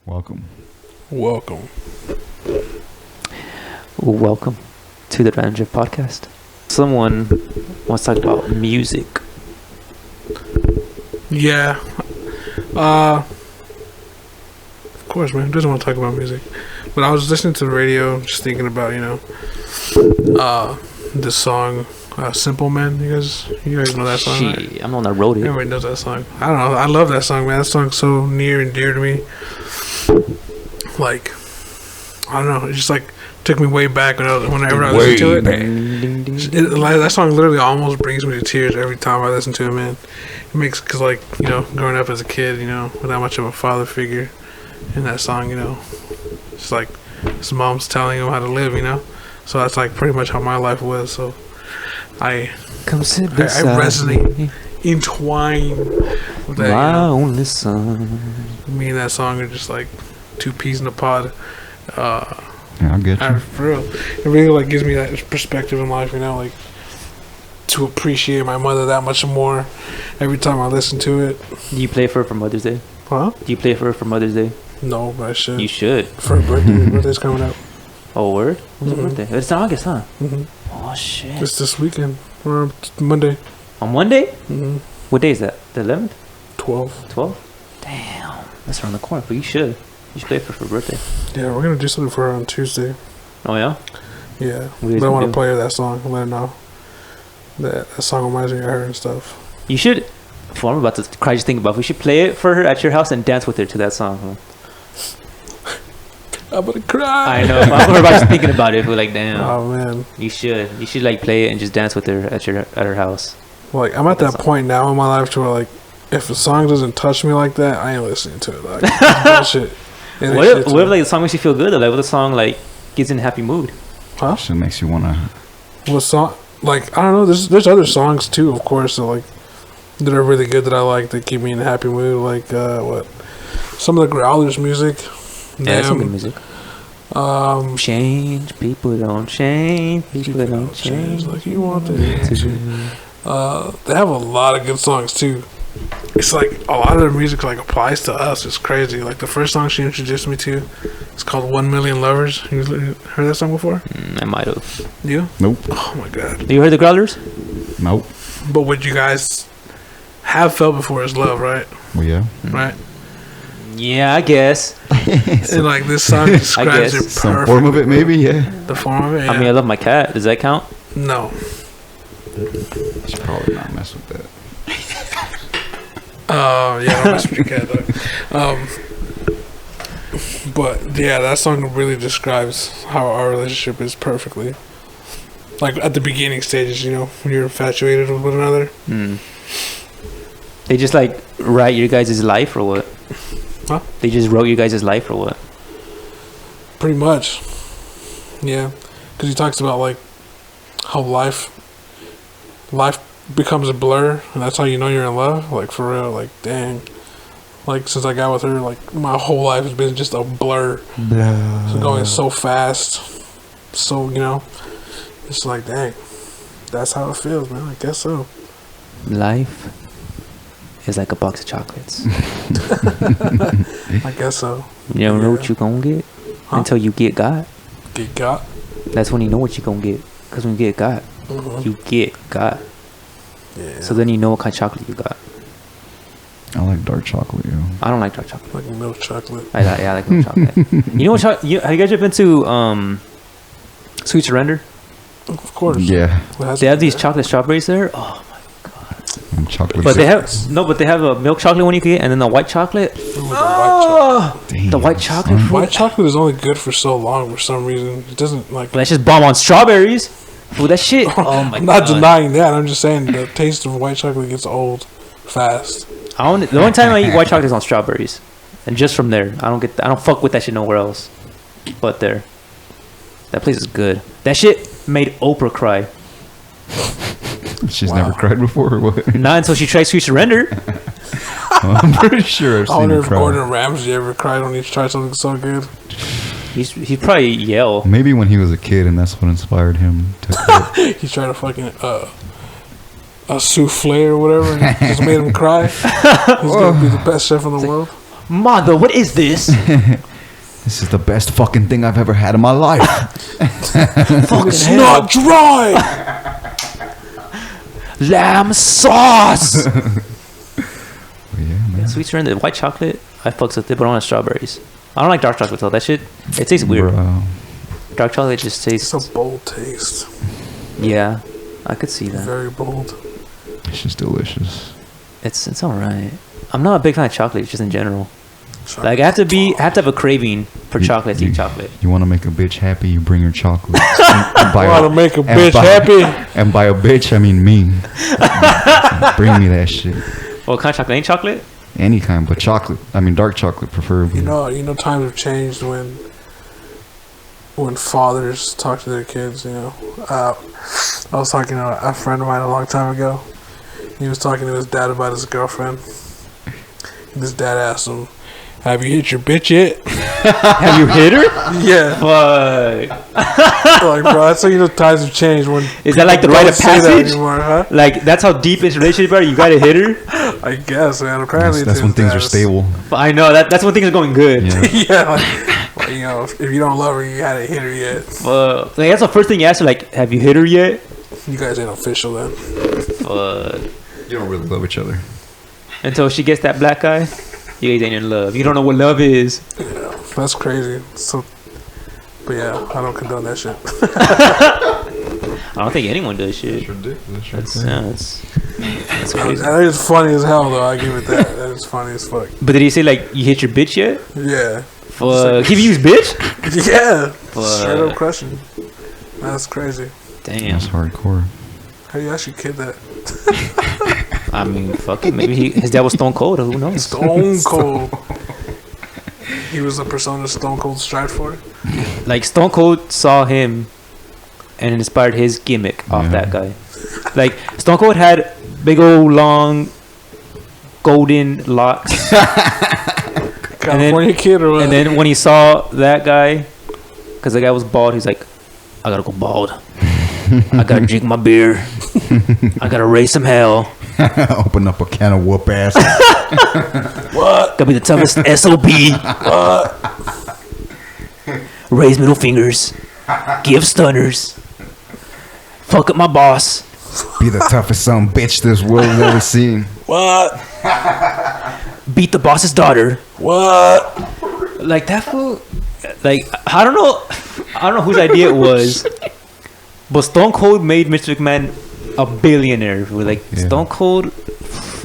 Welcome. Welcome. Welcome to the Random Drift Podcast. Someone wants to talk about music. Yeah. Of course, man. Who doesn't want to talk about music? But I was listening to the radio, just thinking about, this song, Simple Man. You guys know that song, right? Shit, I'm the one that wrote it. Everybody knows that song. I don't know. I love that song, man. That song's so near and dear to me. Like, I don't know. It just like took me way back whenever I listened to it. That song literally almost brings me to tears every time I listen to it, man. It makes, because growing up as a kid, without much of a father figure in that song, it's like his mom's telling him how to live, So that's like pretty much how my life was. So I resonate, entwine with that. My only son. Me and that song are just like two peas in a pod. Yeah, I get you. For real, it really like gives me that perspective in life, like to appreciate my mother that much more every time I listen to it. Do you play for her for Mother's Day? Huh? Do you play for her for Mother's Day? No, but I should. You should. For her birthday. Her birthday's coming up. Oh, word? When's her birthday? It's in August, huh? Mm-hmm. Oh, shit. It's this weekend. Or Monday. On Monday? Mm-hmm. What day is that? The 11th? 12. 12? Damn. That's around the corner, but you should. You should play for her birthday. Yeah, we're going to do something for her on Tuesday. Oh, yeah? Yeah. What But I want to play her that song and let her know that song reminds me of her and stuff. You should. I'm about to cry just thinking about it. We should play it for her at your house and dance with her to that song. Huh? I'm going to cry. I know. We're about just thinking about it. We're like, damn. Oh, man. You should. You should like play it and just dance with her at her house. Like, I'm at that point now in my life to where, like, if a song doesn't touch me like that, I ain't listening to it. Like, it's bullshit. What if like the song makes you feel good? Though? Like, what if the song like gets in a happy mood? Huh? Shit makes you wanna. What song? Like, I don't know. There's other songs too, of course, that are really good that I like that keep me in a happy mood. Like some of the Growlers music. Yeah, that's some good music. Change, people don't change. People don't change like you want them to. They have a lot of good songs too. It's like a lot of their music like applies to us. It's crazy. Like the first song she introduced me to, it's called 1 Million Lovers. You heard that song before? I might have. You? Nope. Oh my god. You heard the Growlers? Nope. But what you guys have felt before is love, right? Well, yeah. Right? Yeah, I guess. And like this song describes it perfectly. Some form of it, maybe. Yeah. The form of it. Yeah. I mean, I love my cat. Does that count? No. I should probably not mess with that. Yeah, don't mess with your cat though. But yeah, that song really describes how our relationship is perfectly. Like at the beginning stages, when you're infatuated with one another. They just like write your guys' life or what? Huh? They just wrote you guys' life or what? Pretty much. Yeah, because he talks about like how life becomes a blur, and that's how you know you're in love. Like for real, like dang. Like since I got with her, like my whole life has been just a blur. So going so fast. So, it's like dang. That's how it feels, man. I guess so. Life is like a box of chocolates. I guess so. You never know what you gonna get until you get got. Get got? That's when you know what you gonna get. Because when you get got, you get got. Yeah. So then you know what kind of chocolate you got. I like dark chocolate, yo. I don't like dark chocolate. Like milk chocolate. I like milk chocolate. You know what? Have you guys ever been to Sweet Surrender? Of course. Yeah. They have these chocolate strawberries there. Oh my god! And chocolate. But they have a milk chocolate one you can get, and then the white chocolate. Damn, The white chocolate. son. White chocolate is only good for so long for some reason. It doesn't like. But that's just bomb on strawberries. Fool, that shit. Oh my I'm god! not denying that. I'm just saying the taste of white chocolate gets old fast. The only time I eat white chocolate is on strawberries, and just from there, I don't fuck with that shit nowhere else. But there, that place is good. That shit made Oprah cry. She's never cried before, or what? Not until she tried Sweet Surrender. I'm pretty sure I've I seen wonder her if cry. Gordon Ramsay ever cried when he tried something so good. He'd probably yell. Maybe when he was a kid, and that's what inspired him to quit. He tried to fucking a souffle or whatever, and it just made him cry. He's gonna be the best chef in the world. Mother, what is this? This is the best fucking thing I've ever had in my life. It's not dry. Lamb sauce. Yeah, man. Sweet strain, the white chocolate, I fucks with it, but I don't like strawberries. I don't like dark chocolate though. That shit, it tastes weird. Bro. Dark chocolate just tastes. It's a bold taste. Yeah, I could see that. Very bold. It's just delicious. It's all right. I'm not a big fan of chocolate, just in general. Chocolate. Like I have to have a craving for chocolate to eat chocolate. You want to make a bitch happy, you bring her chocolate. and buy Want to make a bitch happy? And by a bitch, I mean me. Bring me that shit. What kind of chocolate? Ain't chocolate? Any kind, but chocolate. I mean, dark chocolate, preferably. You know, times have changed when fathers talk to their kids. You know, I was talking to a friend of mine a long time ago. He was talking to his dad about his girlfriend, and his dad asked him, "Have you hit your bitch yet?" Have you hit her? Yeah. Fuck. Like, bro, that's how you know times have changed. When Is that like the rite of don't say that passage? anymore, huh? Like that's how deep this relationship are. You gotta hit her. I guess, man. Apparently, That's it's when his things are dad's. stable. I know that's when things are going good. Yeah. Yeah, like, you know, if you don't love her, you gotta hit her yet. Like that's the first thing you ask her. Like, have you hit her yet? You guys ain't official then. Fuck. You don't really love each other. Until she gets that black eye, you guys ain't in love. You don't know what love is. Yeah, that's crazy. So, but yeah, I don't condone that shit. I don't think anyone does shit. ridiculous. That's that's I crazy. think it's funny as hell, though. I give it that. That is funny as fuck. But did he say like you hit your bitch yet? Yeah. Fuck. He used bitch? Yeah. Fuck. Straight up crushing. That's crazy. Damn. That's hardcore. How do you actually kid that? I mean, fuck it. Maybe his dad was stone cold. Who knows? Stone Cold. He was the persona Stone Cold strived for. Like Stone Cold saw him and inspired his gimmick off Yeah. that guy. Like Stone Cold had big old long golden locks, California kid or what? and then when he saw that guy, because the guy was bald, he's like, "I gotta go bald. I gotta drink my beer. I gotta raise some hell. Open up a can of whoop ass. What? Gotta be the toughest SOB. Raise middle fingers. Give stunners. Fuck up my boss. Be the toughest son of a bitch this world has ever seen. What? Beat the boss's daughter." What? Like that fool. Like I don't know whose idea it was, but Stone Cold made Mr. McMahon a billionaire. Like Yeah. Stone Cold,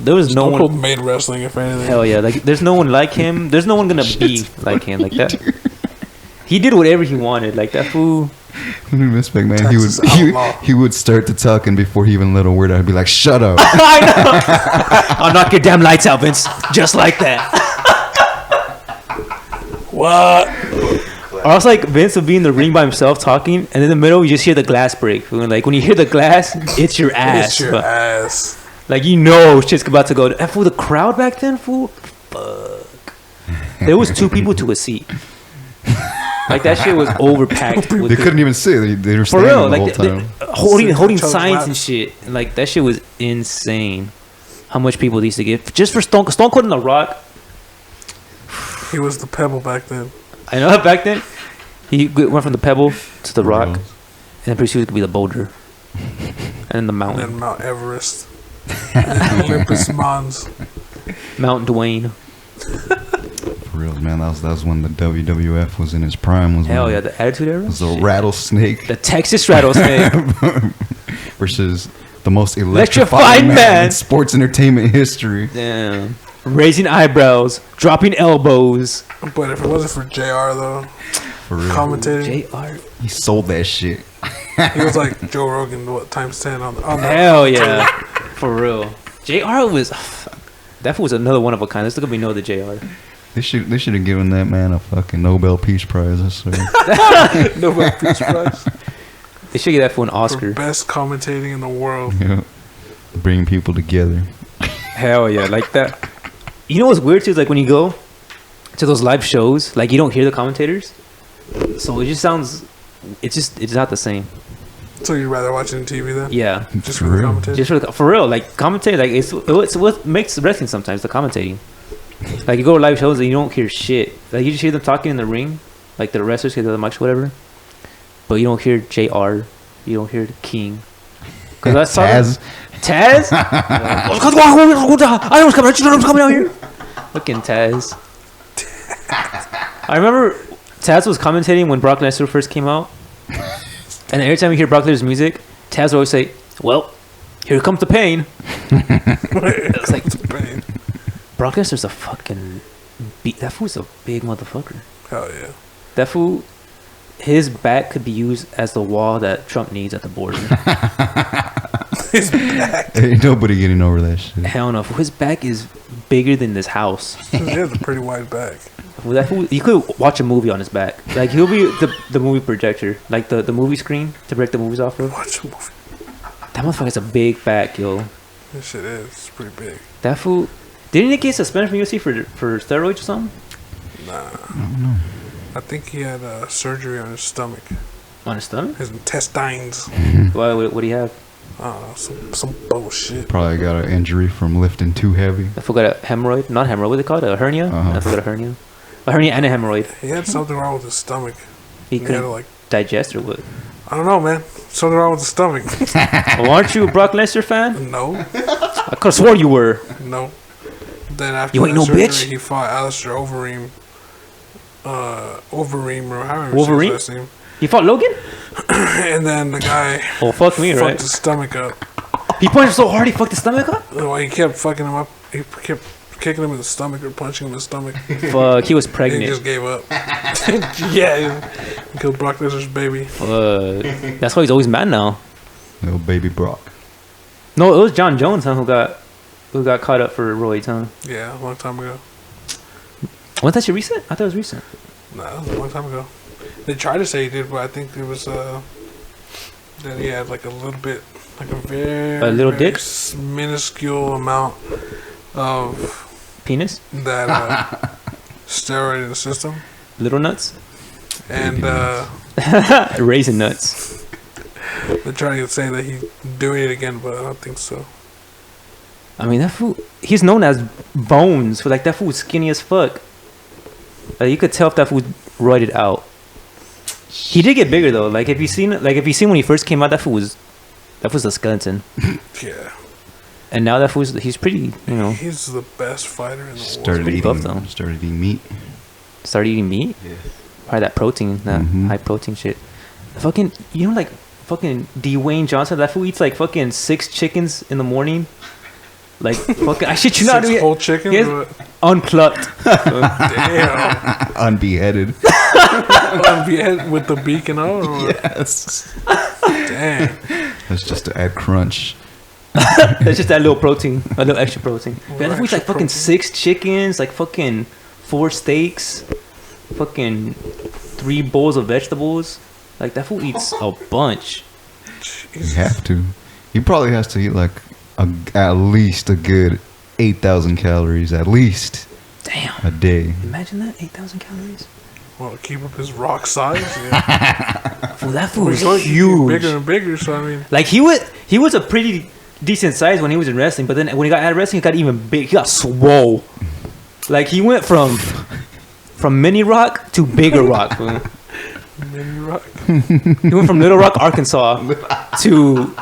there was no Stone one. Cold made wrestling, if anything. Hell yeah! Like there's no one like him. There's no one gonna be like him. Like that. He did whatever he wanted. Like that fool. Miss McMahon, Texas he outlaw. would he would start to talk, and before he even let a word out, I'd be like, "Shut up." I know. I'll knock your damn lights out, Vince. Just like that. What? Or else like Vince would be in the ring by himself talking, and in the middle you just hear the glass break. Like when you hear the glass, it's your ass. It's your But- ass. Like you know shit's about to go. And fool, the crowd back then, fool. Fuck. There was 2 people to a seat. Like that shit was overpacked. They couldn't even sit. They were for standing real. the Like whole they- time. holding Choke signs laps. and shit. And like that shit was insane. How much people they used to get just for Stone Cold and The Rock. He was the pebble back then. I know back then he went from the Pebble to the Rock, and then pretty soon it could be the Boulder, and then the And Mountain, then Mount Everest. And Olympus Mons. Mount Dwayne. For real, man. That was when the WWF was in its prime. Was Hell when yeah, the Attitude Era. it was the Shit. rattlesnake The Texas Rattlesnake. versus the most Electrifying electrifying man man. in sports entertainment history. Damn. Raising eyebrows, dropping elbows. But if it wasn't for JR, though, For real, commentating, JR. he sold that shit. he was like Joe Rogan, what, times 10 on the. Hell yeah. For real. JR was. That fool was another one of a kind. There's still gonna be no other JR. They should have given that man a fucking Nobel Peace Prize. I swear. Nobel Peace Prize. They should get that for an For Oscar. best commentating in the world. Yeah. Bringing people together. Hell yeah, like that. You know what's weird too? Is like when you go to those live shows, like you don't hear the commentators, so it just sounds. It's not the same. So you'd rather watch it on TV then? Yeah, Just For for the real. commentating? just for real, like commentate, like it's what makes wrestling sometimes the commentating. Like you go to live shows and you don't hear shit. Like you just hear them talking in the ring, like the wrestlers get the mics, whatever. But you don't hear JR. You don't hear the King. Cause I saw Taz. Taz. I was coming out here. Fucking Taz. I remember Taz was commentating when Brock Lesnar first came out, and every time you hear Brock Lesnar's music, Taz would always say, "Well, here comes the pain." It's like Brock Lesnar's a fucking that fool's a big motherfucker. Hell yeah. That fool, his back could be used as the wall that Trump needs at the border. His back. Ain't nobody getting over that shit. Hell no, his back is bigger than this house. He has a pretty wide back. Well, that fool, you could watch a movie on his back. Like he'll be the movie projector, like the movie screen to break the movies off of. Watch a movie. That motherfucker has a big back, yo. This shit is. It's pretty big. That fool, didn't he get suspended from UFC for steroids or something? Nah. I don't know. I think he had surgery on his stomach. On his stomach? His intestines. Why? What do you have? I don't know. Some bullshit. Probably got an injury from lifting too heavy. I forgot a hemorrhoid. Not hemorrhoid. What they call it? A hernia? Uh-huh. I forgot a hernia. A hernia and a hemorrhoid. He had something wrong with his stomach. He He had to, couldn't like, digest or what? I don't know, man. Something wrong with the stomach. Well, aren't you a Brock Lesnar fan? No. I could have swore you were. No. Then after You ain't that no surgery, bitch? he fought Alistair Overeem. Overeem, or however Wolverine? his last name. You fought Logan? And then the guy Oh, fuck me, fucked right? his stomach up. He punched so hard he fucked his stomach up? Well, he kept fucking him up. He kept kicking him in the stomach or punching him in the stomach. Fuck, he was And he pregnant. just gave up. Yeah, he killed Brock Lesnar's baby. That's why he's always mad now. Little baby Brock. No, it was John Jones, huh, who got caught up for roids, huh? Yeah, a long time ago. Was that shit recent? I thought it was recent. Nah, that was a long time ago. They tried to say he did, but I think it was that he had like a little bit, like a very very dick? minuscule amount of Penis? that steroid in the system, Little nuts? and Raisin nuts. they're trying to say that he's doing it again, but I don't think so. I mean, that fool, he's known as Bones. Like, that fool was skinny as fuck. Like, you could tell if that fool roided out. He did get bigger, though. Like, if you seen when he first came out, that fool was a skeleton. Yeah, And now that fool's, he's pretty, you know, he's the best fighter in the Started pretty eating, buff, though. started eating meat. started eating meat. Yeah. Probably that protein, that Mhm. high protein shit. Fucking, you know, like, fucking Dwayne Johnson, that fool eats, like, fucking 6 chickens in the morning. Like, fucking, I shit you not, Six dude. whole chickens. Yes. But Unplucked. damn, Unbeheaded. with the beak and all. Or Yes. damn, That's just to add crunch. That's just that little protein, a little extra protein. Little That fool's like extra fucking protein. 6 chickens, like fucking 4 steaks, fucking 3 bowls of vegetables. Like that fool eats a bunch. You have to. He probably has to eat like at least a good 8,000 calories at least Damn. a day. Imagine that, 8,000 calories. well, to keep up his rock size. Yeah. Fool, that fool Well, was he's going to get huge. bigger and bigger. So I mean, Like he was a pretty decent size when he was in wrestling, but then when he got out of wrestling, he got even big. He got swole. Like he went from mini rock to bigger rock. Fool. mini rock. He went from Little Rock, Arkansas, to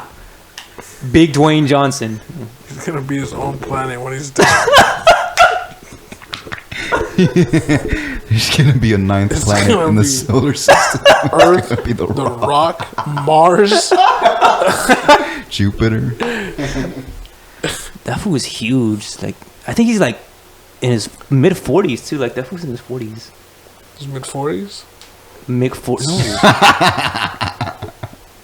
Big Dwayne Johnson. He's gonna be his own planet when he's done. There's gonna be a ninth It's planet gonna in the be solar system. Earth, It's gonna be the the rock. Rock, Mars. Jupiter. That fool was huge. Like I think he's like in his mid 40s too. Like that fool's in his 40s. His mid 40s. Mid 40s. No.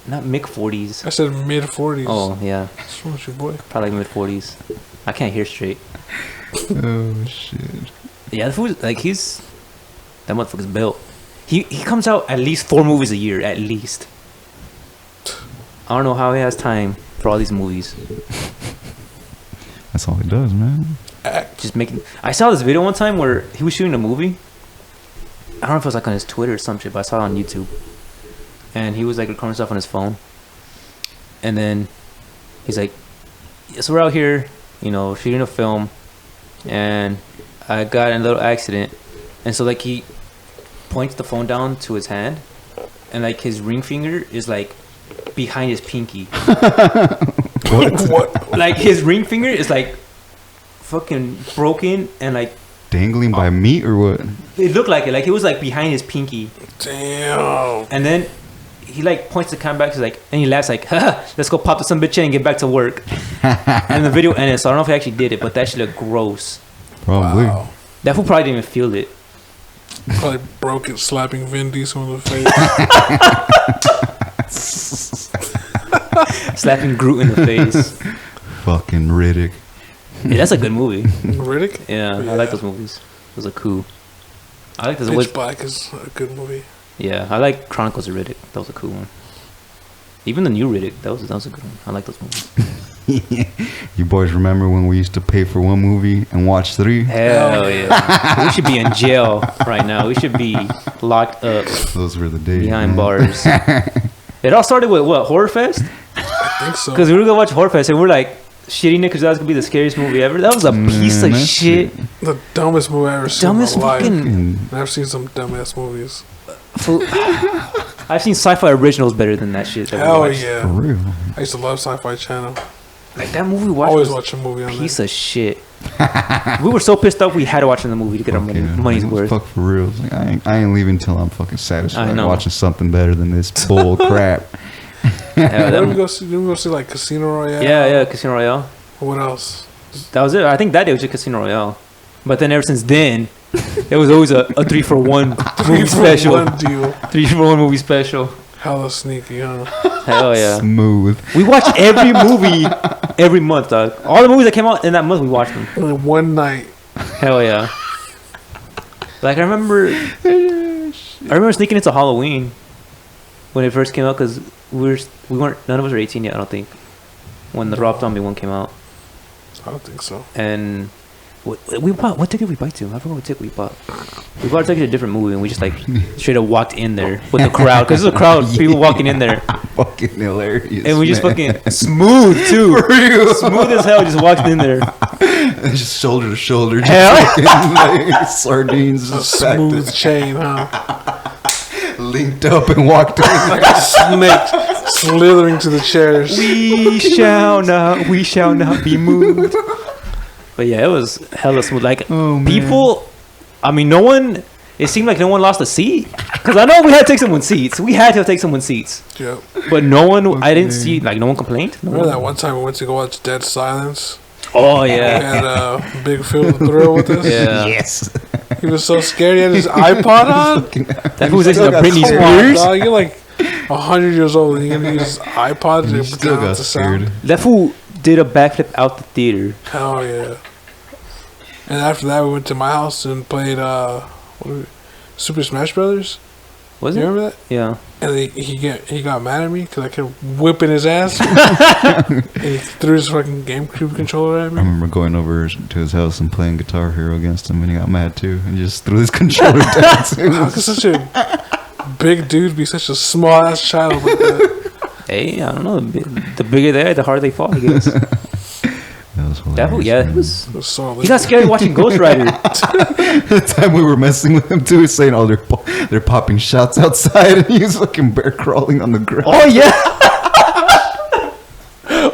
Not mid 40s. I said mid 40s. Oh yeah, What's wrong with your boy? probably mid 40s. I can't hear straight. Oh shit. Yeah, the fool like that motherfucker's built. He comes out at least 4 movies a year, at least. I don't know how he has time for all these movies. That's all he does, man. Just making. I saw this video one time where he was shooting a movie. I don't know if it was like on his Twitter or some shit, but I saw it on YouTube. And he was like recording stuff on his phone. And then he's like, "So we're out here, you know, shooting a film, and I got in a little accident, and so like he points the phone down to his hand, and like his ring finger is like behind his pinky. What? Like his ring finger is like fucking broken and like Dangling by meat or what? it looked like it. Like it was like behind his pinky. Damn. And then he like points the camera back. He's like, and he laughs like, haha, let's go pop to some bitch in and get back to work. And the video ended. So I don't know if he actually did it, but that shit looked gross. Probably. Wow. That fool probably didn't even feel it. Probably broke it slapping Vin Diesel in the face. Slapping Groot in the face. Fucking Riddick. Yeah, that's a good movie. Riddick? Yeah, I like those movies. Those are cool. I like this. Pitch Black is a good movie. Yeah, I like Chronicles of Riddick. That was a cool one. Even the new Riddick, that was a good one. I like those movies. You boys remember when we used to pay for one movie and watch 3? Hell yeah. We should be in jail right now. We should be locked up Those were the days. behind man. bars. It all started with what? Horror Fest? I think so. Because we were going to watch Horror Fest and we're like shitting it because that was going to be the scariest movie ever. That was a piece of that shit. The dumbest movie I ever seen Dumbest in my life. fucking... I've seen some dumbass movies. I've seen sci-fi originals better than that shit. That we Hell watched. For yeah. real. I used to love Sci-Fi Channel. Like that movie we watched Always was watch a movie on a piece there. of shit. We were so pissed off we had to watch the movie to get our Fuck yeah. money's Like, worth. Fuck for real. It's like, I ain't leaving till I'm fucking I satisfied know. watching something better than this bull crap. Yeah, Didn't we that, go see? Didn't we go see like Casino Royale? yeah, Casino Royale. What else? That was it. I think that day was just Casino Royale. But then ever since then, there was always a 3-for-1 movie special. 3-for-1 deal. 3-for-1 movie special. Hella sneaky, huh? Hell yeah. Smooth. We watch every movie every month, dog. All the movies that came out in that month, we watched them. Only one night. Hell yeah. Like I remember sneaking into Halloween when it first came out because we weren't none of us were 18 yet. I don't think when the Rob Zombie one came out. I don't think so. And what ticket did we buy to? I forgot what ticket we bought. We bought a ticket to a different movie and we just like straight up walked in there with the crowd because there's a crowd of people walking in there Fucking hilarious. and we just man. fucking smooth too, For real. smooth as hell. Just walked in there. Just shoulder to shoulder. Just Hell. fucking, like, sardines. A Just packed smooth it, chain, huh? linked up and walked in. Like a snake slithering to the chairs. We shall not be moved. But yeah, it was hella smooth. Like Oh, man. people, I mean, no one. It seemed like no one lost a seat because I know we had to take someone's seats. We had to take someone's seats, Yep. but no one. I didn't see like no one complained. No Remember one. that one time we went to go watch Dead Silence? Oh We yeah, had Big Phil the Thrill with us. yeah. Yes. He was so scared. He had his iPod on. That was listening to got Britney scared. Come on, Spears. dog. You're like 100 years old and you're gonna use his iPod You to still down got the sound. scared. That fool did a backflip out the theater. Hell yeah. And after that, we went to my house and played Super Smash Brothers. Was You it? remember that? Yeah. And he got mad at me because I kept whipping his ass. And he threw his fucking GameCube controller at I me. remember going over to his house and playing Guitar Hero against him, and he got mad too, and just threw his controller down too. How could such a big dude be such a small ass child like that? Hey, I don't know. The bigger they are, the harder they fall. I guess. That was hilarious. That fool, yeah, man. he was. It was so He got scared watching Ghost Rider. The time we were messing with him too, he's saying, "Oh, they're popping shots outside," and he's fucking bear crawling on the ground. Oh yeah.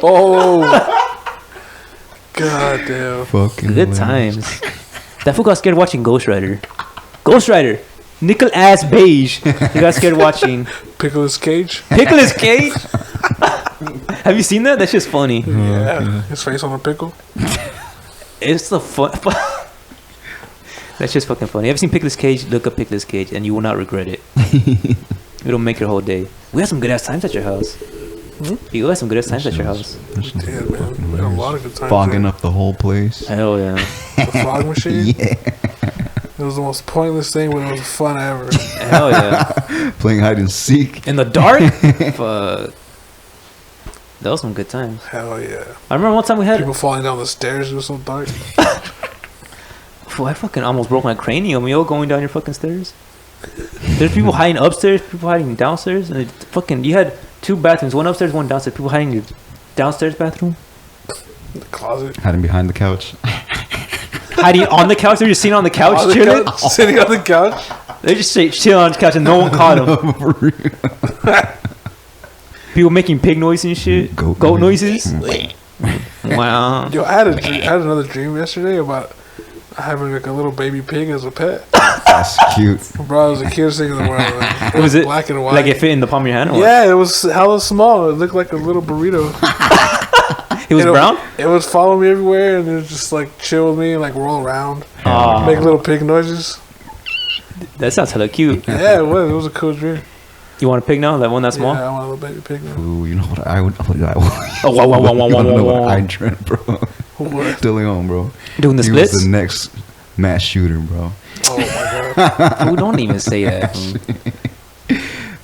Oh, god damn! Fucking Good hilarious. times. That fool got scared watching Ghost Rider. Ghost Rider. Nickel ass beige. He got scared watching Nicolas Cage. Nicolas Cage. Have you seen that? That's just funny. Yeah, his face on a pickle. It's the fun. That's just fucking funny. Have you seen Nicolas Cage? Look up Nicolas Cage, and you will not regret it. It'll make your whole day. We had some good ass times at your house. You had some good ass times at your house. That's just Yeah, man. fucking We had a hilarious. lot of good times. Fogging there. up the whole place. Hell yeah. The fog machine. Yeah. It was the most pointless thing, but it was fun ever. Hell yeah. Playing hide and seek. In the dark? Fuck. That was some good times. Hell yeah! I remember one time we had. People falling down the stairs. It was so dark. Fool, I fucking almost broke my cranium, yo, going down your fucking stairs. There's people hiding upstairs, people hiding downstairs, and you had two bathrooms, one upstairs, one downstairs. People hiding in your downstairs bathroom. The closet. Hiding behind the couch. hiding on the couch. They're just sitting on the couch On the chilling. couch, sitting on the couch. They're just chilling on the couch and no one caught them. People making pig noise and shit. Goat noises. Wow. Yo, I had another dream yesterday about having like a little baby pig as a pet. That's cute. Bro, it was the cutest thing in the world. Like, Was it black and white? like it fit in the palm of your hand? Or what? Yeah, it was hella small. It looked like a little burrito. It was brown? It was following me everywhere, and it was just like chill with me, and like roll around, Aw. make little pig noises. That sounds hella cute. Yeah, it was. It was a cool dream. You want a pig now? That one that's small? Yeah, I want a little baby pig now. Ooh, you know what I would. Oh, wow, wow, wow, wow, You wanna know wow, what wow. I dreamt, bro. What? Still on, bro. Doing the He splits? was the next mass shooter, bro. Oh my god. Who don't even say that?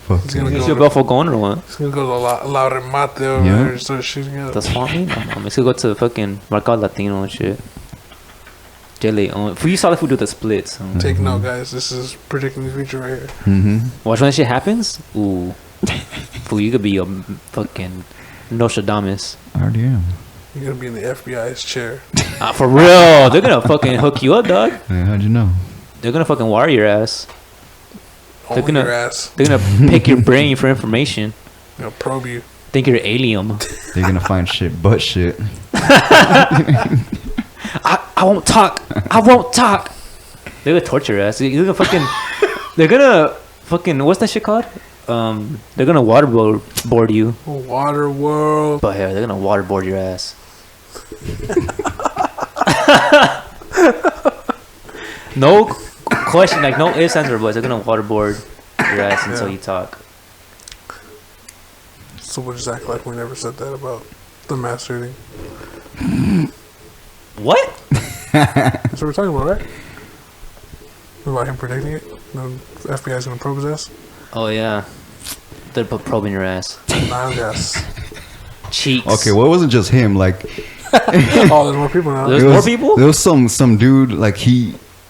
Fuck He's gonna yeah. Is your Belfort going or what? It's gonna go to La Remate over Yeah. there and start shooting up. The swamp meet? It's gonna go to fucking Mercado Latino and shit. Jelly on. If you saw the food do the splits. Take note, guys. This is predicting the future right here. Mm-hmm. Watch when that shit happens. Ooh. Fool, you could be a fucking Nostradamus. I already am. You're gonna be in the FBI's chair. For real. They're gonna fucking hook you up, dog. Yeah, how'd you know? They're gonna fucking wire your ass. Only gonna- your ass. They're gonna pick your brain for information. You know, probe you. Think you're alien. They're gonna find shit but shit. I won't talk. I won't talk. They're gonna torture your ass. They're gonna fucking. They're gonna fucking. What's that shit called? They're gonna waterboard you. Water world. But yeah, they're gonna waterboard your ass. No question, like no ifs, ands, or buts. They're gonna waterboard your ass until you talk. So we'll just act like we never said that about the mass shooting. What? That's what we're talking about, right? About him predicting it. The FBI's gonna probe his ass. Oh yeah, they're probing your ass, Nalgas. cheeks. Okay, well, it wasn't just him. Like, Oh, there's more people now. There's it more was- people? There was some dude. Like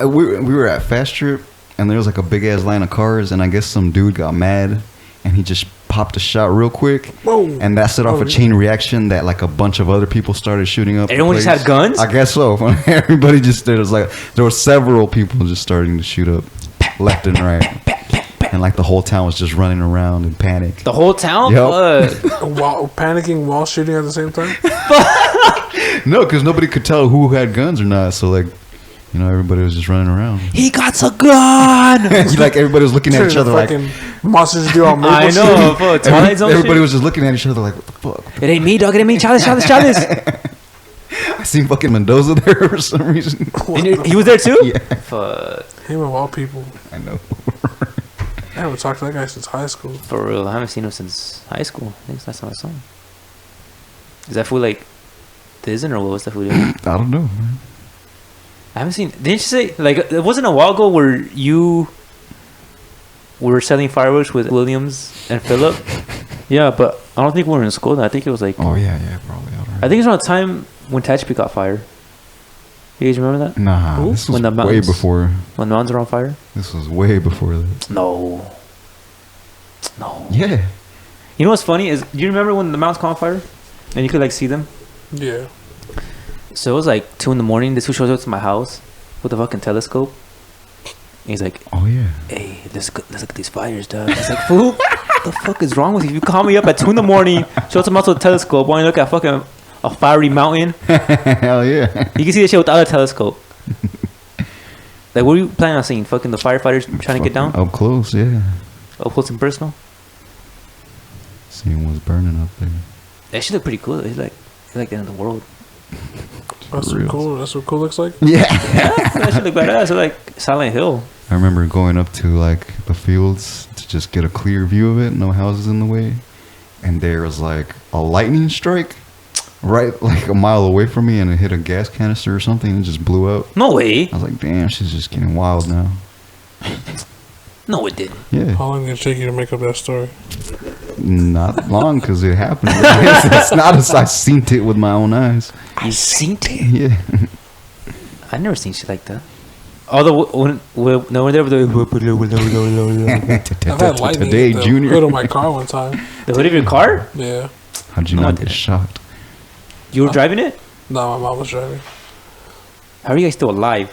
we were at Fast Trip, and there was like a big ass line of cars, and I guess some dude got mad, and he just popped a shot real quick, Whoa. and that set off Oh, a chain reaction that like a bunch of other people started shooting up. the Everyone just place. had guns? I guess so. Everybody just there was like there were several people just starting to shoot up left and right, and like the whole town was just running around in panic. The whole town? Yup. Fuck. While panicking while shooting at the same time. No, because nobody could tell who had guns or not. So like, you know, everybody was just running around. He got a gun. Like everybody was looking at each other like. fucking monsters do on Maple I Street. know. Fuck. Twilight Zone Everybody shit? was just looking at each other like, what the fuck? It ain't me, dog. It ain't me. Chalice. I seen fucking Mendoza there for some reason. And he was there too? Yeah, Fuck. Him of all people. I know. I haven't talked to that guy since high school. For real. I haven't seen him since high school. I think that's last time I saw him. Is that fool like Disney or what was that fool doing? I don't know, man. I haven't seen. Didn't you say like it wasn't a while ago where you were selling fireworks with Williams and Philip? Yeah, but I don't think we were in school then. I think it was like Oh yeah, probably. I don't I think it's around the time when Tehachapi caught fire. You guys remember that? Nah, Ooh, this when was the way mountains- before. When the mountains were on fire? This was way before that. No. No. Yeah. You know what's funny is do you remember when the mountains caught on fire and you could like see them? Yeah. So it was like 2 a.m. This fool shows up to my house with a fucking telescope. And he's like, Oh yeah. hey, let's look at these fires, dog. I was like, fool, what the fuck is wrong with you? You call me up at 2 a.m, show up to my house with a telescope, want to look at fucking a fiery mountain. Hell yeah. You can see the shit without a telescope. Like, what are you planning on seeing? Fucking the firefighters trying to get down? Up close, yeah. Up close and personal? Seeing what's burning up there. That shit look pretty cool. It's like the end of the world. That's real. what cool. That's what cool looks like. Yeah. That shit look badass. It's like Silent Hill. I remember going up to like the fields to just get a clear view of it, no houses in the way, and there was like a lightning strike right like a mile away from me, and it hit a gas canister or something and just blew up. No way. I was like, damn, she's just getting wild now. No, it didn't. Yeah, How long did it take you to make up that story? not long because it happened. It's not as I seen it with my own eyes. You seen it? Yeah, I never seen shit like that. Although when they were the I've had lightning today, hit the Junior. hood of my car one time. hood of your car, Yeah. How'd you No, I not get didn't. shot? you were driving it. No, my mom was driving. How are you guys still alive?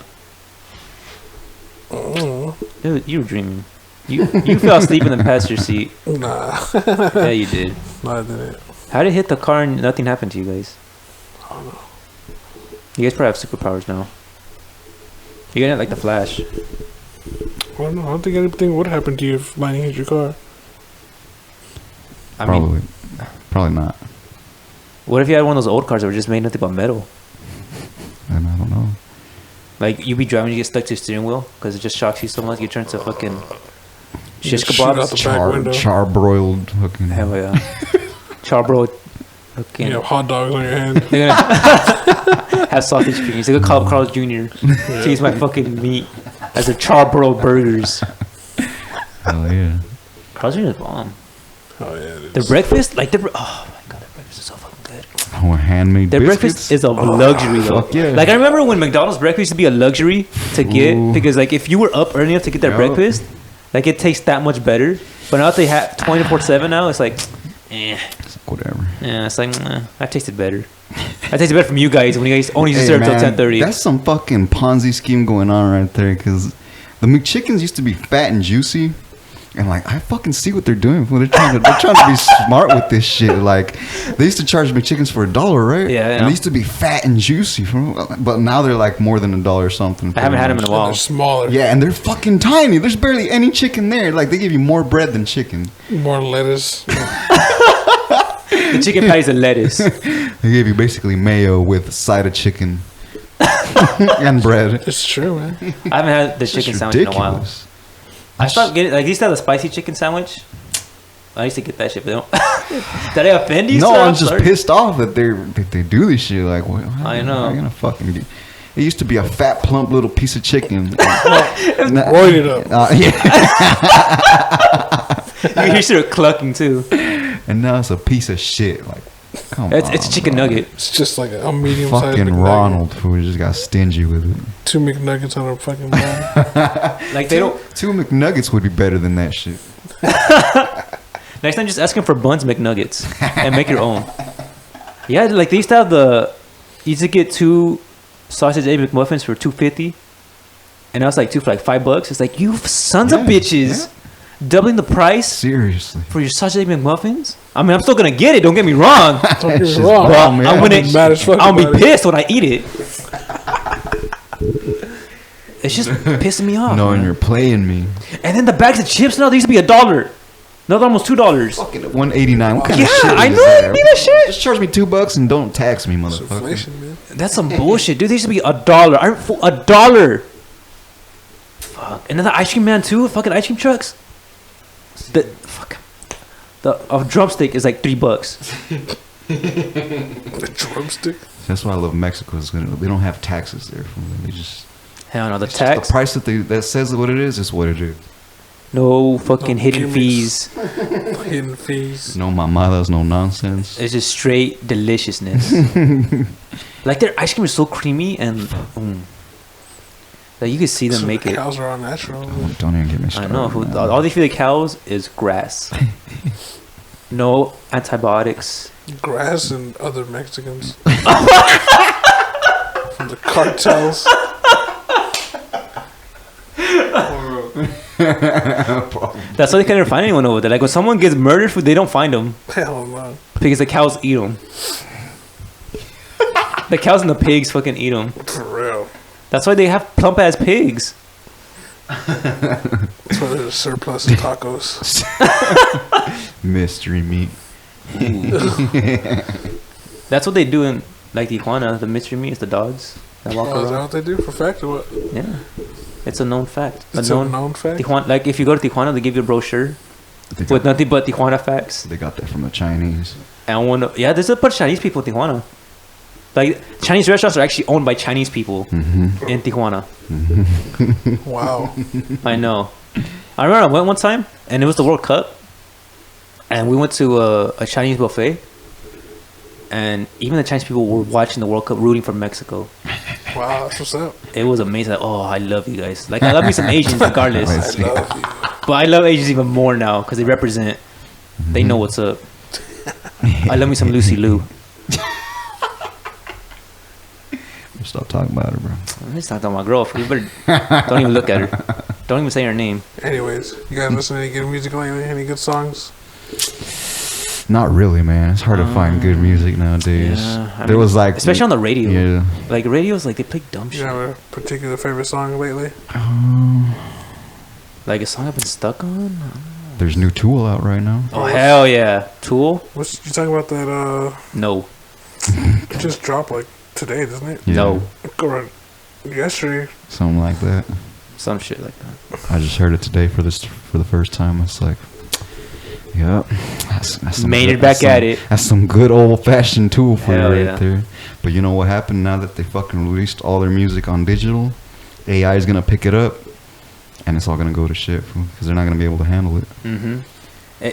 Mm, Dude, you were dreaming. You fell asleep in the passenger seat. nah, Yeah, you did. no, I didn't. How did it hit the car and nothing happened to you guys? I don't know. You guys probably have superpowers now. You're gonna like the Flash. I don't know. I don't think anything would happen to you if lightning hit your car. I mean, Probably not. what if you had one of those old cars that were just made nothing but metal? And I don't know. Like you be driving, you get stuck to your steering wheel because it just shocks you so much. You turn to fucking shish Just shoot out kebabs. the back window. Charbroiled fucking. Hell yeah, charbro. Okay, You have hot dogs on your hand. they're gonna have sausage fingers. They could call up Carl's Jr. to use my fucking meat as a charbro burgers. Hell yeah. Carl's Jr. is bomb. Oh yeah, it The is. breakfast, like oh my god, the breakfast is so fucking good. Oh, handmade Their biscuits. breakfast is a luxury though. fuck yeah. Like I remember when McDonald's breakfast used to be a luxury to get Ooh. because like if you were up early enough to get their Yup. breakfast, like it tastes that much better. But now that they have 24/7 now, it's like, Whatever. yeah, it's like I tasted better. I tasted better from you guys when you guys only used to Hey, serve till man, 10:30. That's some fucking Ponzi scheme going on right there. Because the McChickens used to be fat and juicy. And like I fucking see what they're doing. They're trying to be smart with this shit. Like they used to charge McChickens for $1, right? Yeah, I And know. they used to be fat and juicy, but now they're like more than $1 or something. I haven't had them in a And while. they're smaller. Yeah, and they're fucking tiny. There's barely any chicken there. Like they give you more bread than chicken. More lettuce. The chicken patties and lettuce. They gave you basically mayo with a side of chicken and bread. It's true, man. I haven't had the chicken It's sandwich in a while. ridiculous. I stopped getting like they used to have the spicy chicken sandwich. I used to get that shit, but they don't. Did I offend you? No, sir? I'm just sorry. pissed off that they do this shit. Like, what? I know. How you gonna fucking do? It used to be a fat, plump little piece of chicken. Roid it up. Yeah. You hear it clucking too. And now it's a piece of shit. Like, come It's on. it's a chicken bro. nugget. It's just like a medium-sized Fucking McNugget. Ronald, who just got stingy with it. 2 McNuggets on a fucking bun. Like they don't. 2 McNuggets would be better than that shit. Next time, just ask him for Buns McNuggets and make your own. Yeah, like they used to have the. You used to get 2 sausage egg McMuffins for $2.50, and now it's like 2 for like $5. It's like you sons of Yeah, bitches, doubling the price Seriously. for your sausage egg McMuffins. I mean, I'm still gonna get it. Don't get me wrong. Don't get me Shit's wrong. But bomb, man. I'm gonna. I'm mad as fuck I'll be about it. pissed when I eat it. It's just pissing me off. Knowing man. you're playing me. And then the bags of chips now they used to be $1. Now they're almost $2. Fucking $1.89. What kind Yeah, of shit I is know, that? it'd be that shit. Just charge me $2 and don't tax me, It's motherfucker. inflation, man. That's some bullshit, dude. They used to be $1. For $1. Fuck. And then the ice cream man too. Fucking ice cream trucks. A drumstick is like $3. The drumstick. That's why I love Mexico. They don't have taxes there. They just Hell no, the it's just tax. the price that says what it is what it is. No fucking No hidden gimmicks. fees. Hidden fees. No mamadas, no nonsense. It's just straight deliciousness. Like their ice cream is so creamy and like you can see them So make the it. cows are all natural. Oh, don't even get me I started. know. man. All they feed the cows is grass. No antibiotics. Grass and other Mexicans. From the cartels. That's why they can't ever find anyone over there. Like when someone gets murdered, they don't find them Hell no. because the cows eat them. The cows and the pigs fucking eat them. For real. That's why they have plump ass pigs. That's why there's a surplus of tacos. Mystery meat. That's what they do in like Tijuana. The mystery meat is the dogs that walk Oh, is that around. what they do for fact or what? Yeah, it's a known fact. It's a known fact. Tijuana, like if you go to Tijuana, they give you a brochure They with got, nothing but Tijuana facts. they got that from the Chinese. And there's a bunch of Chinese people in Tijuana. Like Chinese restaurants are actually owned by Chinese people in Tijuana. Wow. I know. I remember I went one time and it was the World Cup, and we went to a Chinese buffet, and even the Chinese people were watching the World Cup, rooting for Mexico. Wow, that's what's up. It was amazing. Like, oh, I love you guys. Like I love me some Asians regardless, Nice. I love you. but I love Asians even more now because they represent. They know what's up. I love me some Lucy Liu. Stop talking about her, bro. He's not talking about my girl. You better don't even look at her. Don't even say her name. Anyways, you guys listen to any good music lately? Any good songs? Not really, man. It's hard to find good music nowadays. Yeah, I There mean, was like, especially on the radio. yeah. Like radios, like they play dumb You shit. have a particular favorite song lately? Like a song I've been stuck on. There's new Tool out right now. Oh hell yeah, Tool. What's you talking about that? No, It just dropped like today, doesn't it? Yeah, no, Or yesterday. something like that. some shit like that. I just heard it today for the first time. It's like, yep, that's some Made good- it back that's at some- it. That's some good old fashioned Tool for Hell you right yeah. there. But you know what happened now that they fucking released all their music on digital? AI is gonna pick it up, and it's all gonna go to shit because they're not gonna be able to handle it.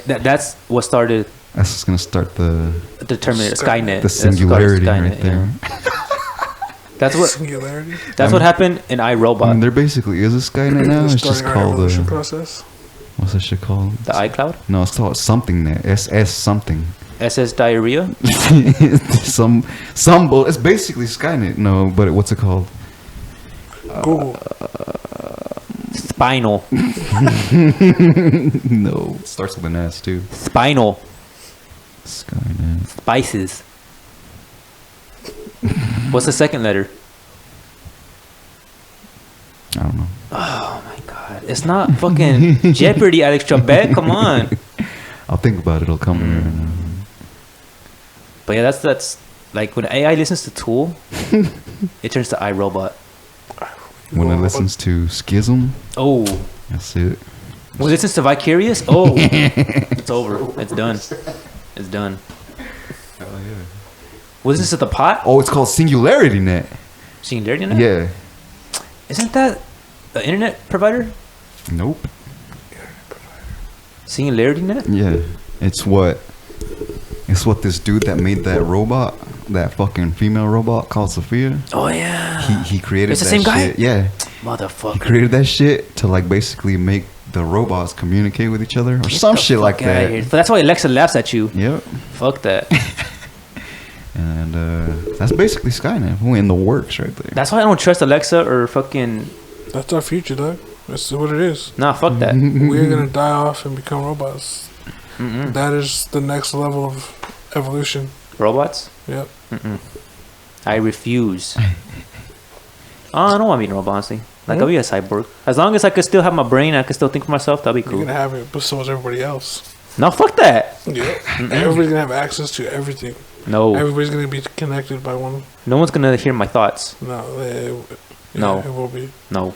That's what started That's just gonna start the the Terminator Skynet. the That's what started singularity Skynet, right there. yeah. That's what Singularity. that's what happened in I iRobot. mean, there basically is a Skynet now. It's just Starting our called evolution the process. what's that shit called? The iCloud, No, it's called something net. SS something. SS diarrhea, some it's basically Skynet. No, but what's it called? Google. spinal, No, it starts with an S too. spinal, Skynet. spices. What's the second letter? I don't know. Oh my god, it's not fucking Jeopardy, Alex Trebek. Come on. I'll think about it. It'll come to me right now. But yeah, that's like when AI listens to Tool, it turns to iRobot. When it listens to Schism, Oh, that's it. when it listens to Vicarious, oh, it's over. It's done. It's done. Hell yeah. When it listens to the Pot, Oh, it's called Singularity Net. Singularity Net? Yeah. Isn't that an internet provider? Nope. Singularity Net? Yeah. It's what this dude that made that robot, that fucking female robot called Sophia. Oh yeah. He created It's the that same guy? shit. Yeah. He Motherfucker. created that shit to like basically make the robots communicate with each other or some shit like Fuck outta here. that. But that's why Alexa laughs at you. Yep. Fuck that. And that's basically Skynet. We're in the works right there. That's why I don't trust Alexa or fucking. That's our future, dog. That's what it is. Nah, fuck that. We're gonna die off and become robots. Mm-mm. That is the next level of evolution. Robots? Yep. I refuse. I don't want to be a robot, honestly. Like, I'll be a cyborg. As long as I could still have my brain, I could still think for myself, that'd be You're cool. gonna have it, but so is everybody else. No, fuck that. Yep. Everybody's gonna have access to everything. No. Everybody's gonna be connected by one. No one's gonna hear my thoughts. No. No. It will be. No.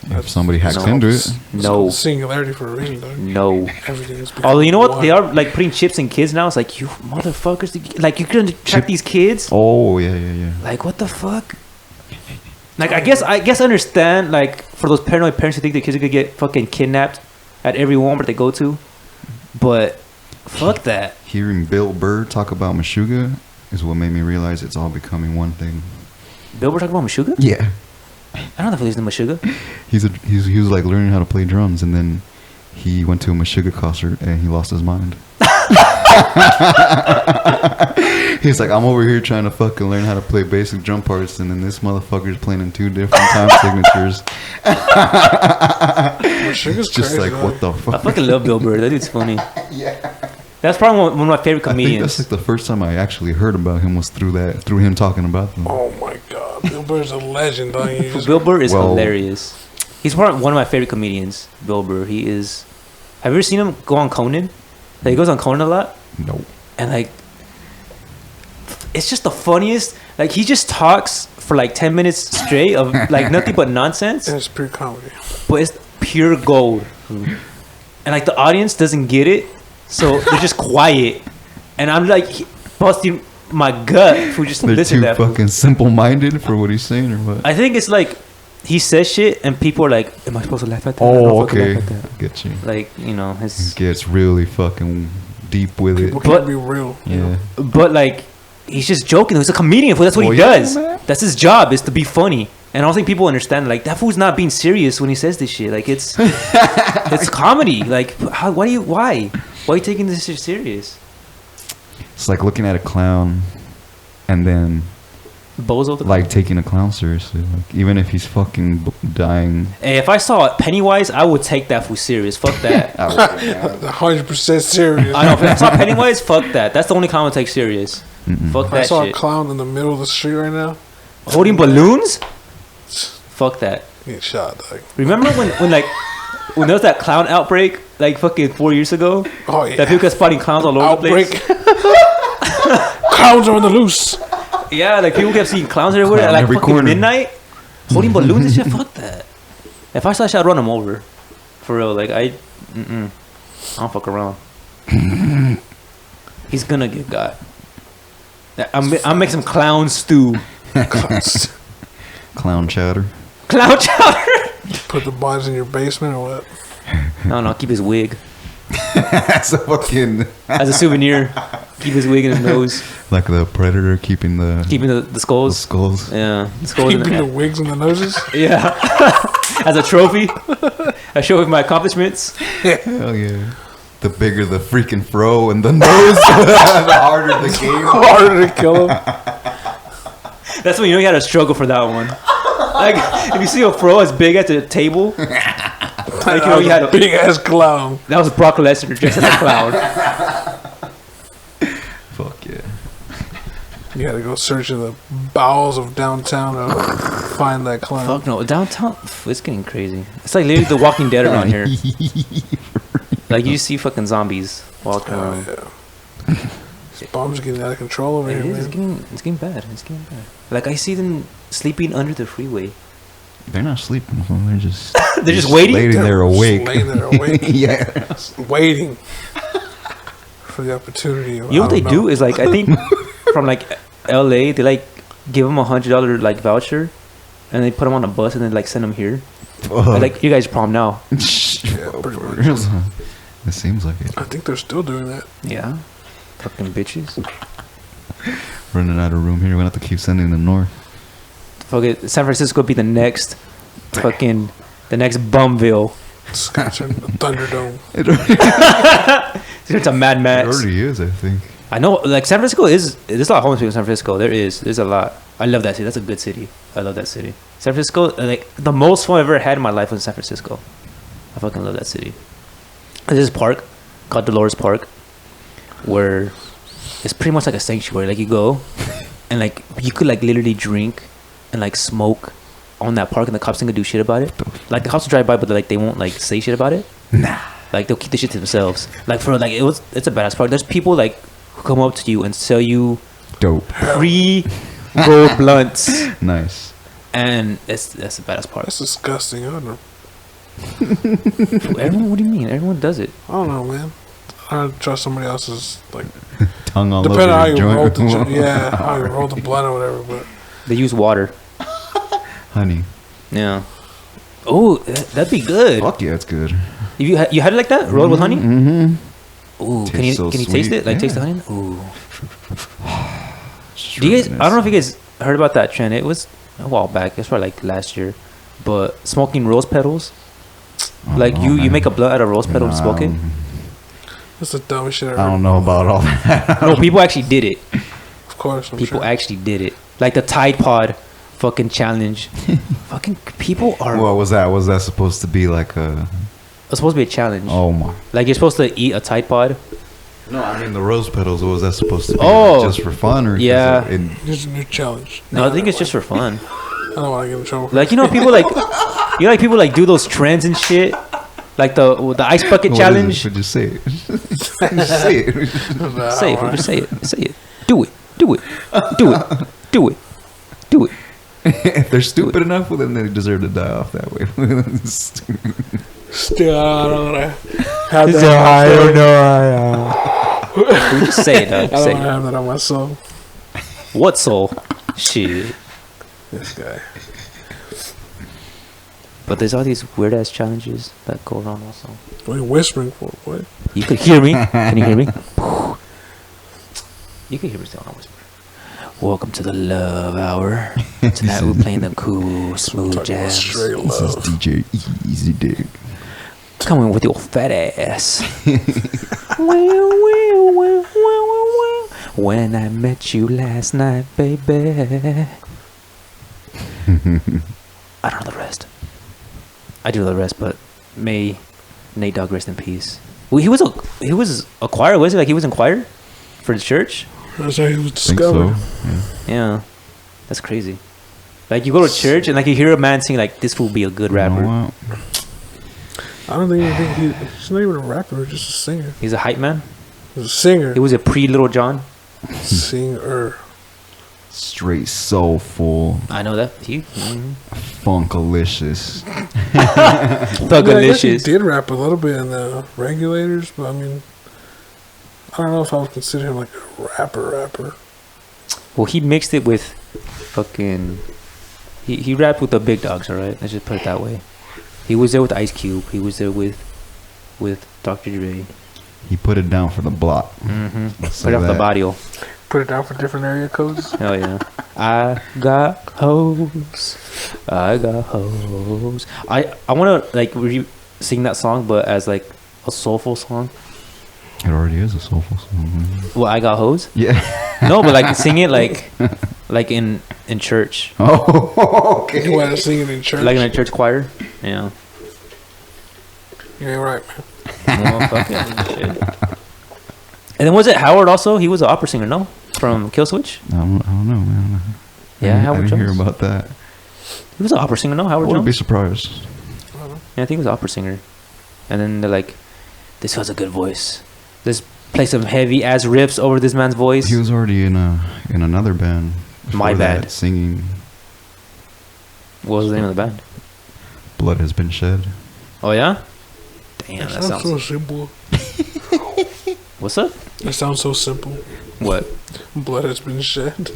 If somebody hacks No. into it, No. Singularity for a reason, dog. No. Everything is. Although, you know what? one. They are, like, putting chips in kids now. It's like, you motherfuckers. Like, you're gonna track these kids? oh yeah. Like, what the fuck? Like, I guess I understand, like, for those paranoid parents who think their kids are gonna get fucking kidnapped at every Walmart they go to. But, fuck that. Hearing Bill Burr talk about Meshuggah is what made me realize it's all becoming one thing. Bill, we're talking about Meshuggah? Yeah. I don't know if he's in Meshuggah. He was like learning how to play drums, and then he went to a Meshuggah concert and he lost his mind. He's like, I'm over here trying to fucking learn how to play basic drum parts, and then this motherfucker's playing in 2 different time signatures. Sugar's Just crazy, like, dog. what the I fuck? fucking love Bill Burr. That dude's funny. Yeah. That's probably one of my favorite I think comedians. that's like the first time I actually heard about him was through him talking about them. Oh my god, Bill Burr's a legend, dog. You just- Bill Burr is Well- hilarious. He's probably one of my favorite comedians. Bill Burr. He is. Have you ever seen him go on Conan? Like, he goes on Conan a lot, No. and like, it's just the funniest. Like, he just talks for like 10 minutes straight of like nothing but nonsense, And it's pure comedy. but it's pure gold. And like the audience doesn't get it, so they're just quiet. And I'm like busting my gut who just They're listen too to that. fool. fucking simple-minded for what he's saying, or what? I think it's like he says shit and people are like, "Am I supposed to laugh at that? I'm not Oh, supposed to okay. laugh at that." Get you. Like, you know, He his. gets really fucking deep with it. People But- can't be real. you Yeah. know? But like, he's just joking. He's a comedian. Fool. That's what Well, he yeah, does. man. That's his job, is to be funny. And I don't think people understand. Like, that fool's not being serious when he says this shit. Like, it's it's comedy. Like, how? Why? Why are you taking this shit serious? It's like looking at a clown and then Bozo the like taking a clown seriously. Like, even if he's fucking dying. Hey, if I saw Pennywise, I would take that fool serious. Fuck that. 100% serious. I know. If I saw Pennywise, fuck that. That's the only clown I would take serious. Fuck If I that saw shit. a clown in the middle of the street right now, Holding balloons? Fuck that. get shot. Like, Remember when there was that clown outbreak like fucking 4 years ago? oh yeah, That people kept spotting clowns all over outbreak. the place. Clowns are on the loose. Yeah, like people kept seeing clowns everywhere at Clown like every fucking corner. midnight, holding balloons and shit. Fuck that. If I saw that shit, I'd run them over. For real, like I don't fuck around. He's gonna get got. I'll make some clown stew. Clown chowder. Clown chowder. Put the bodies in your basement or what? No, keep his wig That's a fucking as a souvenir. Keep his wig in his nose. like the predator keeping the The skulls. skulls. Yeah, the skulls in Keeping the the wigs and the noses. yeah. As a trophy, I show him my accomplishments. Hell yeah. The bigger the freaking fro and the nose, the harder the game. Harder to kill him. That's when you know you had to struggle for that one. Like if you see a fro as big as a table, like you know you had a Big ass clown. that was Brock Lesnar dressed as a clown. Fuck yeah. You had to go search in the bowels of downtown to find that clown. Fuck no, downtown it's getting crazy. It's like literally The Walking Dead around here. Like you see fucking zombies walking Oh around. yeah. This bomb's getting out of control over It here, is, man. it's getting bad. It's getting bad. Like I see them sleeping under the freeway. They're not sleeping. They're just They're just waiting? Laying there They're awake. just laying there awake. Yeah. Waiting for the opportunity. You know what they do is like I think from like LA they like give them $100 like voucher, and they put them on a bus and then like send them here. Fuck. Like you guys prom now. Yeah, pretty much. It seems like it. I think they're still doing that. Yeah. Fucking bitches. Running out of room here. We're gonna have to keep sending them north. Fuck it. San Francisco be the next fucking Bumville. It's gonna turn into Thunderdome. It's a Mad It Max. already is, I think. I know, like San Francisco there's a lot of homeless people in San Francisco. There's a lot. I love that city. That's a good city. I love that city. San Francisco, like the most fun I've ever had in my life was in San Francisco. I fucking love that city. There's this park called Dolores Park, where it's pretty much like a sanctuary. Like you go, and like you could like literally drink and like smoke on that park, and the cops ain't gonna do shit about it. Like the cops will drive by, but like they won't like say shit about it. Nah. Like they'll keep the shit to themselves. Like it's a badass park. There's people like who come up to you and sell you Dope. pre-rolled blunts, Nice. and that's a badass park. That's disgusting. I don't know. Everyone, what do you mean? Everyone does it. I don't know, man. I don't trust somebody else's, like, Tongue all depending on how over you your roll the joint. joint. Yeah, how you roll the blunt or whatever. But They use water. Honey. Yeah. Oh, that'd be good. Fuck yeah, it's good. You had it like that, rolled with honey. Mm-hmm. Ooh, can Tastes you so taste sweet. it? Like Yeah. taste the honey? Ooh. Do you guys? I don't know if you guys heard about that trend. It was a while back. It was probably like last year. But smoking rose petals. Like you make a blunt out of rose petal and smoke it. that's the dumbest shit I I ever. don't know about all that. No, people actually did it. Of course, I'm People sure. actually did it. Like the Tide Pod fucking challenge. Fucking people are. What was that? Was that supposed to be like a? It's supposed to be a challenge. Oh my. Like you're supposed to eat a Tide Pod. No, I mean the rose petals. What was that supposed to be? Oh. Like, just for fun or? 'cause Yeah. Here's a new challenge. No, I think it's just for fun. I don't want to get in trouble. Like you know, people like people like do those trends and shit. Like the ice bucket What challenge. is it? Just say it. Just say it. Nah, Say it, alright. just say it, say it. Do it, do it, do it, do it, do it. If they're stupid enough, well, then they deserve to die off that way. Still, I don't want to have that. We just say it, dog. I don't Say want to it. have that on my soul. What soul? Shit. This guy. But there's all these weird ass challenges that go around also. What are you whispering for, boy? You could hear me. Can you hear me? You can hear me still. I whisper. Welcome to the Love Hour. Tonight we're playing the cool, smooth Talking about jazz. straight This is love. DJ Easy Dick. Coming with your fat ass. When I met you last night, baby. I don't know the rest. I do know the rest, but may Nate Dogg rest in peace. Well, he was a choir, was he? Like he was in choir for the church. That's how he was I think discovered. so. Yeah. Yeah, that's crazy. Like you go to church and like you hear a man sing like this will be a good rapper. You know what? I don't even think he's not even a rapper, just a singer. He's a hype man. He's a singer. He was a pre Little John. Singer. Straight soulful, I know that. He funkalicious. I guess he Thugalicious. did rap a little bit in the Regulators, but I mean, I don't know if I would consider him like a rapper. Well, he mixed it with fucking. He rapped with the big dogs. All right, let's just put it that way. He was there with Ice Cube. He was there with Dr. Dre. He put it down for the block. Mm-hmm. Let's Put say off the that. barrio. Put it down for different area codes. Hell yeah. I got hoes. I got hoes. I want to like sing that song, but as like a soulful song. It already is a soulful song. Well, I got hoes. Yeah. No, but like sing it like in church, Oh, okay. You want to sing it in church? like in a church choir. Yeah. You ain't right, man. Well, fuck it. Shit. And then was it Howard also? He was an opera singer, no? From Killswitch? I don't know, man. Yeah, I Howard didn't hear Jones. about that. He was an opera singer, no? I Howard wouldn't be Jones? surprised. Yeah, I think he was an opera singer. And then they're like, this has a good voice. Let's play some heavy ass riffs over this man's voice. He was already in another band. My before that, Bad. Singing What was the name of the band? Blood Has Been Shed. Oh, yeah? Damn, that sounds so sounds... simple. What's up? That sounds so simple. What? Blood has been shed.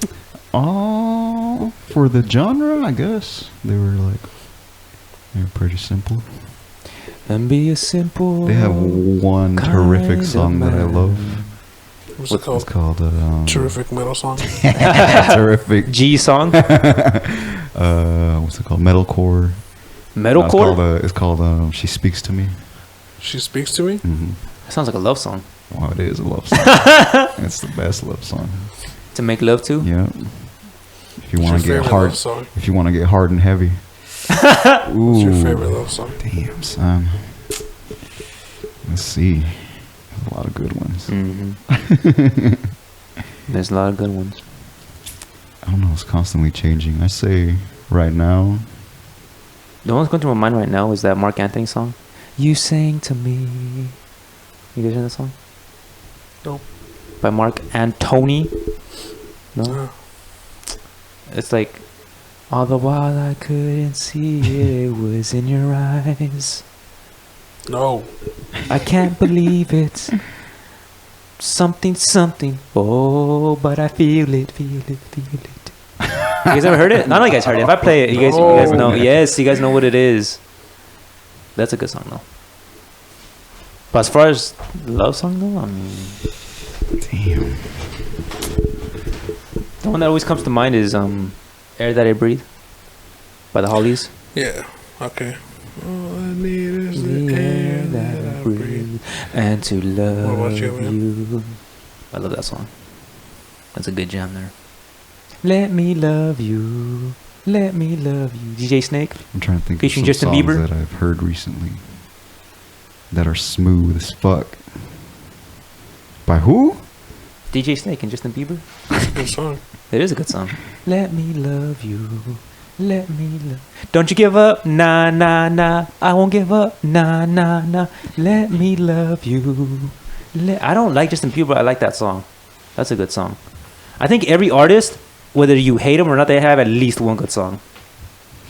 Oh, for the genre, I guess. They were pretty simple. And be a simple... They have one kind terrific of song that I man. love. What's it It's called? called Terrific metal song. terrific. G song? What's it called? Metalcore. No, Metalcore? it's called She Speaks to Me. She speaks to me. Mm-hmm. That sounds like a love song. Wow, it is a love song. It's the best love song. To make love to? Yeah. If you want What's to your get favorite hard, love song? if you want to get hard and heavy. What's your Ooh. favorite love song? Damn, son. Let's see. There's a lot of good ones. Mm-hmm. There's a lot of good ones. I don't know. It's constantly changing. I say right now. The one that's going through my mind right now is that Mark Anthony song. You sang to me. You guys heard that song? Nope. By Mark Anthony. No? Uh, It's like, all the while I couldn't see it, it was in your eyes. no. I can't believe it. Something, something. Oh, but I feel it, feel it, feel it. You guys ever heard it? None of you guys heard it. If I play it, you guys No. know. Yes, you guys know what it is. That's a good song, though. But as far as love song, though, I mean, Damn. the one that always comes to mind is "Air That I Breathe" by the Hollies. Yeah. Okay. All I need is the air that I breathe. and to love What about you, man? you. I love that song. That's a good jam there. Let me love you. Let me love you. DJ Snake. I'm trying to think Featuring of some Justin songs Bieber? that I've heard recently that are smooth as fuck. By who? DJ Snake and Justin Bieber. Good song. It is a good song. Let me love you. Let me love. Don't you give up. Nah, nah, nah. I won't give up. Nah, nah, nah. Let me love you. I don't like Justin Bieber, but I like that song. That's a good song. I think every artist, whether you hate them or not, they have at least one good song.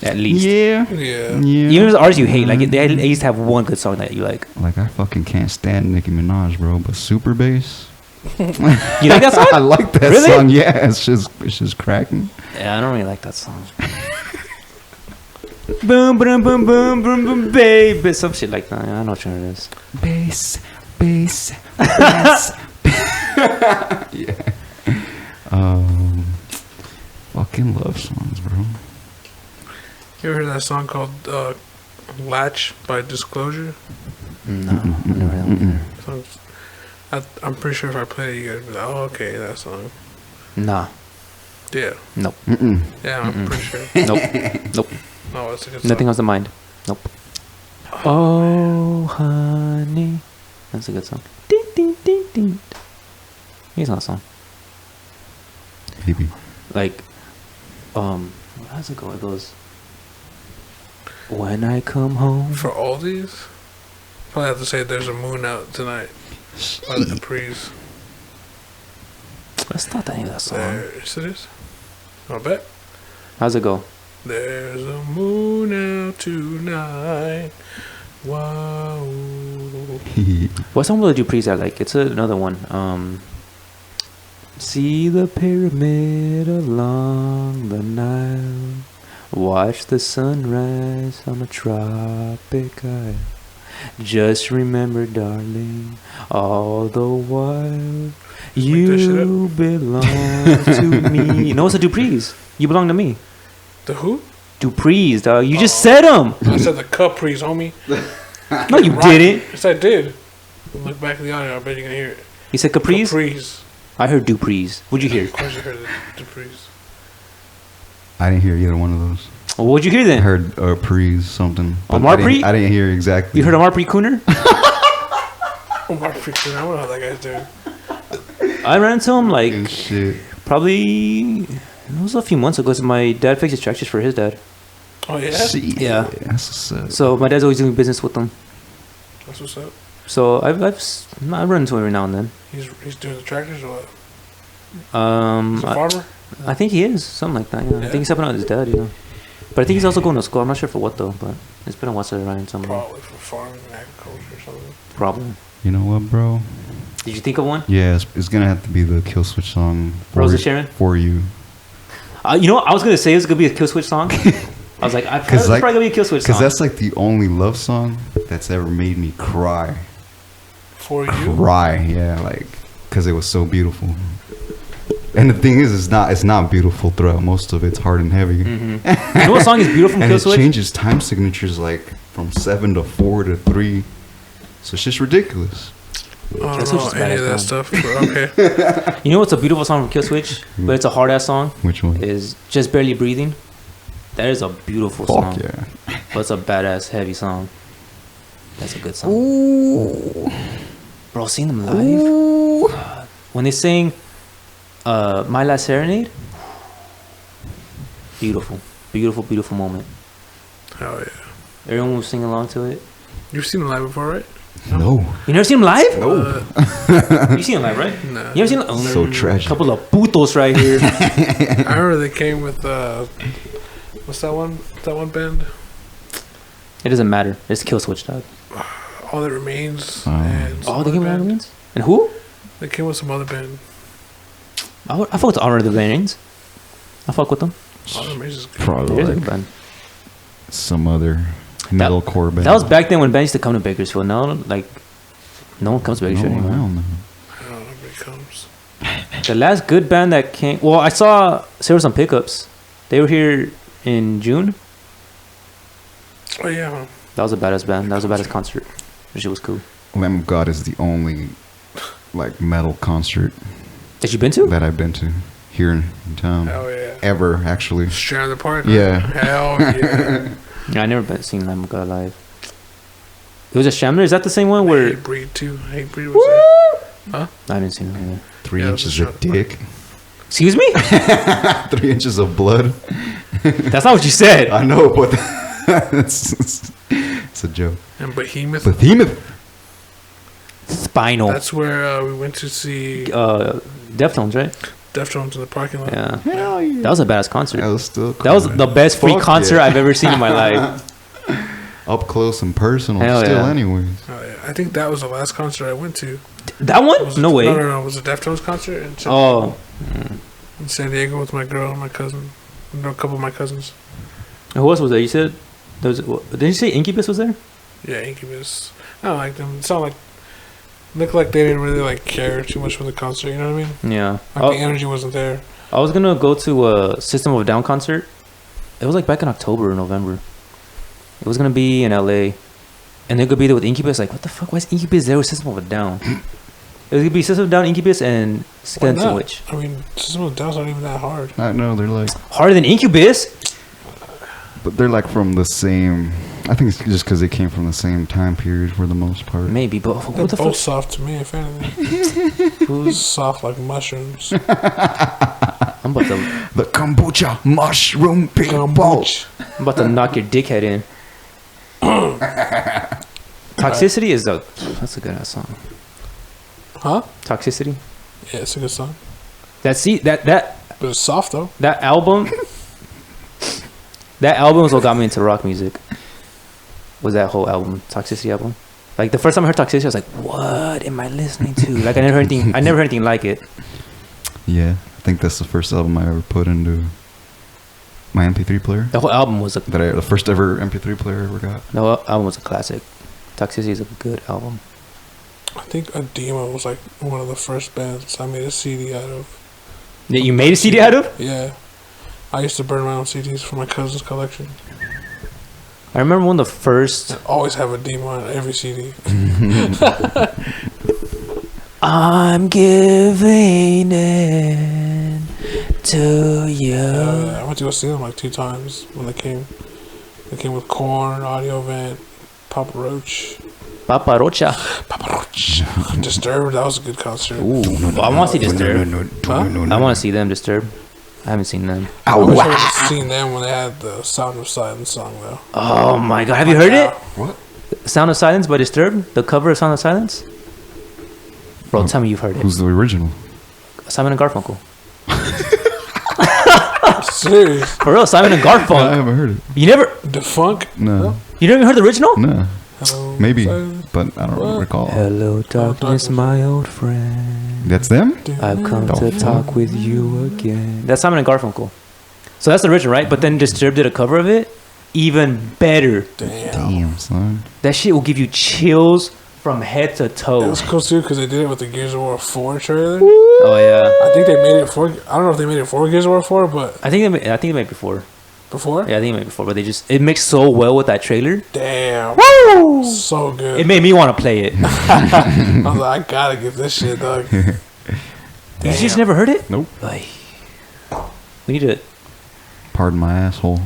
At least. Yeah. Yeah. Yeah. Even if the artists you hate, like they at least have one good song that you like. Like, I fucking can't stand Nicki Minaj, bro. But Super Bass. You like that I song? like that Really? song. Yeah, it's just cracking. Yeah, I don't really like that song. Boom, boom, boom, boom, boom, boom, baby. Some shit like that. I know what it is. Bass, bass, bass. Yeah. Fucking love songs, bro. You ever heard that song called Latch by Disclosure? No, I've never heard that one either. I'm pretty sure if I play it, you guys would be like, oh, okay, that song. Nah. Yeah. Nope. Mm-mm. Yeah, I'm pretty sure. Nope. Nope. No, it's a good song. Nothing comes to mind. Nope. Oh, honey. That's a good song. Ding, ding, ding, ding. It's not a song. Maybe. Like, how's it go? It goes, when I come home. For all these, probably have to say "There's a Moon Out Tonight" by the Capris. That's not the name of that song. Yes, it is. I bet. How's it go? There's a moon out tonight. Wow. What song will the Duprees I like? It's another one. See the pyramid along the Nile. Watch the sunrise on a tropic isle. Just remember, darling, all the while you belong to me. No, it's the Duprees. You belong to me. The who? Duprees, dog. You just said them. I said the Capris, homie. No, you didn't. Yes, I did. Look back at the audio. I bet you can hear it. You said Capris? Capris. I heard Duprees. What'd you hear? Of course you heard the Capris. I didn't hear either one of those. Well, what'd you hear I then? heard Prees something. but Omar I didn't- Pre? I didn't hear exactly. You heard Omar Pre Cooner? Oh, Mark freaking! I don't know how that guy's doing. I ran into him like Good shit. probably it was a few months ago. 'Cause my dad fixes tractors for his dad. Oh yeah, Shit. Yeah. That's what's up. So my dad's always doing business with them. that's what's up. So I run into him every now and then. He's doing the tractors or what? He's Um, a I, farmer. I think he is something like that. Yeah. I Yeah. think he's helping out his dad. Yeah, but I think he's also going to school. I'm not sure for what though. But it's been a while since I ran into him. Probably for farming and agriculture or something. Probably. You know what, bro? Did you think of one? Yeah, it's gonna have to be the Kill Switch song. Rose of Sharon? For you. You know what? I was gonna say it's gonna be a Kill Switch song. I was like, it's like- probably gonna be a Kill Switch song. Because that's like the only love song that's ever made me cry. For you. Cry, yeah, like, because it was so beautiful. And the thing is, it's not beautiful throughout most of it. It's hard and heavy. Mm-hmm. You know what song is beautiful from And Kill it Switch? changes time signatures like from 7 to 4 to 3. So it's just ridiculous. I don't That's know just any of badass, that man. stuff. But okay. You know what's a beautiful song from Kill Switch, but it's a hard ass song? Which one? Is Just Barely Breathing. That is a beautiful Fuck song. yeah. But it's a badass heavy song. That's a good song. Ooh. Bro, seeing them live. God. When they sing My Last Serenade. Beautiful. Beautiful, beautiful moment. Hell yeah. Everyone was singing along to it. You've seen him live before, right? No. You never seen them live? No. You seen them live, right? Nah. You ever seen them? So tragic. Couple of putos right here. I remember they came with what's that one? That one band? It doesn't matter. It's Kill Switch, dog. All That Remains. Oh. And some Oh, they other came with band. Remains? And who? They came with some other band. I fuck with Honor of the Remains. I fuck with them. All That Remains is good. Probably There's a like good band. some other metalcore band. That was back then when bands used to come to Bakersfield. Now, like, no one comes to No, Bakersfield I anymore. don't know. I don't know if it comes. The last good band that came... Well, I saw Service on Pickups. They were here in June. Oh yeah. That was a badass band. That was a badass concert. That shit was cool. Lamb of God is the only like metal concert That you been to? that I've been to here in town. Hell yeah. Ever, actually. Straight on the park. Yeah. Hell yeah. Yeah, I never seen Lamb of God live. It was a Shamler. Is that the same one where... Hate Breed too. Hate Breed was there. I didn't see them either. 3 Yeah, it was inches a of shot. dick. Excuse me? 3 inches of blood. That's not what you said. I know, but it's a joke. And Behemoth. Behemoth. Spinal. That's where we went to see Deftones, right? Deftones in the parking lot. Yeah. Hell yeah. That was a badass concert. That was still That was cool. the best free Fuck concert yeah. I've ever seen in my life. Up close and personal. Hell still, yeah. anyways. Oh, yeah. I think that was the last concert I went to. That one? Was No it, way. No. It was a Deftones concert Oh. in San Diego with my girl and my cousin. And a couple of my cousins. Who else was there? You said there was. Did you say Incubus was there? Yeah, Incubus. I don't like them. It sounded like looked like they didn't really like care too much for the concert. You know what I mean? Yeah. Like the energy wasn't there. I was gonna go to a System of a Down concert. It was like back in October or November. It was gonna be in LA, and they could be there with Incubus. Like, what the fuck? Why is Incubus there with System of a Down? It would be System of a Down, Incubus, and Why Skeleton not? Witch. I mean, System of a Down's not even that hard. I know they're like, Harder than Incubus? but they're like from the same. I think it's just because they came from the same time period for the most part. Maybe, but They're what the both fuck? soft to me, if anything. Who's? Soft like mushrooms. I'm about to, The kombucha mushroom people. I'm about to knock your dickhead in. Toxicity is that's a good ass song. Huh? Toxicity. Yeah, it's a good song. That But it's soft, though. that album. That album was what got me into rock music. Was that whole album, Toxicity album? Like the first time I heard Toxicity, I was like, "What am I listening to?" Like I never heard anything. I never heard anything like it. Yeah, I think that's the first album I ever put into my MP3 player. The whole album was The first ever MP3 player I ever got. the whole album was a classic. Toxicity is a good album. I think Adema was like one of the first bands I made a CD out of. That you made a CD out of? Yeah. I used to burn my own CDs for my cousin's collection. I remember one of the first. Always have Adema on every CD. I'm giving in to you. I went to go see them like 2 times when they came. They came with Korn, Audio Vent, Papa Roach. Papa Rocha. Papa Roach. Disturbed, that was a good concert. Ooh, I want to see Disturbed. Huh? I want to see them Disturbed. I haven't seen them. I wish I would have seen them when they had the Sound of Silence song, though. Oh my god, have you heard it? What? Sound of Silence by Disturbed? The cover of Sound of Silence? Bro, tell me you've heard it. Who's the original? Simon and Garfunkel. Serious? For real, Simon and I Garfunkel. haven't heard it. You never Defunk? No. you never even heard the original? No. Hello, Maybe, Silence. but I don't recall. Hello, darkness, my old friend. That's them? I've come The to fuck? talk with you again. That's Simon and Garfunkel. So that's the original, right? But then Disturbed did a cover of it. Even better. Damn. Damn, son. That shit will give you chills from head to It toe. was cool too because they did it with the Gears of War 4 trailer. Oh yeah. I think they made it for. I don't know if they made it for Gears of War 4, but I think they made before. before. Yeah, I think they made before, but it mixed so well with that trailer. Damn. Woo! So good. It made me want to play it. I was like, I gotta get this shit, dog. You just never heard it? Nope. Like, we need to. Pardon my asshole.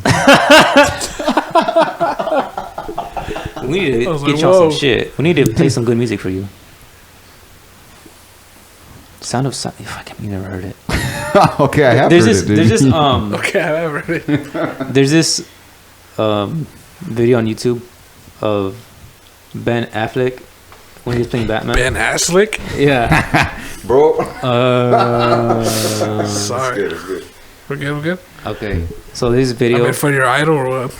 We need to I was get like, you on some whoa. shit. We need to play some good music for you. Sound of Silence. Fuck, you never heard it. Okay, I have There's heard this. it, dude. There's this. Okay, I haven't heard it. There's this video on YouTube of Ben Affleck when he was playing Batman. Ben Affleck. Yeah. Bro. Sorry. We're good. Okay. So this I video. mean, for your idol or what?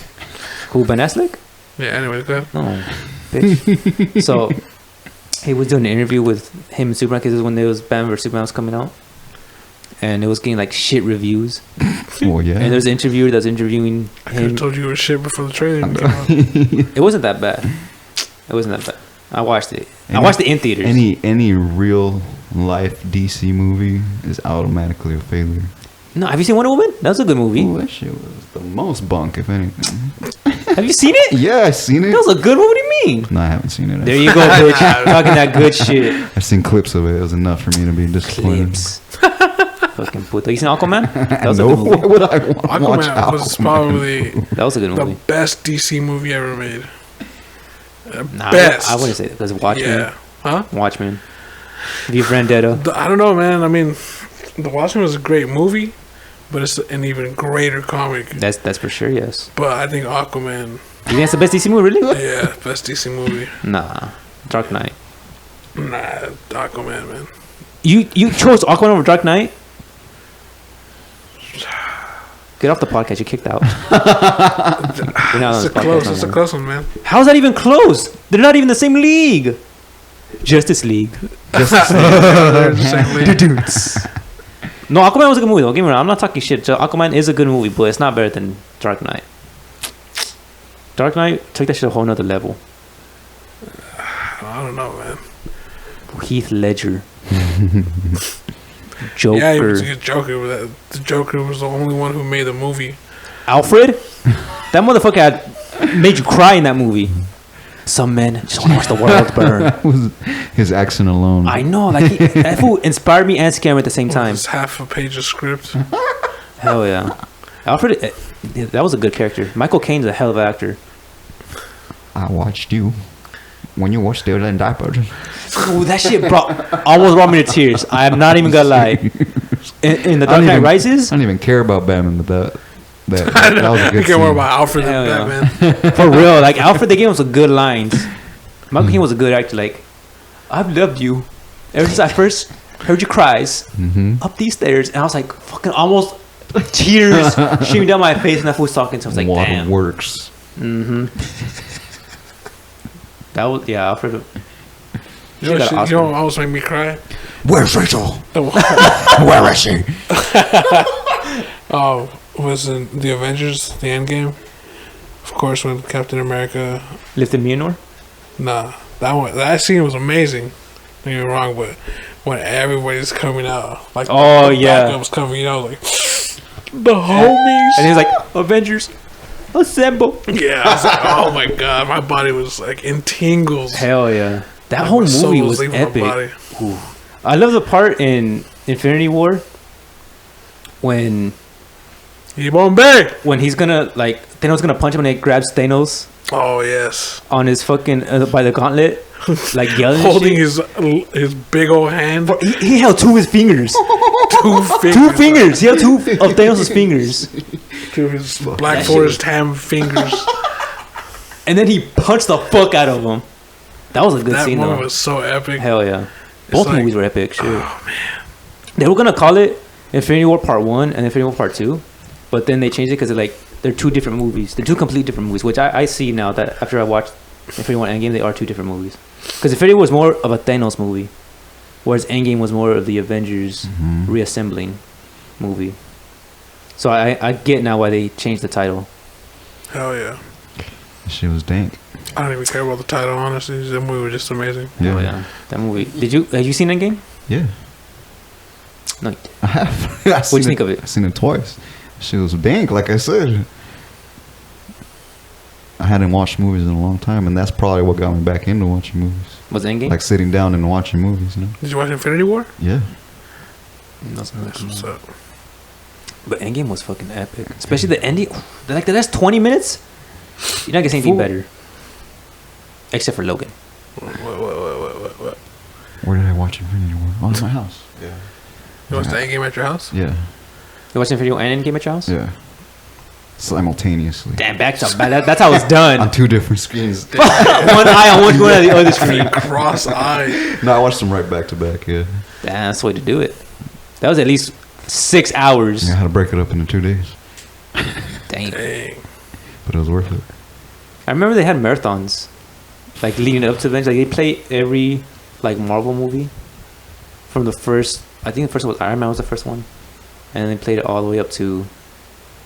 Who, Ben Affleck? Yeah. Anyway, go ahead. No, bitch. So he was doing an interview with him and Superman because this is when there was Batman vs Superman was coming out, and it was getting like shit reviews. Well, yeah. And there's an interviewer that's interviewing I could have him. told you were shit before the trailer even came out. It wasn't that bad. It wasn't that bad. I watched it. I watched it in theaters. Any real life DC movie is automatically a failure. No, have you seen Wonder Woman? That was a good movie. Ooh, that shit was the most bunk, if anything. Have you seen it? Yeah, I've seen it. That was a good movie. What do you mean? No, I haven't seen it. There you go, bitch. Talking that good shit. I've seen clips of it. It was enough for me to be disappointed. Clips. Fucking puto. You seen Aquaman? That was a No, good movie. why would I watch Aquaman was Aquaman? probably That was a good the movie. best DC movie ever made. Nah, Best. I wouldn't say that because Watchmen. Yeah. Huh? Watchmen. V Vendetta. I don't know, man. I mean, The Watchmen was a great movie, but it's an even greater comic. That's for sure. Yes. But I think Aquaman, You think that's the best DC movie? Really? yeah, best DC movie. Nah. Dark Knight. Nah, Aquaman, man. You chose Aquaman over Dark Knight? Get off the podcast. You're kicked out. You're not on It's this a podcast close. no It's a more. close one, man. How's that even close? They're not even the same league. Justice League. They're the same league. Dudes. No, Aquaman was a good movie though. Don't get me wrong. I'm not talking shit. Aquaman is a good movie, but it's not better than Dark Knight. Dark Knight took that shit to a whole nother level. I don't know, man. Heath Ledger. Joker. Yeah, he was a good Joker. But the Joker was the only one who made the movie. Alfred? That motherfucker had made you cry in that movie. Some men just want to watch the world burn. His accent alone. I know, like that fool inspired me and scared me at the same time. It's half a page of script. Hell yeah, Alfred, that was a good character. Michael Caine's a hell of an actor. I watched you when you were still in diapers. Ooh, that shit almost brought me to tears. I am not even gonna lie. In The Dark Knight Rises, I don't even care about Batman, but that was a good You care more scene. about Alfred than Hell yeah. Batman. for real, like Alfred, they gave him some good lines. Michael Caine was a good actor. Like, I've loved you ever since I first heard your cries Mm-hmm. up these stairs, and I was like, fucking almost tears streaming down my face, and that fool was talking. So I was like, damn. Waterworks. Mm-hmm. That was Alfred. You know, got an what Oscar. always make me cry? Where's Rachel? Where is she? Oh, was in the Avengers, the Endgame. Of course, when Captain America. Lifted Mjolnir. Nah, that scene was amazing. Don't get me wrong, but when everybody's coming out, like Oh, the yeah. backup's coming out, like the homies. And he's like, Avengers, assemble. Yeah, I was like, oh my god, my body was like in tingles. Hell yeah. That Like, whole my soul movie was leaving my epic. body. I love the part in Infinity War when he's gonna, like, Thanos gonna punch him and he grabs Thanos Oh yes, on his fucking by the gauntlet, like yelling, and holding shit. his big old hand, He held two of his fingers. two fingers, Two fingers. He held two of Thanos' fingers, to his Black That Forest ham fingers. and then he punched the fuck out of him. That was a good That scene, moment though. was so epic. Hell yeah. It's Both like- movies were epic. Shit. Oh man, They were gonna call it Infinity War Part 1 and Infinity War Part 2, but then they changed it because they're two different movies. They're two complete different movies, which I see now that after I watched Infinity War and Endgame, they are two different movies. Because Infinity War was more of a Thanos movie, whereas Endgame was more of the Avengers Mm-hmm. reassembling movie. So I get now why they changed the title. hell yeah. She was dank. I don't even care about the title. Honestly, that movie was just amazing. Yeah. Oh, yeah. That movie. Have you seen Endgame? Yeah. No. You didn't. I have. What'd you think of it? I seen it twice. She was dank, like I said. I hadn't watched movies in a long time, and that's probably what got me back into watching movies. Was it Endgame? Like sitting down and watching movies, you know? Did you watch Infinity War? Yeah. That's what's up. But Endgame was fucking epic. Especially the ending. Like the last 20 minutes, you're not gonna see anything Fool. better. Except for Logan. What? Where did I watch Infinity War? Oh, in my house. Yeah. You watched the Endgame at your house? Yeah. You watched Infinity War and Endgame at your house? Yeah. Simultaneously. Damn, back to back. That's how it's done. On two different screens. One eye on one corner of the other screen. Cross-eyed. No, I watched them right back to back, yeah. Damn, that's the way to do it. That was at least 6 hours. I had to break it up into 2 days. Dang. Dang. But it was worth it. I remember they had marathons, like leading up to events. Like they play every like Marvel movie from the first. I think the first one was Iron Man was the first one, and they played it all the way up to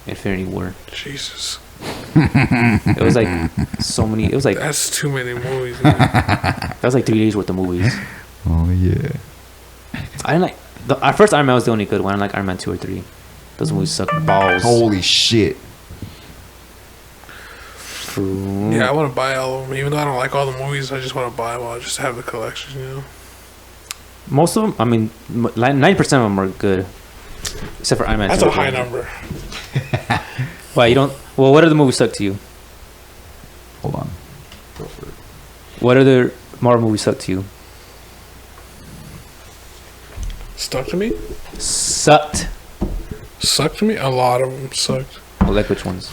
Infinity War. Jesus. It was like so many. It was like That's too many movies. Man. that was like 3 days worth of movies. Oh, yeah. I didn't like our first Iron Man was the only good one. I didn't like Iron Man 2 or 3. Those movies suck balls. Holy shit. True. Yeah, I want to buy all of them. Even though I don't like all the movies, I just want to buy them all. I just have the collection, you know? Most of them, I mean, 90% of them are good, except for Iron Man. That's 2 a or high 3. number. Why you don't? Well, what other movies suck to you? Hold on. Go for it. What other Marvel movies suck to you? Stuck to me? Sucked. Sucked to me? A lot of them sucked. Well, like which ones?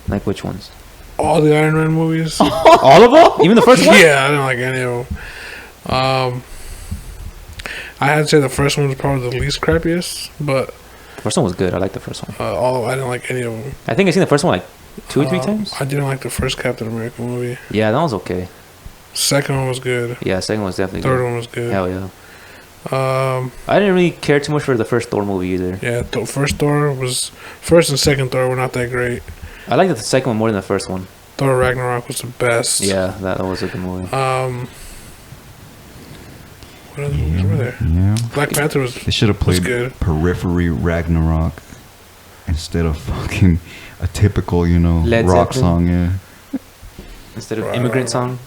Like which ones? All the Iron Man movies. All of them? Even the first one? Yeah, I didn't like any of them. I had to say the first one was probably the least crappiest, but The first one was good. I like the first one. I didn't like any of them. I think I've seen the first one like 2 or 3 times. I didn't like the first Captain America movie. Yeah, that was okay. Second one was good. Yeah, second one was definitely Third good. one was good. Hell yeah. Um, I didn't really care too much for the first Thor movie either. yeah, the first and second Thor were not that great. I liked the second one more than the first one. Thor Ragnarok was the best. Yeah, that was a good movie. What other movies were there? Yeah. Black Panther was They should have was played good. Periphery Ragnarok. instead of fucking a typical, Led rock Zeppelin? song. Yeah, Instead of Right, Immigrant right, Song.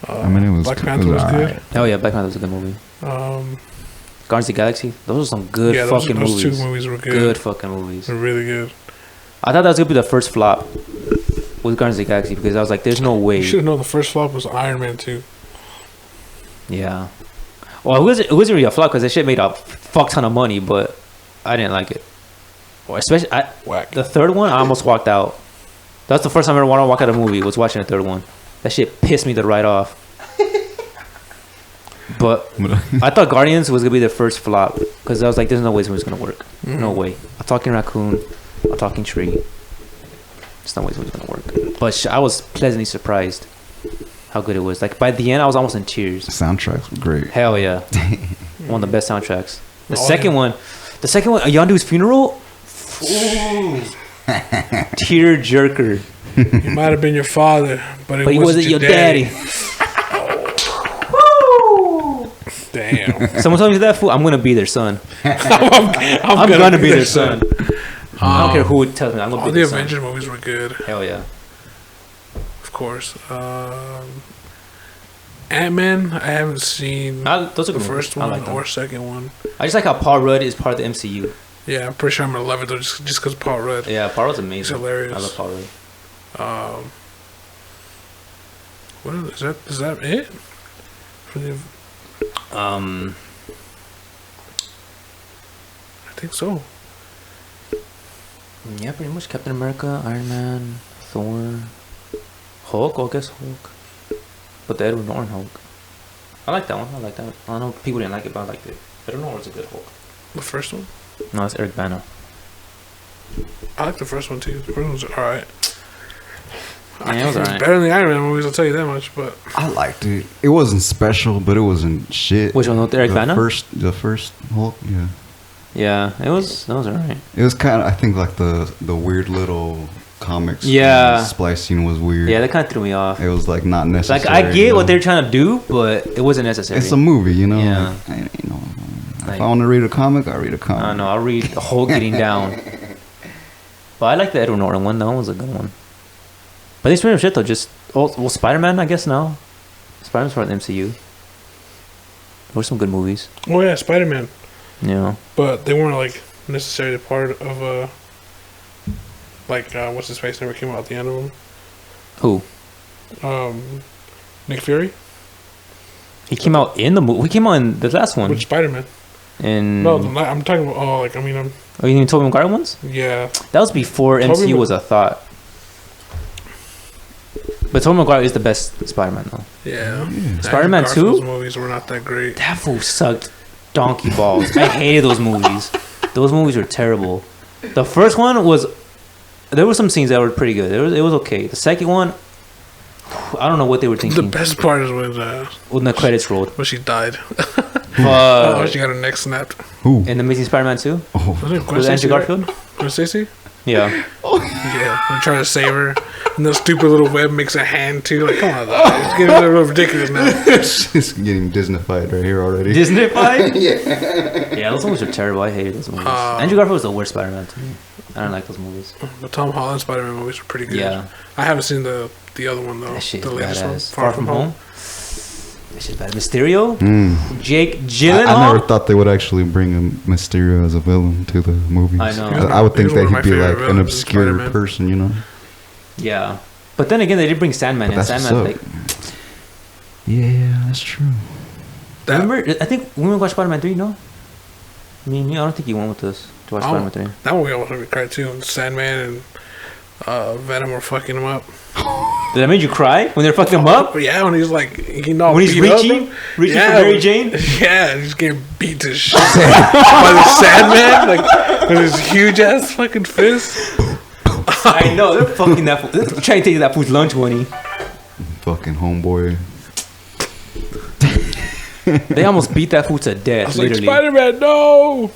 I mean it was. Black Panther was good. alright. Oh yeah, Black Panther was a good movie. Guardians of the Galaxy. Those are some good yeah, fucking those movies. two movies were good. Good fucking movies. They're really good. I thought that was gonna be the first flop with Guardians of the Galaxy because I was like, "There's no You way." should have known the first flop was Iron Man 2. Yeah. Well, it wasn't really a flop because that shit made a fuck ton of money, but I didn't like it. Or especially Whack. the third one, I almost walked out. That's the first time I ever wanted to walk out of a movie was watching the third one. That shit pissed me the right off. But I thought Guardians was gonna be the first flop because I was like, "There's no way this movie's gonna work. No way." A talking raccoon, a talking tree. There's no way this movie's gonna work. But I was pleasantly surprised how good it was. Like by the end, I was almost in tears. Soundtracks were great. Hell yeah, one of the best soundtracks. The Oh, second yeah. one, a Yondu's funeral. Tear jerker. He might have been your father, but But he wasn't your daddy. Damn. Someone told me that fool. I'm gonna be their son. I'm gonna be their son. I don't care who tells me. I'm gonna All be the their son. Avengers movies were good, Hell yeah. of course. Ant-Man, I haven't seen Those are the good first movies. I one like them. or second one. I just like how Paul Rudd is part of the MCU. Yeah, I'm pretty sure I'm gonna love it though, just because Paul Rudd. Yeah, Paul Rudd's amazing. He's hilarious. I love Paul Rudd. What is that it? For the, I think so. Yeah, pretty much Captain America, Iron Man, Thor, Hulk. I guess Hulk, but the Edward Norton Hulk. I like that one. I like that. I know people didn't like it, but I liked it. Edward Norton's a good Hulk. The first one. No, it's Eric Bana. I like the first one too. The first one's alright. Yeah, it was alright. Better than the Iron Man movies, I'll tell you that much. But I liked it. It wasn't special, but it wasn't shit. Which one? With Eric the Bana? The first Hulk. Yeah, Yeah, that was alright. it was kind of. I think like the weird little comics. Yeah. splice scene was weird. Yeah, that kind of threw me off. It was like not necessary. Like I get you what know? they're trying to do, but it wasn't necessary. It's a movie, you know. Yeah. Like, if Like- I want to read a comic, I read a comic. I don't know. I'll read the whole getting down. But I like the Edward Norton one. That one was a good one. But these pretty much shit though. Just Spider-Man, I guess now. Spider-Man's part of the MCU. There were some good movies. oh yeah, Spider-Man. Yeah. But they weren't like necessarily part of what's his face never came out at the end of Who? them. Nick Fury. He came out in the movie. He came out in the last one. Which Spider-Man? In No, I'm talking about. Oh, like I mean, oh, you mean Tobey Maguire ones? yeah. That was before Tobey MCU Ma- was a thought. But Tobey Maguire is the best Spider-Man though. Yeah. Spider-Man Andrew 2? Garfield's movies were not that great. That fool sucked donkey balls. I hated those movies. Those movies were terrible. The first one was. There were some scenes that were pretty good. It was okay. The second one, I don't know what they were The thinking best part is when the credits rolled. when she died. Oh, she got her neck snapped. Who? In the Amazing Spider-Man 2 Oh, Was it Gwen with Andrew Stacy? Right? Garfield. Gwen Stacy? Yeah. Yeah. I'm trying to save her. And the stupid little web makes a hand too. Like, come on, it's getting a little ridiculous now. it's getting Disneyfied right here already. Disney fight. Yeah, those movies are terrible. I hated those movies. Andrew Garfield was the worst Spider-Man to me. I don't like those movies. The Tom Holland Spider-Man movies were pretty good. Yeah. I haven't seen the other one though. That shit The is latest one, badass. Far From Home. That shit's bad. Mysterio. Mm. Jake I Gyllenhaal. never thought they would actually bring a Mysterio as a villain to the movie. I know. I would think He was that one of he'd my be like favorite an villains in obscure Spider-Man. person, you know. Yeah. But then again, they did bring Sandman, But and that's Sandman what's like. Yeah, that's true. Remember, I think when we watched Spider-Man 3, no? I mean, I don't think you went with us to watch Oh. Spider-Man 3. That one we almost made me cry too. And Sandman and Venom were fucking him up. Did that make you cry when they're fucking him up? But yeah, when he's like, all When he's beat up, reaching for yeah, Mary Jane? Yeah, he's getting beat to shit by the Sandman, like with his huge ass fucking fist. I know, they're fucking that fool. They're trying to take that fool's lunch money. Fucking homeboy. They almost beat that fool to I death, was like, literally. Spider-Man, no.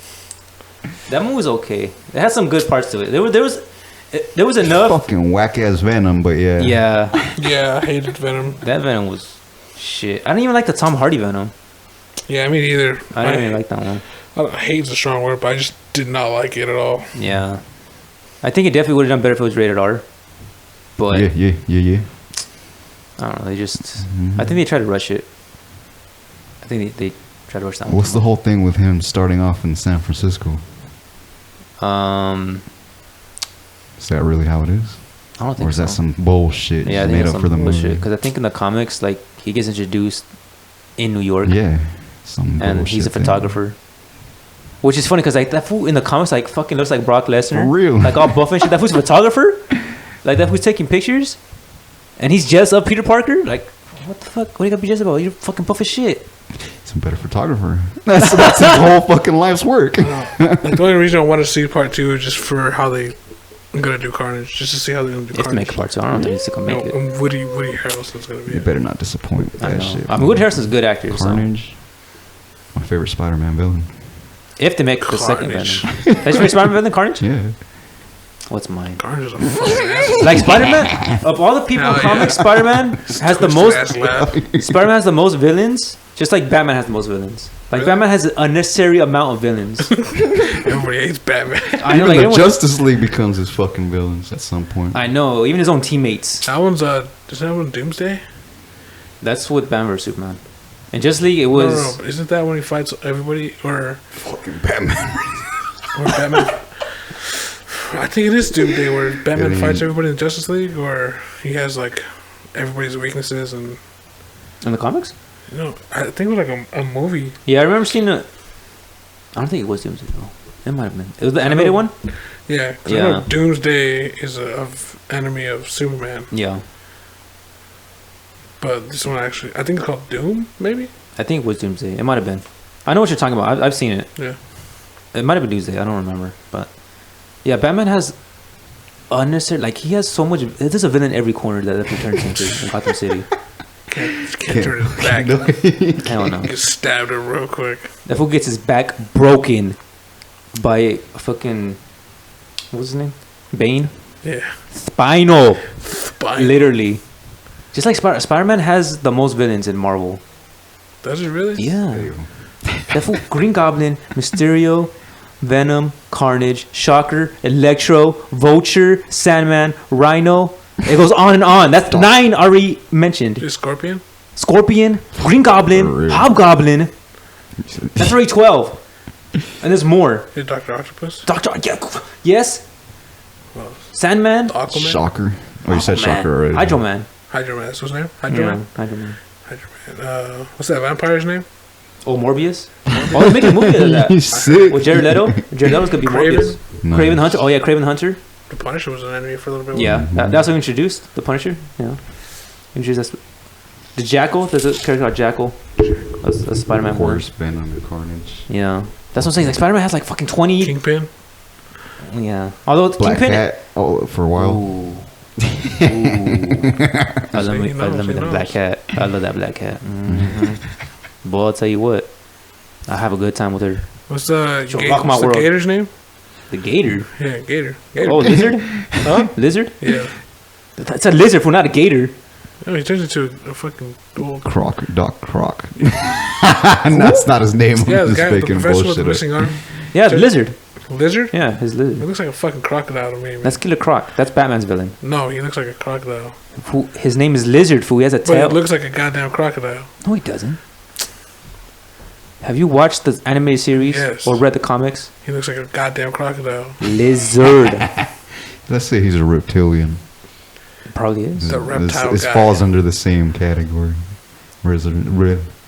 That movie was okay. It had some good parts to it. There was enough. Fucking whack ass Venom, but yeah. Yeah, Yeah, I hated Venom. that Venom was shit. I didn't even like the Tom Hardy Venom. Yeah, me neither. I didn't even like that one. I hate's a strong word, but I just did not like it at all. Yeah. I think it definitely would have done better if it was rated R. But Yeah. I don't know. They just. Mhm. I think they tried to rush it. I think they tried to rush that. What's the whole thing with him starting off in San Francisco? whole? Is that really how it is? I don't think Or is that so. some bullshit Yeah, I think made that's up for the some movie? bullshit. Because I think in the comics, like he gets introduced in New York, Yeah. Some and he's a bullshit thing. photographer. Which is funny because like that fool in the comics like fucking looks like Brock Lesnar. For real. Like all buff and shit. That fool's a photographer. Like that fool's taking pictures, and he's jealous of Peter Parker. Like what the fuck? What do you got to be jealous about? You're fucking buff as shit. He's a better photographer. That's his whole fucking life's work. Like the only reason I want to see part 2 is just for how they gonna do Carnage, just to see how they're gonna do If to Carnage. make a part two, I don't think he's gonna make it. And Woody Harrelson's gonna be You it. better not disappoint with I that know. shit. I mean, Woody Harrelson's a good actor. So Carnage. My favorite Spider-Man villain. if they make the second Carnage. Venom, that's your favorite Spider-Man villain, Carnage. Yeah. What's mine? Carnage is a fucking ass. Like Spider-Man, of all the people in Hell yeah. comics, Spider-Man has the most. Ass laugh. Spider-Man has the most villains, just like Batman has the most villains. Like Really? Batman has an unnecessary amount of villains. Everybody hates Batman. I know, Even like the everyone- Justice League becomes his fucking villains at some point. I know, even his own teammates. That one's is that one Doomsday? That's with Batman vs Superman. And Justice League, it was. No. Isn't that when he fights everybody or Fucking Batman. Batman? I think it is Doomsday where Batman Yeah, fights he- everybody in Justice League, or he has like everybody's weaknesses, and In the comics? you know, I think it was like a movie. Yeah, I remember seeing a. I don't think it was Doomsday though. It might have been. It was the animated one. Yeah, 'cause I Yeah. know Doomsday is a enemy of Superman, Yeah, but this one actually, I think it's called Doom, maybe. I think it was Doomsday. It might have been. I know what you're talking about. I've seen it. Yeah. It might have been Doomsday. I don't remember, but yeah, Batman has unnecessary. Like he has so much. There's a villain in every corner that he turns into in Gotham City. Can't turn his back. Hell no. Get stabbed him real quick. That fool gets his back broken by a fucking what's his name? Bane. Yeah. Spinal. Spine. Literally. Just like Spider-Man has the most villains in Marvel. Does it really? Yeah. That fool Green Goblin, Mysterio, Venom, Carnage, Shocker, Electro, Vulture, Sandman, Rhino. It goes on and on. That's 9 already mentioned. Is Scorpion? Scorpion, Green For Goblin, real. Hobgoblin. That's already 12. And there's more. Is Dr. Octopus? Doctor, yes. Well, Sandman. Aquaman? Shocker. Oh, you said Man. Shocker already. Hydro Man. Hydro Man, that's his name? Hydro Yeah, Man? Hydro Man. Hydro Man. What's that vampire's name? Oh, Morbius. Oh, they're making a movie out of that. He's sick. With Jared Leto. Jared Leto's gonna be Kraven? Morbius. Nice. Craven Hunter. Oh yeah, Craven Hunter. The Punisher was an enemy for a little bit. Yeah, that's what we introduced the Punisher. Yeah, introduced us. The Jackal. There's a character called Jackal. A Spider-Man Of villain. course, Venom and Carnage. Yeah, that's what I'm saying. Like Spider-Man has like fucking 20. Kingpin? Yeah, although Black Kingpin. Cat. Oh, for a while. Ooh. I love me, He I love me knows. that black cat. I love that black cat. Boy, I'll tell you what, I have a good time with her. What's the, She'll rock my what's the world. Gator's name? The gator. Yeah, Gator. Gator. Oh, lizard. Huh? Lizard. Yeah. That's a lizard, for not a gator. No, he turns into a fucking old. Croc. Doc Croc. That's not his name. Yeah, I'm the just guy, the making professor with the bullshit. missing arm. Yeah, the lizard. Lizard? Yeah, his He lizard. looks like a fucking crocodile to me, man. That's Killer Croc. That's Batman's villain. No, he looks like a crocodile. Fool, his name is Lizard. Fool, he has a But tail. it looks like a goddamn crocodile. No, he doesn't. Have you watched the animated series Yes. or read the comics? He looks like a goddamn crocodile. Lizard. Let's say he's a reptilian. Probably is. The reptile This guy. falls under the same category.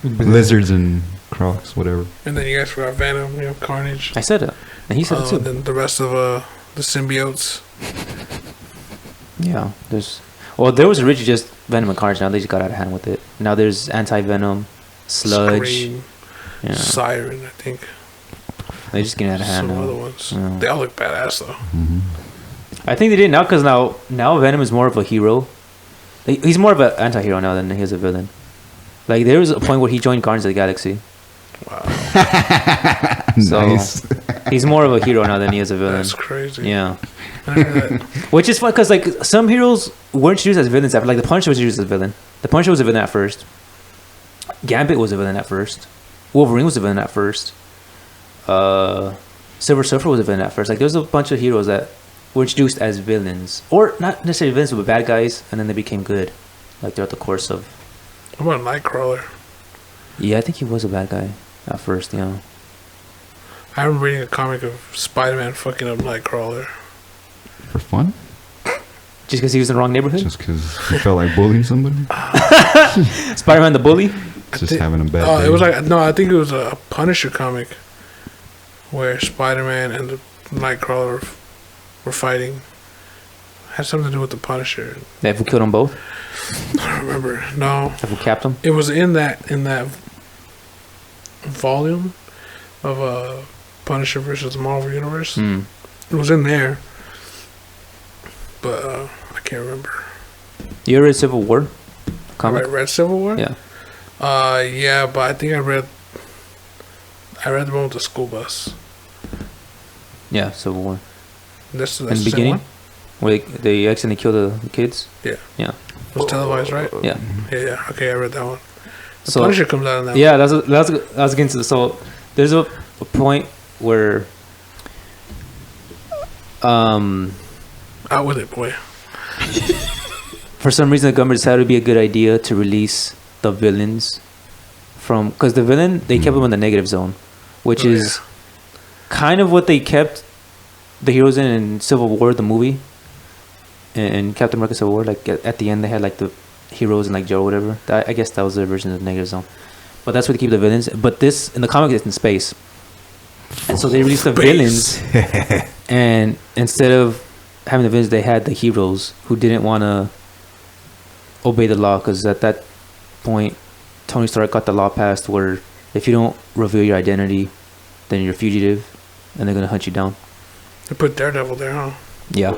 Lizards and crocs, whatever. And then you guys forgot Venom, you know, Carnage. I said it. And he said it too. And then the rest of the symbiotes. Yeah, there's. Well, there was originally just Venom and Carnage. Now they just got out of hand with it. Now there's Anti-Venom, Sludge. Scream, Yeah, Siren, I think. they're just getting out of hand Some now. other ones. Yeah. They all look badass though. I think they did now because now Venom is more of a hero. Like, he's more of an anti-hero now than he is a villain. Like there was a point where he joined Guardians of the Galaxy. Wow. So Nice. he's more of a hero now than he is a villain. That's crazy. Yeah, I never knew that. which is fun because like some heroes were introduced as villains after. Like the Punisher was introduced as a villain. The Punisher was a villain at first. Gambit was a villain at first. Wolverine was a villain at first. Silver Surfer was a villain at first. Like there's a bunch of heroes that were introduced as villains, or not necessarily villains, but bad guys, and then they became good, like throughout the course of. What about Nightcrawler? Yeah, I think he was a bad guy at first. Yeah. I remember reading a comic of Spider-Man fucking up Nightcrawler. For fun? Just because he was in the wrong neighborhood. Just because he felt like bullying somebody? Spider-Man the bully. Just having a bad Oh, day. it was like no, I think it was a Punisher comic where Spider-Man and the Nightcrawler were fighting. Had something to do with the Punisher. That who killed them both. I don't remember. No, That who capped them. it was in that volume of Punisher versus the Marvel Universe. Hmm. It was in there, but I can't remember. You ever read Civil War? Comic. Read Civil War? Yeah. Yeah, but I think I read the one with the school bus. Yeah, Civil War. That's In the the same beginning, one? where they accidentally kill the kids. Yeah. Yeah. It was televised, right? Yeah. Yeah. Okay, I read that one. The So- Punisher comes out in that. Yeah, that's against it. So there's a point where Out with it, boy. for some reason the government decided it would be a good idea to release the villains from, because the villain, they kept them in the negative zone, which Oh, is kind of what they kept the heroes in Civil War, the movie, and Captain America Civil War. Like at the end they had like the heroes in like jail or whatever. I guess that was their version of the negative zone, but that's where they keep the villains. But this in the comic it's in space, and so they released the villains. And instead of having the villains, they had the heroes who didn't want to obey the law, because at that point, Tony Stark got the law passed where if you don't reveal your identity, then you're a fugitive, and they're gonna hunt you down. They put Daredevil there, huh? Yeah.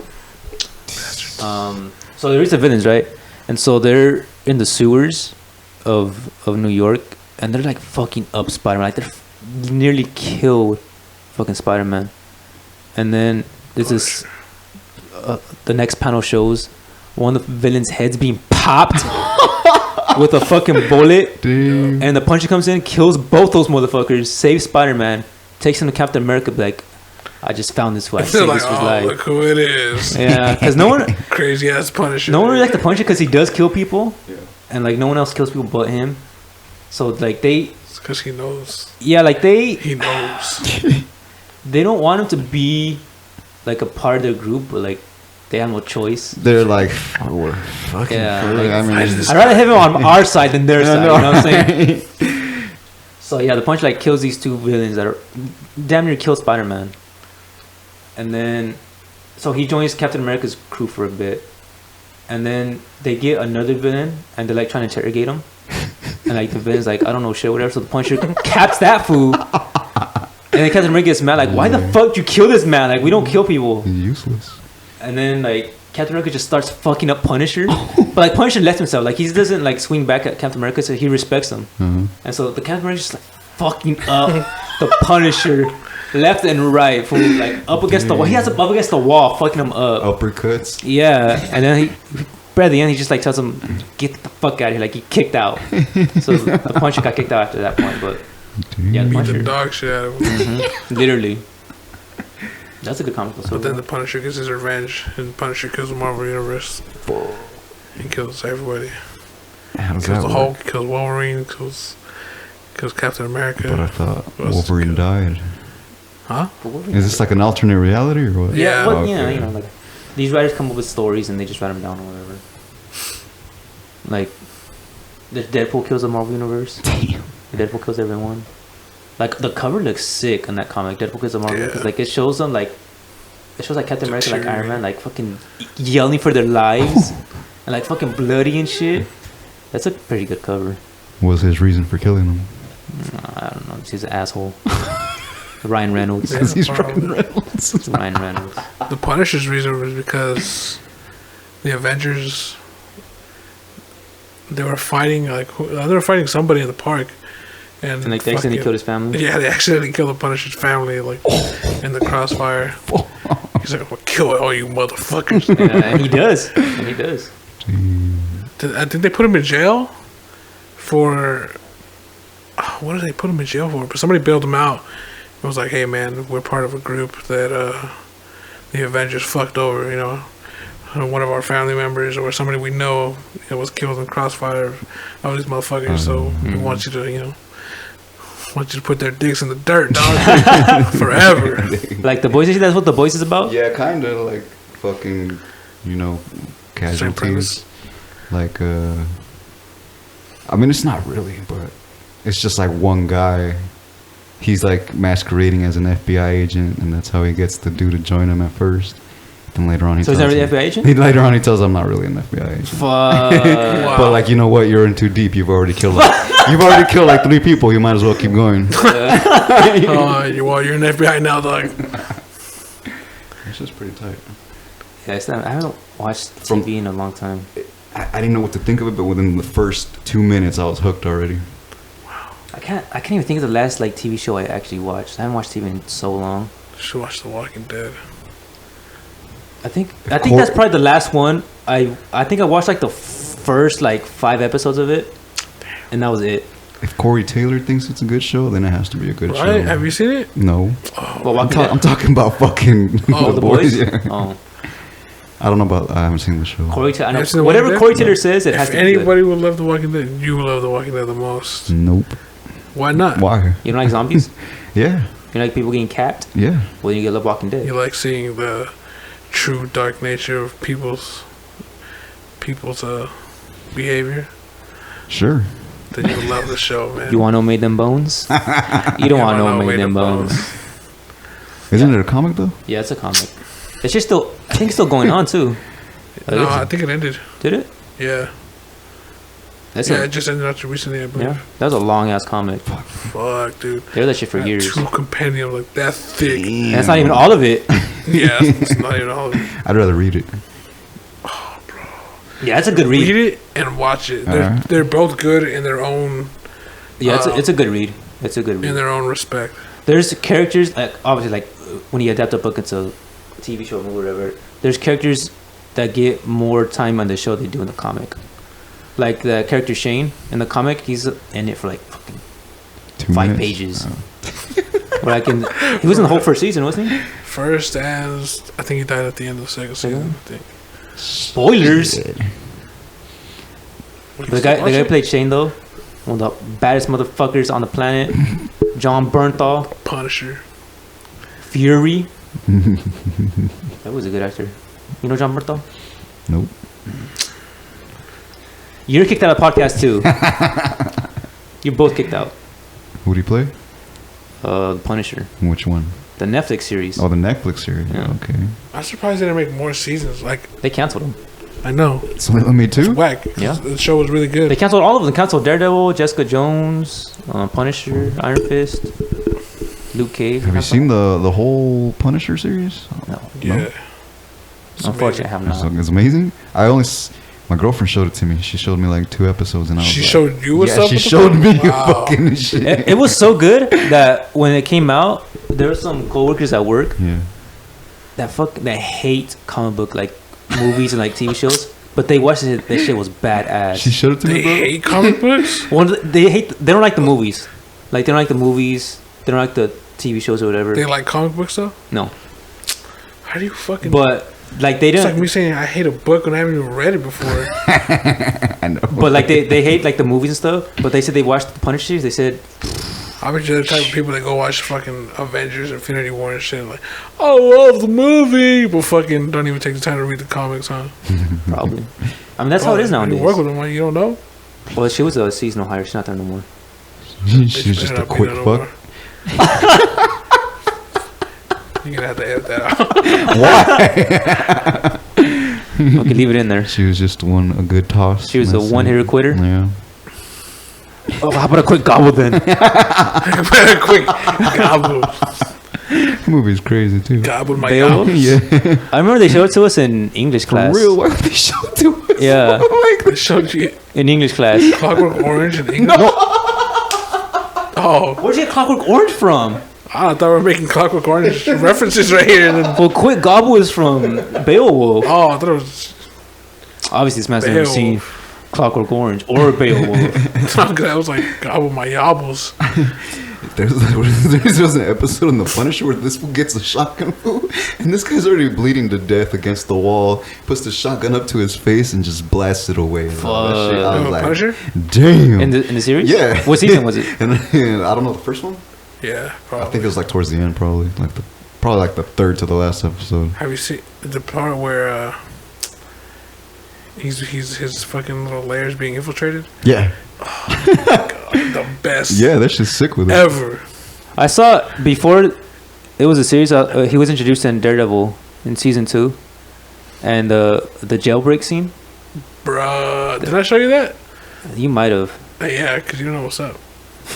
So there is the villains, right? And so they're in the sewers of New York, and they're like fucking up Spider-Man. Like they're nearly killed fucking Spider-Man. And then there's this. The next panel shows one of the villains' heads being popped with a fucking bullet, Damn. and the Punisher comes in, kills both those motherfuckers, saves Spider-Man, takes him to Captain America, like, I just found this. Who I They're said like, this was oh, like. look who it is. Yeah, because no one. Crazy ass Punisher. No one really likes the Punisher because he does kill people, Yeah. and like no one else kills people but him. So like they, It's because he knows. yeah, like He knows. they don't want him to be like a part of their group, but like they have no choice. They're like, we're fucking. Yeah, for it. like, I mean, I I'd rather have him on our side than their side. no. You know what I'm saying? So yeah, the Punisher like kills these two villains that are damn near kill Spider-Man, and then so he joins Captain America's crew for a bit, and then they get another villain and they're like trying to interrogate him, and like the villain's like, I don't know shit, whatever. So the Punisher caps that fool, and then Captain America gets mad like, why the fuck did you kill this man? Like we don't kill people. He's useless. And then like Captain America just starts fucking up Punisher, but like Punisher left himself, like he doesn't like swing back at Captain America, so he respects him. Uh-huh. And so the Captain America just like fucking up the Punisher left and right, fool, like up against the wall. He has him up against the wall, fucking him up. Uppercuts. Yeah, and then by the end he just like tells him, get the fuck out of here, like he kicked out. So the Punisher got kicked out after that point, but yeah, the Beat the Punisher, dog shit out of him. literally. That's a good comic book. But then the Punisher gets his revenge, and Punisher kills the Marvel Universe. He kills everybody. How does Kills that the work? Hulk, kills Wolverine, kills Captain America. But I thought Who else is Wolverine good? died. Huh? Is this like an alternate reality or what? Yeah, Yeah. but Okay. yeah, you know, like these writers come up with stories and they just write them down or whatever. Like, the Deadpool kills the Marvel Universe. Damn. Deadpool kills everyone. Like the cover looks sick on that comic. Deadpool kills the Marvel Universe. Yeah. Like it shows them like, it shows like Captain America, like Iron Man, like fucking yelling for their lives and like fucking bloody and shit. That's a pretty good cover. What was his reason for killing him? I don't know. He's an asshole. Ryan Reynolds. Yeah. Because he's Problem. Ryan Reynolds. It's Ryan Reynolds. The Punisher's reason was because the Avengers, they were fighting they were fighting somebody in the park, and And like they accidentally fucking- killed his family. Yeah, they accidentally killed the Punisher's family, like in the crossfire. He's like, "I'm gonna kill all you motherfuckers." Yeah, and he does. And he does. I think they put him in jail for what did they put him in jail for? But somebody bailed him out. It was like, "Hey, man, we're part of a group that the Avengers fucked over, you know, one of our family members or somebody we know, you know, was killed in crossfire of these motherfuckers. So we want you to, you know, want you to put their dicks in the dirt, dog, forever. Like The Boys. That's what The Boys is about. Yeah, kind of like fucking, you know, Same premise. casualties. Like, I mean, it's not really, but it's just like one guy. He's like masquerading as an FBI agent, and that's how he gets the dude to join him at first. Then later on, he So he's tells not really him- FBI agent? Later on, he tells him, "I'm not really an FBI agent." Fuck. But like, you know what? You're in too deep. You've already killed. You've already killed like 3 people. You might as well keep going. Well, you're an FBI now, dog. It's just pretty tight. Yeah, it's not, I haven't watched From- TV in a long time. I didn't know what to think of it, but within the first 2 minutes, I was hooked already. I can't even think of the last like TV show I actually watched. I haven't watched TV in so long. Should watch The Walking Dead. I think that's probably the last one. I think I watched like the first like 5 episodes of it, and that was it. If Corey Taylor thinks it's a good show, then it has to be a good show. Right? Have you seen it? No. Well, Walking Dead? I'm talking about fucking Oh, The Boys. Yeah. Oh, I don't know about. I haven't seen the show. Corey Taylor. I know, Have you seen The whatever Walking Corey Dead? Taylor says, it has If to be good. anybody would love The Walking Dead, you love The Walking Dead the most. Nope. Why not? Why? You don't like zombies? Yeah. You like people getting capped? Yeah. Well, you get Love Walking Dead. You like seeing the true dark nature of people's behavior? Sure. Then you love the show, man. You want to know Made Them Bones? You don't want to know Made Them Bones. Isn't it a comic though? Yeah, it's a comic. It's just still, I think it's still going on too. No, I think it ended. Did it? Yeah. That's Yeah, a, it just ended after recently, I believe. yeah. That was a long ass comic. Fuck, dude. They had that shit for Got years. 2 compendium like that thick. And that's not even all of it. Yeah, it's not even all of it. I'd rather read it. Yeah, it's a good Read read. it and watch it. Alright. They're both good in their own Yeah, it's a good read. It's a good in read. their own respect. There's characters like obviously like when you adapt a book into a TV show or whatever. There's characters that get more time on the show than they do in the comic. Like the character Shane in the comic, he's in it for like fucking 2 5 minutes. pages. Oh. Where I can, he was in the whole first season, wasn't he? First, as I think he died at the end of the second season. I think. Spoilers. Shit. The guy who played Shane though, one of the baddest motherfuckers on the planet. John Bernthal, Punisher. Fury. That was a good actor. You know John Bernthal? Nope. You're kicked out of podcast too. You're both kicked out. Who'd he play? The Punisher, Which one? the Netflix series. Oh, the Netflix series. Yeah. Okay. I'm surprised they didn't make more seasons. Like, They canceled him. I know. So me too. Whack. 'Cause Yeah. The show was really They good. canceled all of them. They canceled Daredevil, Jessica Jones, Punisher, Iron Fist, Luke Cage. Have you seen the whole Punisher series? No. Yeah. It's Unfortunately, I have not. It's amazing. My girlfriend showed it to me. She showed me like 2 episodes, and I was She like, showed you what's yeah, up she with the showed me Wow. fucking shit. It was so good that when it came out, there were some coworkers at work Yeah. that hate comic book like movies and like TV shows, but they watched it. That shit was badass. She showed it to They me, bro. hate comic books? Well, they don't like the movies. Like they don't like the movies. They don't like the TV shows or whatever. They like comic books though? No, How do you fucking... but like they it's like didn't. me saying I hate a book when I haven't even read it before. I know. But like they hate like the movies and stuff. But they said they watched the Punisher series. They said I bet you're the type of people that go watch fucking Avengers, Infinity War and shit. Like, I love the movie, but fucking don't even take the time to read the comics, huh? probably. I mean that's how it is You nowadays. work with them, you don't know? Well, she was a seasonal hire. She's not there no more. She's Bitch just better a not be quick there no fuck. more. You're gonna have to edit that out. Okay, leave it in there. She was just a good toss. She was a That's it. one-hitter quitter. Yeah. Oh, how about a quick gobble then? Quick, gobble. The movie's crazy too. Gobble my Beowulf? gobbles. Yeah. I remember they showed it to us in English For class. real? Why would they show it to us? Yeah. Like, They showed you In English class. Clockwork Orange in English. Oh, Where'd you get Clockwork Orange from? I thought we were making Clockwork Orange references right here. And then, Well, quick gobble is from Beowulf. oh, I thought it was... Obviously, this man's never seen Beowulf. Clockwork Orange or Beowulf. I was like, gobble my yobbles. There's an episode in The Punisher where this fool gets a shotgun fool, and this guy's already bleeding to death against the wall. Puts the shotgun up to his face and just blasts it away. And all that shit. I was like, Punisher? damn. In the series? Yeah. What season was it? And I don't know the first one. Yeah, probably. I think it was like towards the end, probably like the third to the last episode. Have you seen the part where he's his fucking little layers being infiltrated? Yeah. The best. Yeah, that shit's sick with it. Ever. I saw before it was a series. He was introduced in Daredevil in season 2, and the jailbreak scene. Bruh, did I show you that? You might have. Yeah, because you don't know what's up.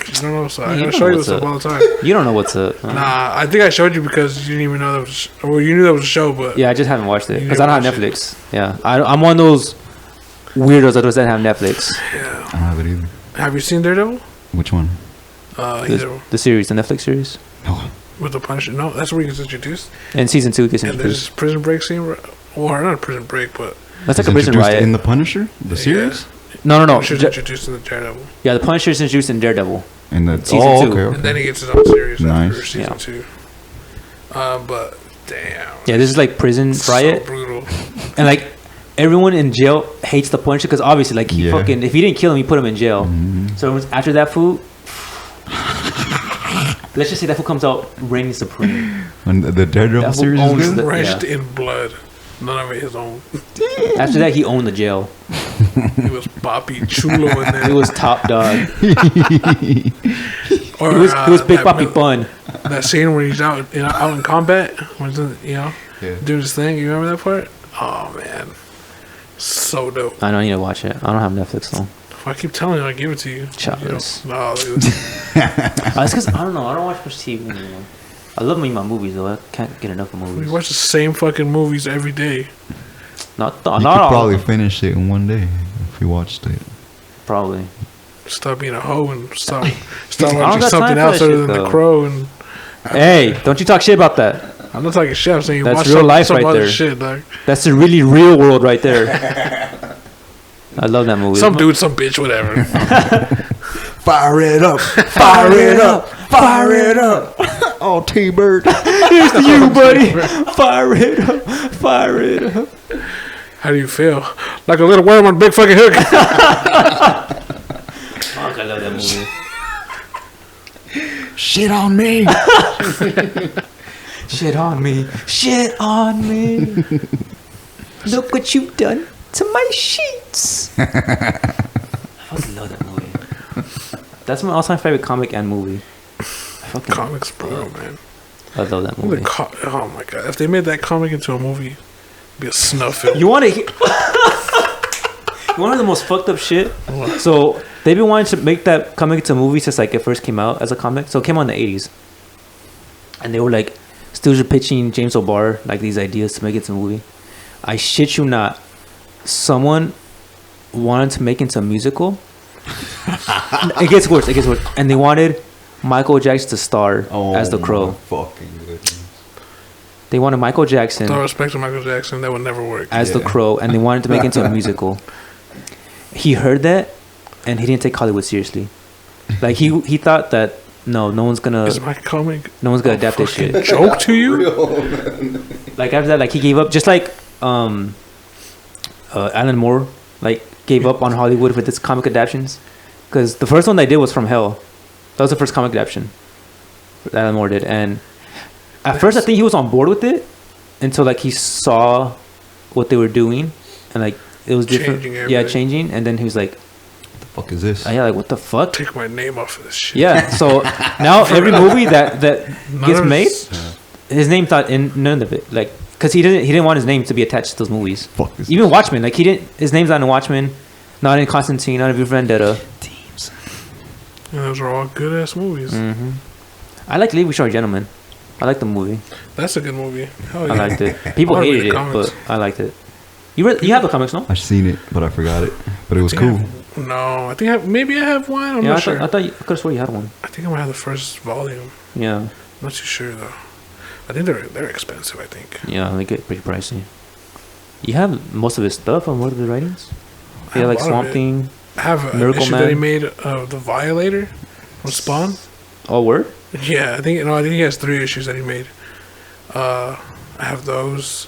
You don't know what's up. I You gotta don't show know you what's what's up up. all the time. You don't know what's up. Nah, I think I showed you because you didn't even know that was, or you knew that was a show, but Yeah, I just haven't watched it You because I don't have didn't watch Netflix. Yeah, I'm one of those weirdos that doesn't have Netflix. yeah. I don't have it either. Have you seen Daredevil? Which one? The series, the Netflix series, No. With the Punisher? No, that's where he gets introduced. and season 2 gets And there's introduced. this prison break scene, or not a prison break, but That's like He's a prison introduced riot. in The Punisher? The series? No. Punisher's introduced in the Daredevil. Yeah, the Punisher's introduced in Daredevil. And that Season oh, 2. okay, okay. And then he gets his own series Nice. after season Yeah. 2. But damn. Yeah, this is like prison So riot, brutal. and like everyone in jail hates the Punisher because obviously, like he Yeah. fucking if he didn't kill him, he put him in jail. Mhm. So everyone's- after that fool, let's just say that fool comes out reigning supreme. When the Daredevil That series owns is good? the- Drenched yeah. in blood. None of it his own. After that, he owned the jail. It was Papi Chulo in there. He was top dog. Or, He was Big that Papi Fun. That scene where he's out in combat, when he's in, Yeah. doing his thing. You remember that part? Oh man, so dope. I know I need to watch it. I don't have Netflix though. If I keep telling you, I give it to you. Childless. No, look at this. It's because I don't know. I don't watch much TV anymore. I love me my movies though. I can't get enough of We movies. watch the same fucking movies every day. Not You not could all. probably finish it in one day if you watched it. Probably. Stop being a hoe and stop I don't watching got something time for else that other shit, than though. The Crow. And Hey, don't you talk shit about that. I'm not talking shit. I'm saying you That's watch real life some right other there. shit, dog. That's the really real world right there. I love that movie. Some dude, some bitch, whatever. Fire it up! Fire it up! Fire it up! Oh, T-Bird. Here's to you, buddy. Fire it up. Fire it up. How do you feel? Like a little worm on a big fucking hook. Fuck, I love that movie. Shit on me! Shit on me. Shit on me. Look what you've done to my sheets. I fucking love that movie. That's my all-time favorite comic and movie. I fucking Comics, bro, man. I love that movie. Oh my god! If they made that comic into a movie, it'd be a snuff film. You want to hear? You want to know the most fucked up shit? So they've been wanting to make that comic into a movie since like it first came out as a comic. So it came out in the 80s, and they were like still just pitching James O'Barr like these ideas to make it into a movie. I shit you not, someone wanted to make it into a musical. It gets worse. It gets worse, and they wanted Michael Jackson to star as the Crow. Fucking goodness. They wanted Michael Jackson No respect to Michael Jackson, that would never work. as the Yeah. Crow, and they wanted to make it into a musical. He heard that, and he didn't take Hollywood seriously. Like he thought that no one's gonna Is my comic adapt this fucking shit. joke to you? Like after that, like he gave up, just like Alan Moore, like gave up on Hollywood with its comic adaptations, because the first one they did was From Hell. That was the first comic adaptation that Alan Moore did, and at first I think he was on board with it until like he saw what they were doing, and like it was different. Changing Yeah, everything. changing, and then he was like, What the fuck is this? yeah, like what the fuck? Take my name off of this shit. Yeah, so now every movie that None gets of made, this- his name's not in none of it. Like, cause he didn't want his name to be attached to those movies. Fuck is Even Watchmen, like his name's not in Watchmen, not in Constantine, not in V for Vendetta. Teams. And those are all good ass movies. Mm-hmm. I like Leave We Short Gentlemen. I like the movie. That's a good movie. Hell I yeah. liked it. People I wanna read hated the it, comics. but I liked it. You have the comics, no? I've seen it, but I forgot it. But it was cool. No, I think maybe I have one. I'm Yeah, not I sure. thought I could have swore you had one. I think I might have the first volume. Yeah, I'm not too sure though. I think they're expensive. I think. yeah, they get pretty pricey. You have most of his stuff on one of the writings. I Yeah, have like a lot of Swamp it. Thing. I have an Miracle issue that he Man. made of the Violator from Spawn. Oh, word? Yeah, I think he has 3 issues that he made. I have those.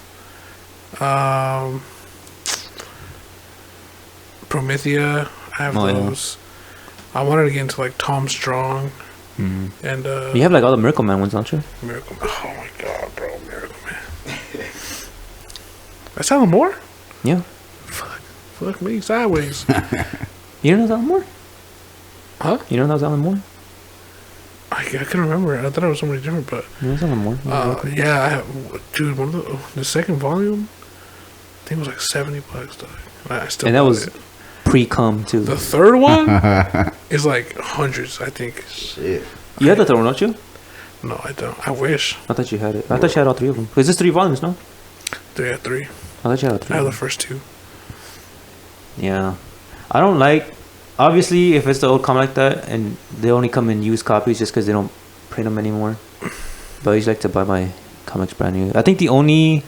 Promethea, I have those. I wanted to get into like Tom Strong and You have like all the Miracle Man ones, don't you? Miracle Man. Oh my god, bro, Miracle Man. That's Alan Moore? Yeah. Fuck me sideways. You don't know that Alan Moore? Huh? You don't know that was Alan Moore? I couldn't remember. I thought it was somebody different, but You know that Alan Moore? yeah, I have, dude. One of the second volume, I think it was like $70, dog. I still And that bought was it. pre-cum too. The third one is like hundreds, I think. Shit. You had the third one, don't you? No, I don't. I wish. I thought you had it. I thought you had all 3 of them. Because it's 3 volumes, no? 3 out 3. I thought you had all 3. I have the first 2. Yeah. I don't like... Obviously, if it's the old comic like that, and they only come in used copies just because they don't print them anymore. But I usually like to buy my comics brand new. I think the only...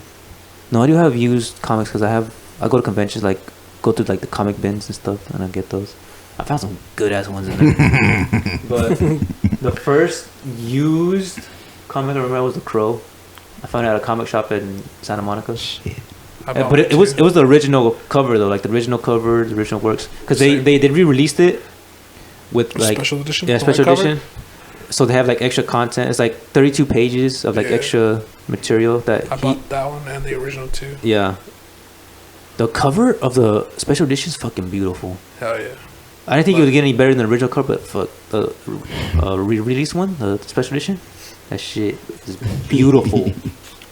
No, I do have used comics because I go to conventions, like, go through, like, the comic bins and stuff, and I get those. I found some good-ass ones in there. But the first used comic I remember was The Crow. I found it at a comic shop in Santa Monica. Shit. But it was the original cover though, like the original cover, the original works, because they re-released it with like special edition. Yeah, special edition. So they have like extra content. It's like 32 pages of like extra material that I bought that one and the original too. Yeah. The cover of the special edition is fucking beautiful. Hell yeah. I didn't think it would get any better than the original cover, but fuck the re-release one, the special edition, that shit is beautiful.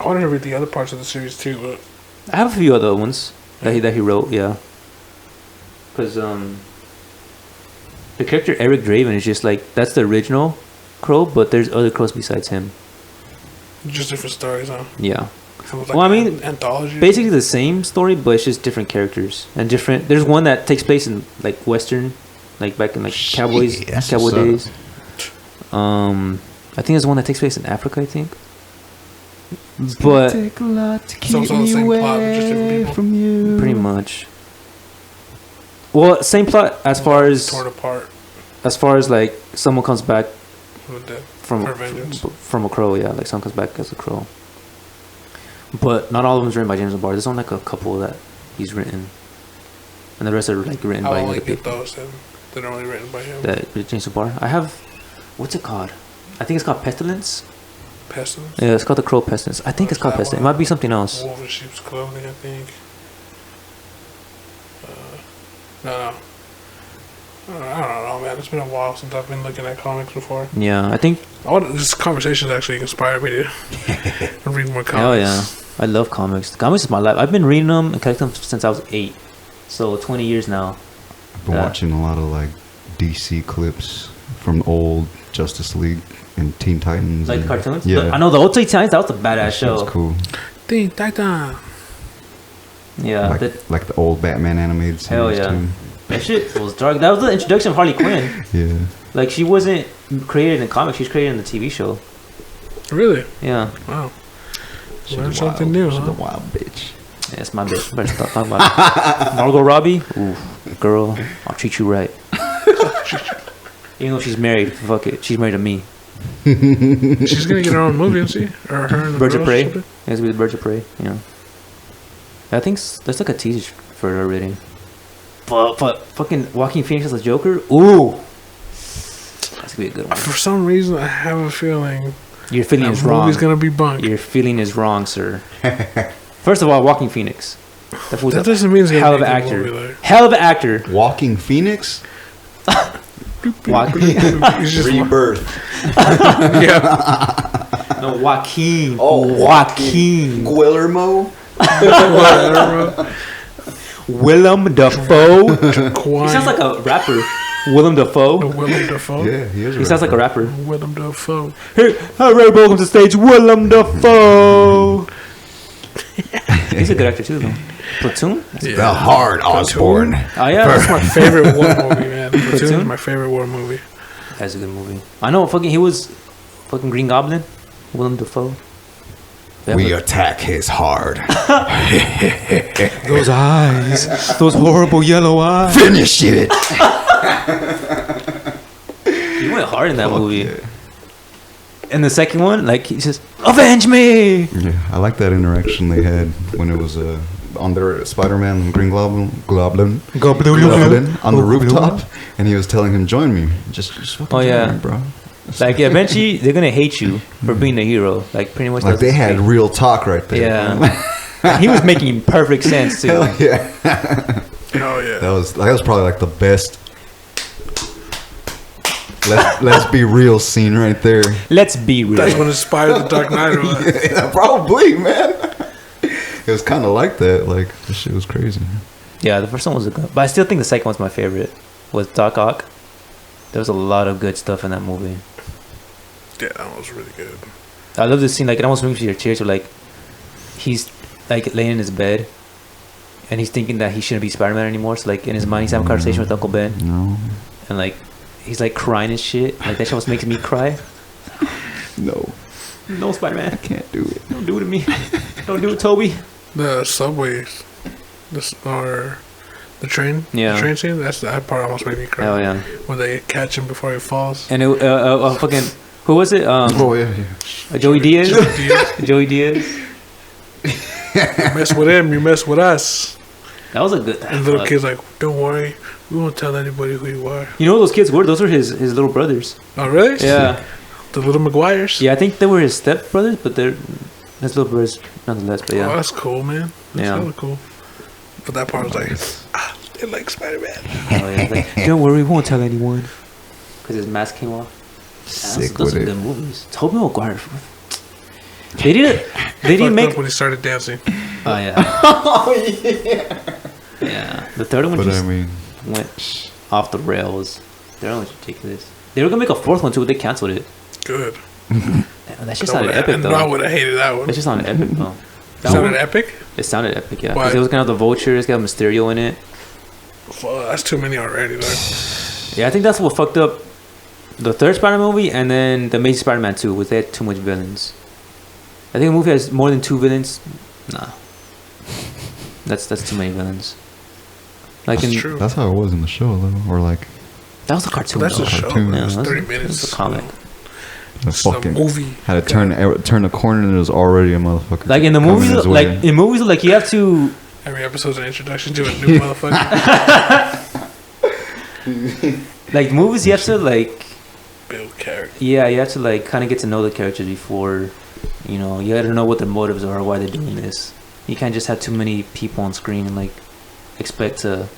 I wanted to read the other parts of the series too, but I have a few other ones that he wrote, yeah. Because the character Eric Draven is just like, that's the original Crow, but there's other Crows besides him. just different stories, huh? Yeah. It was like Well, I mean, anthology. basically the same story, but it's just different characters and different. There's one that takes place in like Western, like back in like cowboy that's days. what's I think there's one that takes place in Africa, I think. But Take a lot to So it's all the same plot, but just different people. from you. pretty much. Well, same plot as far as torn apart like someone comes back with the from for vengeance. from a crow, yeah, like someone comes back as a crow. But not all of them is written by James O'Barr. There's only like a couple that he's written, and the rest are like written I by only other get people. those that are only written by him. That James O'Barr. I have, what's it called? I think it's called Pestilence. Pestilence. Yeah, it's called the Crow Pestilence. I think it's called That Pestilence. It one. might be something else. Wolf in sheep's clothing, I think. No. I don't know, man. It's been a while since I've been looking at comics before. Yeah, I think. This conversation actually inspired me to read more comics. Hell yeah, I love comics. Comics is my life. I've been reading them and collecting them since I was 8, so 20 years now. I've been watching a lot of like DC clips from old Justice League and Teen Titans. Like and, cartoons. Yeah. I know the old Teen Titans. That was a badass That shit was show. cool. Teen Titan. Yeah, Like the old Batman animated Hell series yeah. too. that shit was dark. That was the introduction of Harley Quinn. Yeah. Like she wasn't created in the comics. She was created in the TV show. Really? Yeah, Wow. She's Learn a something wild- new, She's huh? a wild bitch. yeah, it's my bitch. Better stop talking about it. Margot Robbie. Ooh, girl, I'll treat you right. Even though she's married, fuck it. She's married to me. She's gonna get her own movie, isn't she? Or her and the Birds of girls Prey. or It something? has to be the Birds of Prey. Yeah. I think there's like a teaser for it already. But fucking Joaquin Phoenix as a Joker. Ooh, that's gonna be a good one. For some reason, I have a feeling Your feeling that is wrong. movie's gonna be bunk. Your feeling is wrong, sir. First of all, Joaquin Phoenix. That fool's That a doesn't mean it's gonna hell be of a an good actor. movie, like. Hell of an actor. Walking Phoenix. Joaquin. He's just Rebirth. yeah. No, Joaquin. Oh, Joaquin. Guillermo. Whatever. Willem Dafoe. Quine. He sounds like a rapper. Willem Dafoe. Willem Dafoe. Yeah, he is. He sounds like a rapper. Willem Dafoe. Hey, welcome to the stage, Willem Dafoe. He's a good actor too, though. Platoon? The Hard Osborne. Oh yeah, That's my favorite war movie, man. Platoon is Platoon? my favorite war movie. that's a good movie. I know, fucking, he was fucking Green Goblin, Willem Dafoe. We attack his hard. Those eyes, those horrible yellow eyes. Finish it. He went hard in that movie. Yeah. in the second one, like he says, "Avenge me!" Yeah, I like that interaction they had when it was on their Spider-Man Green Goblin on the rooftop, and he was telling him, "Join me, just fucking Oh, join yeah. me, bro." Like eventually, they're gonna hate you for being the hero. Like pretty much. Like that's they his had thing. real talk right there. Yeah. He was making perfect sense too. Hell yeah. Oh yeah. That was probably like the best. Let's be real scene right there. Let's be real. That's what inspired the Dark Knight. Or what? Yeah, probably, man. It was kind of like that. Like this shit was crazy. Yeah, the first one was a good, but I still think the second one's my favorite. With Doc Ock, there was a lot of good stuff in that movie. Yeah, that was really good. I love this scene. Like it almost makes you tears. Where like he's like laying in his bed, and he's thinking that he shouldn't be Spider-Man anymore. So like in his mind, he's having a conversation with Uncle Ben, No, and like he's like crying and shit. Like that shit almost makes me cry. no, No, Spider-Man, I can't do it. don't do it to me. Don't do it, Toby. The subways, or the train, Yeah. the train scene. That part almost made me cry. Hell yeah. When they catch him before he falls. And it, fucking who was it? Oh yeah, Joey Diaz. You Joey Diaz. mess with him, you mess with us. That was a good. And the little kid's like, "Don't worry, we won't tell anybody who you are." You know who those kids were? Those were his little brothers. Oh really? Yeah. The little McGuires. Yeah, I think they were his step brothers, but they're his little brothers nonetheless. But Oh, yeah, that's cool, man. That's Yeah. hella cool. But that part was like, they like Spider-Man. oh, yeah. Like, don't worry, we won't tell anyone. Because his mask came off. sick Those with are it. good movies. Tobey Maguire. They didn't. They didn't Fucked make. up when he started dancing. Oh yeah. Yeah. The third one But I just mean, went off the rails. They're always ridiculous. They were gonna make a fourth one too, but they canceled it. Good. That just sounded epic I though. would have hated that one. It just sounded epic though. That Sounded one, epic? it sounded epic, yeah. Why? Because it was gonna have the Vultures, gonna have Mysterio in it. Fuck, that's too many already. Like, Yeah, I think that's what fucked up the third Spider-Man movie and then the Amazing Spider-Man 2, was they had too much villains. I think a movie has more than 2 villains. Nah. That's too many villains. Like that's in true. that's how it was in the show, though. Or like that was a cartoon. That's though. a show. cartoon. Yeah, It's that was- 30 that minutes. was a comic. the It's a fucking movie. had to turn a corner and it was already a motherfucker. Like in the coming movies, his like way. in movies, like you have to. Every episode's an introduction to a new motherfucker. Like movies, you have to like. Build character. Yeah, you have to like kind of get to know the characters before, you know, you gotta know what their motives are, why they're doing this. You can't just have too many people on screen and like expect to.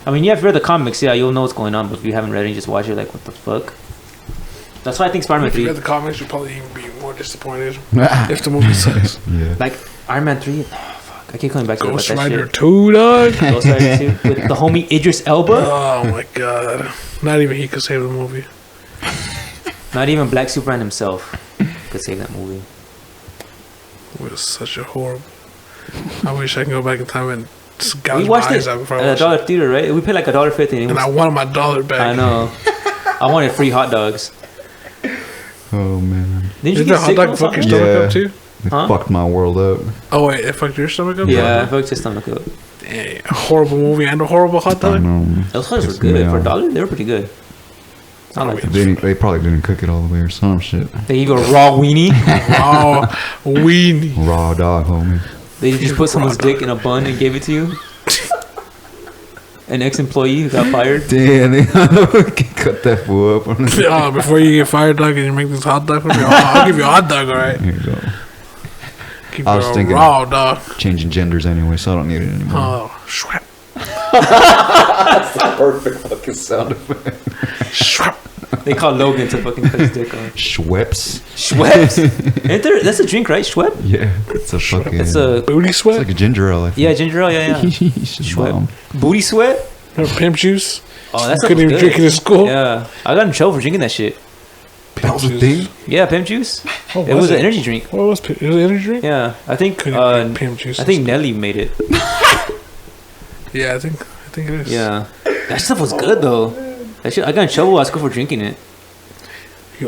I mean, you have read the comics, yeah, you'll know what's going on. But if you haven't read it, you just watch it, like, what the fuck? That's why I think Spider-Man If you 3, read the comics, you'd probably even be more disappointed if the movie sucks. Yeah. like Iron Man 3. Oh, fuck, I keep coming back to Ghost that Rider shit. 2, dog. Ghost Rider 2 with the homie Idris Elba. Oh my god. Not even he could save the movie. Not even Black Superman himself could save that movie. It was such a horrible. I wish I could go back in time and just gouge We my watched eyes it out before I at a watched dollar it. theater, right? We paid like $1.50. And I wanted my dollar back. I know. I wanted free hot dogs. Oh man, Didn't you Did get the hot sick dog or fuck your something? stomach Yeah. up too? it Huh? fucked my world up. Oh wait, it fucked your stomach up? Yeah, I fucked his stomach up. Dang, a horrible movie and a horrible hot I dog. know. Those hot dogs Pissed were me good. For off. $1, they were pretty good. I like them. They probably didn't cook it all the way or some shit. They gave you a raw weenie. Oh, weenie. Raw dog, homie. They just put someone's dick in a bun and gave it to you. An ex-employee who got fired. Damn, they cut that fool up. Oh, before you get fired, dog, and you make this hot dog for me, I'll give you a hot dog, alright? Here you go. Keep I was you a thinking- raw dog. Changing genders anyway, so I don't need it anymore. Oh, swap, Perfect fucking sound effect. swap. They called Logan to fucking put his dick on. Schweppes. Schweppes? Ain't there, that's a drink, right? Schwepp? Yeah, it's a fucking. It's a... Booty It's sweat? like a ginger ale. I think. Yeah, ginger ale, yeah. Shit Schwepp. bomb. Booty sweat? Or pimp juice? Oh, that's Couldn't even drink it in school? Yeah. I got in trouble for drinking that shit. That was a thing. Yeah, pimp juice. What It was an energy drink. What was it? It was an energy drink? Yeah, I think Couldn't drink pimp juice. I think Nelly made it. Yeah, I think it is. Yeah, that stuff was good though. That shit, I got in trouble at school for drinking it.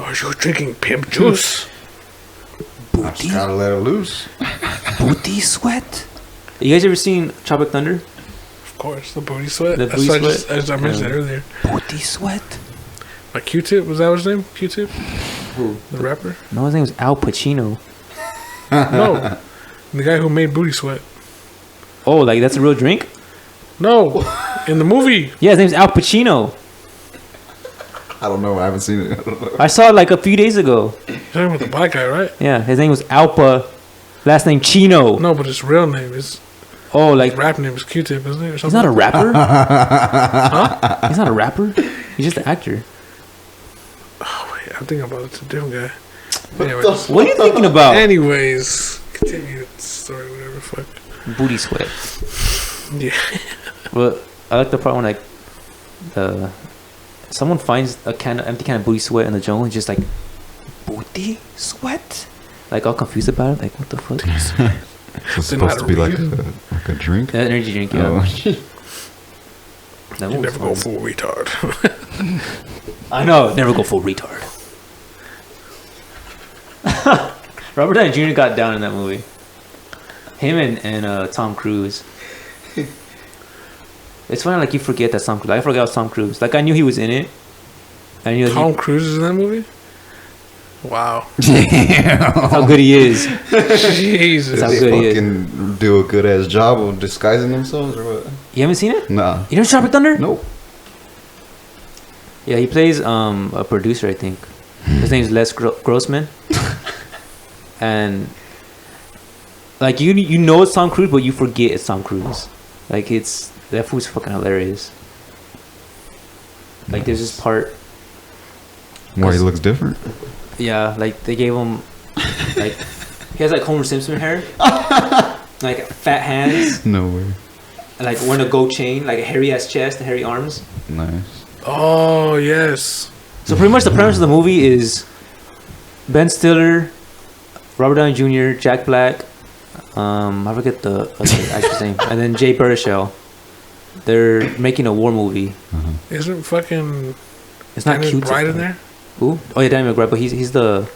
Are you drinking pimp juice? I just gotta let it loose. Booty sweat. You guys ever seen Tropic Thunder? Of course, the booty sweat. The That's booty what sweat? as I mentioned Yeah. earlier. Booty sweat. Like Q-Tip, was that his name? Q-Tip? Who? The rapper? No, his name was Al Pacino. No. The guy who made Booty Sweat. Oh, like that's a real drink? No. In the movie. Yeah, his name's Al Pacino. I don't know. I haven't seen it. I don't know. I saw it like a few days ago. You're talking about the black guy, right? Yeah, his name was Alpa. Last name Chino. No, but his real name is... Oh, like His rap name is Q-Tip, isn't it? Or he's something? not a rapper. Huh? He's not a rapper. He's just an actor. Oh, wait. I'm thinking about it. It's a different guy. Anyways. What are you thinking about? Anyways. Continue the story, whatever. Fuck. Booty sweat. Yeah. Well, I like the part when like someone finds a empty can of booty sweat in the jungle and just like booty sweat, like all confused about it, like what the fuck? It's Didn't know supposed how to be to like read. a drink. An energy drink, yeah. Oh. That You one was never go fun. full retard. I know, never go full retard. Robert Downey Jr. got down in that movie. Him and Tom Cruise. It's funny, like you forget that Tom Cruise. I forgot it was Tom Cruise. Like I knew he was in it. I knew Tom Cruise is in that movie? Wow. how good he is. Jesus. How Did good they he is. fucking do a good ass job of disguising themselves or what? You haven't seen it? Nah. You know Tropic Thunder? Nope. Yeah, he plays a producer, I think. His name's Les Grossman. And like you know it's Tom Cruise, but you forget it's Tom Cruise. Like that fool's fucking hilarious. Like there's this part. Why he looks different? Yeah, like they gave him like he has like Homer Simpson hair, like fat hands, No way. and like wearing a gold chain, like a hairy ass chest and hairy arms. Nice. Oh, yes. So pretty much the premise of the movie is Ben Stiller, Robert Downey Jr., Jack Black, I forget the other actor's name, and then Jay Baruchel. They're making a war movie. Isn't fucking It's not Danny cute. McBride in there? Who? Oh yeah, Danny McBride, but he's the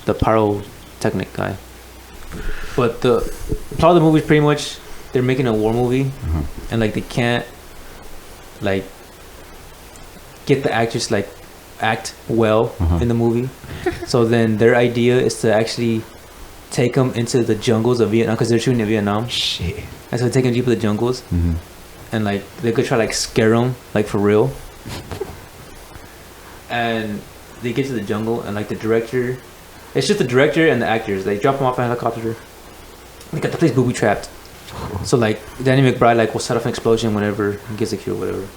pyrotechnic guy. But the plot of the movie is pretty much they're making a war movie, and like they can't like get the actors like act well in the movie. So then their idea is to actually take them into the jungles of Vietnam because they're shooting in Vietnam. Shit. And so they take them deep in the jungles, and like they could try like scare them like for real. And they get to the jungle, and like the director, it's just the director and the actors. They drop them off in a helicopter. They got the place booby trapped. So like Danny McBride like will set off an explosion whenever he gets a cue or whatever.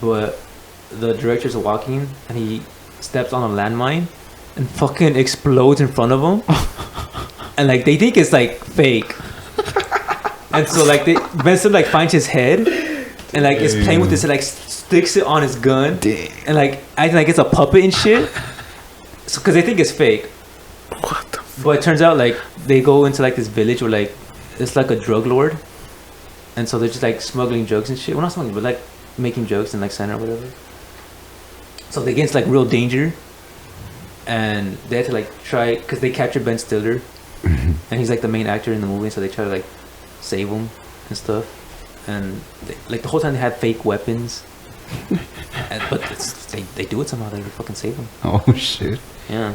But the director's walking and he steps on a landmine and fucking explodes in front of him. And like they think it's like fake. And so like Ben Stiller like finds his head and like is playing with this and like sticks it on his gun. Damn. And like acting like it's a puppet and shit. So because they think it's fake. What the But it turns out like they go into like this village where like it's like a drug lord, and so they're just like smuggling drugs and shit. Well, not smuggling, but like making drugs in like Santa or whatever. So they get into like real danger, and they had to like try because they captured Ben Stiller, and he's like the main actor in the movie. So they try to like save him and stuff, and they, like the whole time they had fake weapons, but they do it somehow. They fucking save him. Oh shit. Yeah.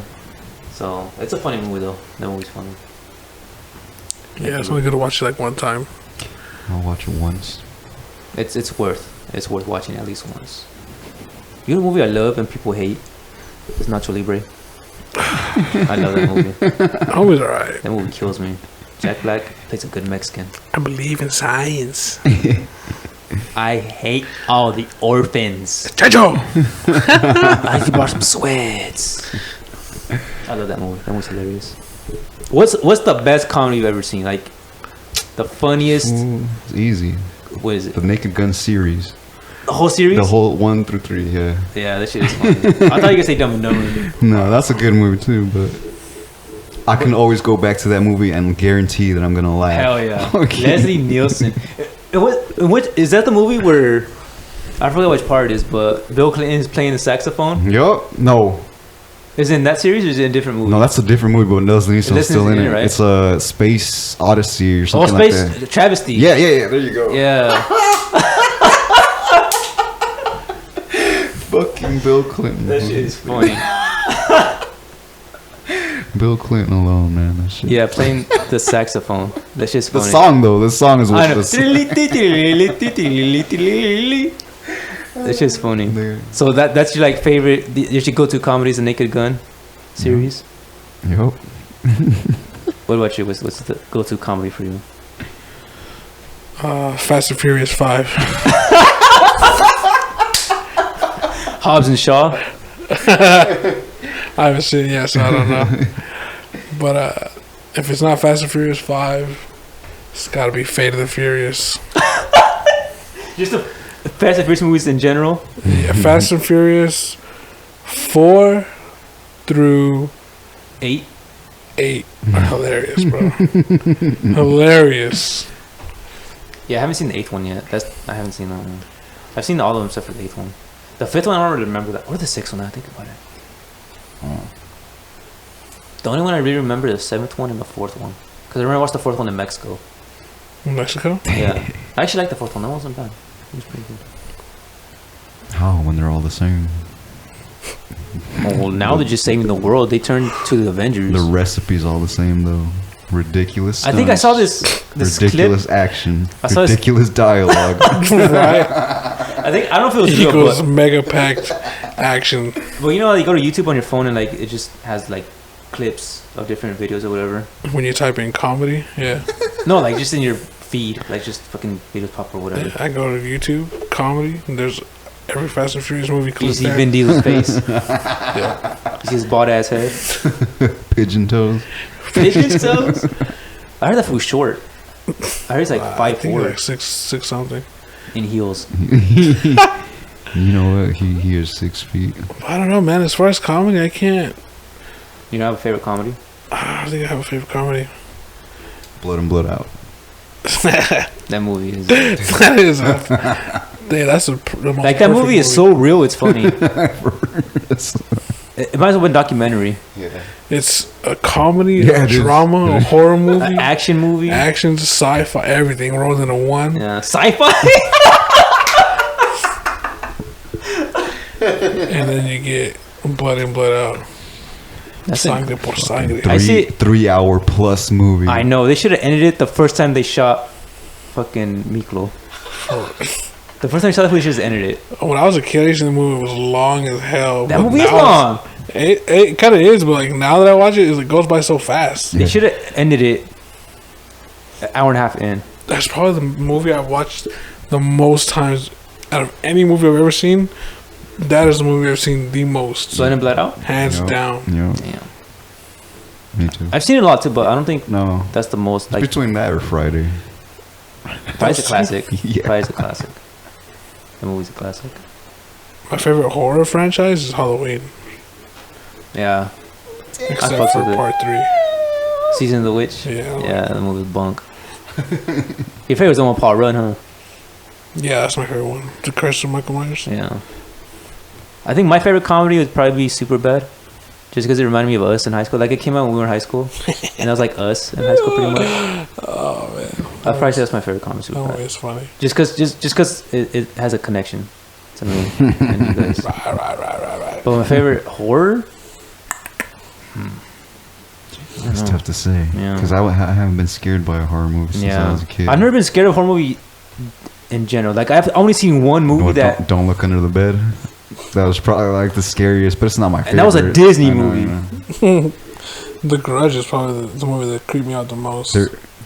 So it's a funny movie though. That movie's funny. Yeah, it's only good to watch it like one time. I'll watch it once. It's worth watching at least once. You know a movie I love and people hate? It's Nacho Libre. I love that movie. Always alright. That movie kills me. Jack Black plays a good Mexican. I believe in science. I hate all the orphans. Chacho! I need to borrow some sweats. I love that movie. That movie's hilarious. What's the best comedy you've ever seen? Like the funniest. Ooh, it's easy. What is it? The Naked Gun series. The whole series? The whole 1 through 3, yeah. Yeah, that shit is funny. I thought you could say Dumb and Dumber. No, that's a good movie too, but I can always go back to that movie and guarantee that I'm gonna laugh. Hell yeah. Okay. Leslie Nielsen. What is that the movie where I forget which part it is, but Bill Clinton is playing the saxophone? Yup. No. Is it in that series or is it in a different movie? No, that's a different movie, but Leslie Nielsen's still in it. right? It's a Space Odyssey or Oh, something Space like that. Travesty. Yeah, there you go. Yeah. Fucking Bill Clinton. That shit is funny. Bill Clinton alone, man. That shit. Yeah, playing the saxophone. That's just The funny. song though, the song is I what know. the That's just funny. There. So that's your like favorite. Your go-to comedies, the Naked Gun series. Yup. What about you? What's the go-to comedy for you? Fast and Furious 5. Hobbs and Shaw. I haven't seen it yet, so I don't know. But if it's not Fast and Furious 5, it's got to be Fate of the Furious. Just the Fast and Furious movies in general. Yeah, Fast and Furious 4 through 8. 8 are hilarious, bro. Hilarious. Yeah, I haven't seen the 8th one yet. I haven't seen that one. I've seen all of them except for the 8th one. The 5th one I don't really remember that, or the 6th one. Now I think about it. The only one I really remember is the 7th one and the 4th one. Because I remember I watched the 4th one in Mexico. Mexico? Yeah, I actually liked the 4th one. That wasn't bad. It was pretty good. How when they're all the same? Oh, well, now they're just saving the world. They turned to the Avengers. The recipe's all the same though. Ridiculous. I think I saw stunts, this ridiculous clip. action. I saw this- Ridiculous dialogue. Right? I don't know if it was real, Equals but mega packed action. well, you know, how you go to YouTube on your phone and like it just has like clips of different videos or whatever. When you type in comedy, yeah. No, like just in your feed, like just fucking videos pop or whatever. I go to YouTube, comedy, and there's every Fast and Furious movie You clip see there. Vin Diesel's face. Yeah. You see his bald ass head. Pigeon toes. Pigeon toes. I heard that fool was short. I heard he's like I think 5'4" like six something. in heels. You know what? He is 6 feet. I don't know, man. As far as comedy, I can't. You don't have a favorite comedy? I don't think I have a favorite comedy. Blood and blood out. That movie is That is the most like that movie is so real. It's funny. It might as well be a documentary, Yeah. It's a comedy, Yeah, a it is. drama, a horror movie, an action movie. action, sci-fi, everything rolled into one. Yeah, sci-fi. And then you get blood in, blood out. That's Sangre por sangre. I see- 3 hour plus movie. I know they should have ended it the first time they shot fucking Miklo. The first time they shot the movie, they should have ended it. When I was a kid, I used to think the movie was long as hell. That but movie is now long. It kind of is, but like now that I watch it, it goes by so fast. They should have ended it an hour and a half in. That's probably the movie I've watched the most times out of any movie I've ever seen. That is the movie I've seen the most, Blood and Blood Out. hands Yup. down. Yep. Damn. Me too. I've seen it a lot too, but I don't think No. that's the most like. Between that or Friday. Friday's a classic. Yeah. Friday's a classic. The movie's a classic. My favorite horror franchise is Halloween, Yeah. except fucks for with it. part 3. Season of the Witch. Yeah, Yeah, the movie's bunk. Your favorite's the one with Paul Rudd, huh? yeah, that's my favorite one. The Curse of Michael Myers. Yeah. I think my favorite comedy would probably be Superbad. Just because it reminded me of us in high school. Like it came out when we were in high school. And that was like us in high school pretty much. Oh man, I'd probably say that's my favorite comedy, that movie Superbad. is funny. Just because it has a connection to me and you guys. Right. But my favorite horror? It's tough to say. Yeah. Because I haven't been scared by a horror movie since I was a kid. I've never been scared of horror movie in general. Like I've only seen one movie that Don't Look Under the Bed. That was probably like the scariest, but it's not my favorite. And that was a Disney I know, movie. I know. The Grudge is probably the movie that creeped me out the most.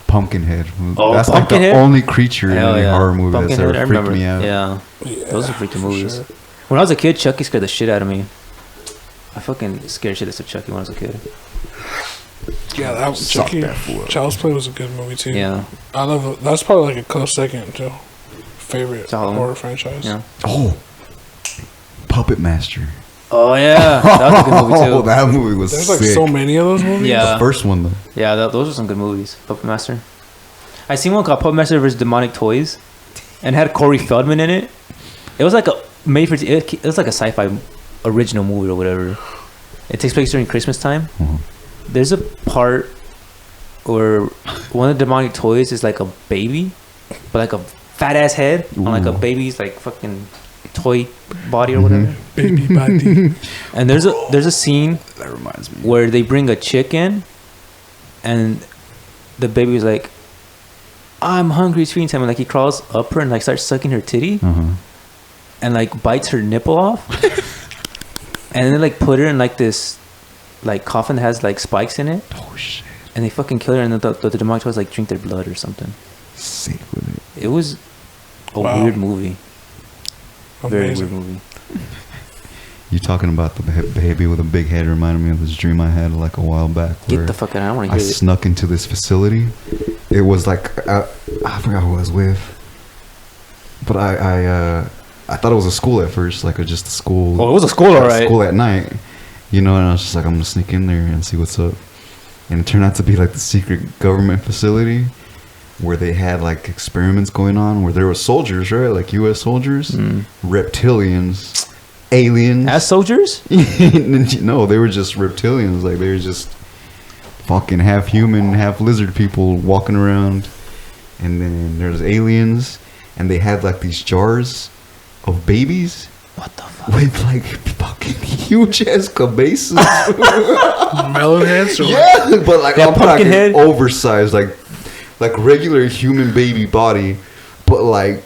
Pumpkinhead. Oh, That's Pumpkinhead? like the only creature in Hell any yeah. horror movie that's Pumpkinhead, ever I freaked remember. me out. Yeah. Yeah, Those are freaking for movies. sure. When I was a kid, Chucky scared the shit out of me. I fucking scared shitless of Chucky when I was a kid. Yeah, that was Suck Chucky. that fool up. Child's Play was a good movie too. Yeah. I love it. That's probably like a close second to favorite To Halloween. horror franchise. Yeah. Oh, Puppet Master. Oh yeah, that was a good movie Oh, too. that movie was There's like sick. so many of those movies. Yeah. The first one though. Yeah, those are some good movies. Puppet Master. I seen one called Puppet Master vs. Demonic Toys, and had Corey Feldman in it. It was like a made for. It was like a sci-fi original movie or whatever. It takes place during Christmas time. Mhm. There's a part where one of the demonic toys is like a baby, but like a fat ass head on like a Ooh. baby's like fucking toy body or whatever. Baby body. And there's a scene That reminds me. where they bring a chick in, and the baby's like, "I'm hungry, it's feeding time," and like he crawls up her and like starts sucking her titty, and like bites her nipple off, and then like put her in like this like coffin that has like spikes in it, Oh shit. and they fucking kill her, and the demonic was like drink their blood or something. Sick with it. It was a Wow. weird movie. Very Amazing. weird movie. You talking about the baby with a big head reminded me of this dream I had like a while back. Where Get the fuck out! I don't want to I hear it. snuck into this facility. It was like I forgot who I was with, but I thought it was a school at first, like just a school. Oh, it was a school, alright. School at night, you know. And I was just like, I'm gonna sneak in there and see what's up. And it turned out to be like the secret government facility where they had like experiments going on, where there were soldiers, right, like U.S. soldiers, reptilians, aliens. As soldiers? No, they were just reptilians. Like they were just fucking half human, half lizard people walking around. And then there's aliens, and they had like these jars of babies What the fuck? with like fucking huge ass cabezas. Melon heads? Or Yeah, but like That I'm pumpkin talking head? oversized, like regular human baby body, but like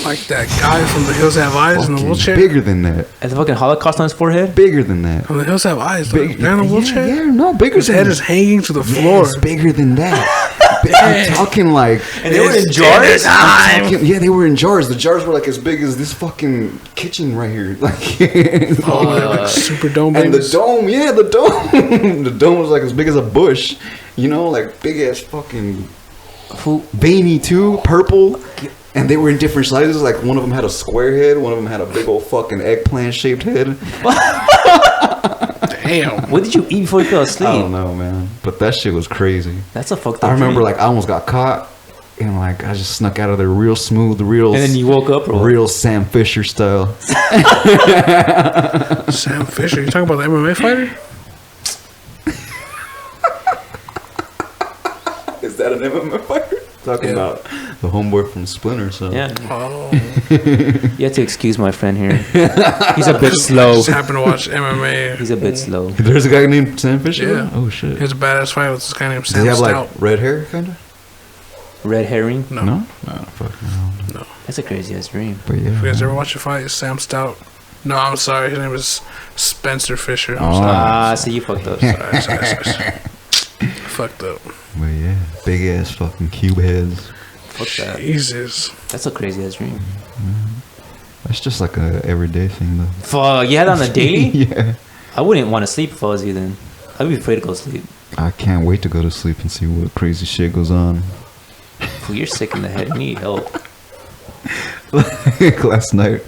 like that guy from The Hills Have Eyes in the fucking wheelchair? bigger than that. Has a fucking Holocaust on his forehead? Bigger than that. From The Hills Have Eyes. Big, They're in a wheelchair? Yeah, no, bigger His than head that. is hanging to the floor. Yes, bigger than that. I'm talking like. And they were in jars? Yeah, they were in jars. The jars were like as big as this fucking kitchen right here. Like, Like super dome and the babies. dome, yeah, the dome. The dome was like as big as a bush. You know, like big ass fucking Who? veiny too, purple. And they were in different sizes. Like one of them had a square head, one of them had a big old fucking eggplant shaped head. Damn. What did you eat before you fell asleep? I don't know, man. But that shit was crazy. That's a fucked up I remember dream. like I almost got caught, and like I just snuck out of there real smooth, real. And then you woke up, or what? real Sam Fisher style. Sam Fisher. You talking about the MMA fighter? Is that an MMA fighter? Talking about the homeboy from Splinter. So Yeah. Oh. You have to excuse my friend here. He's a bit slow. Just happened to watch MMA. He's a bit slow. There's a guy named Sam Fisher. Yeah. Oh shit. He has a badass fight with this guy named Does Sam he have Stout. like red hair, kind of? Red herring. No. No, fuck no. That's a crazy ass dream. But yeah. If you guys ever watch a fight, it's Sam Stout. No, I'm sorry. His name is Spencer Fisher. I'm Oh. sorry. Ah, see, you fucked up. Sorry. Fucked up. But yeah, big ass fucking cube heads. Fuck that. Jesus. That's a crazy ass dream. That's just like a everyday thing though. Fuck, you had that on the daily? Yeah. I wouldn't want to sleep if I was you then. I'd be afraid to go to sleep. I can't wait to go to sleep and see what crazy shit goes on. Fool, you're sick in the head. You need help. Last night,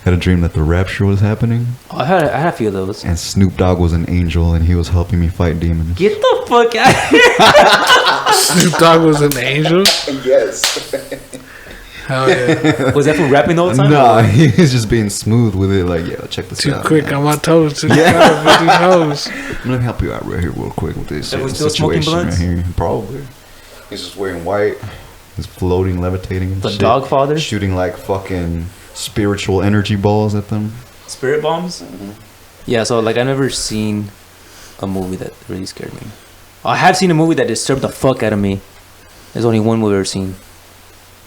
had a dream that the rapture was happening, Oh, I had a few of those. and Snoop Dogg was an angel, and he was helping me fight demons. Get the fuck out of here. Snoop Dogg was an angel? Yes. Hell yeah. Was that for rapping the whole time? Nah, he's just being smooth with it. Like, yeah, check this Too out. quick man. on my toes. Too quick on my toes. I'm gonna help you out right here, real quick, with this That was still smoking situation right blunts? here. Probably. He's just wearing white. He's floating, levitating, and The shit. dog father? shooting like fucking spiritual energy balls at them. Spirit bombs? Yeah, so like I never seen a movie that really scared me. I have seen a movie that disturbed the fuck out of me. There's only one movie I've ever seen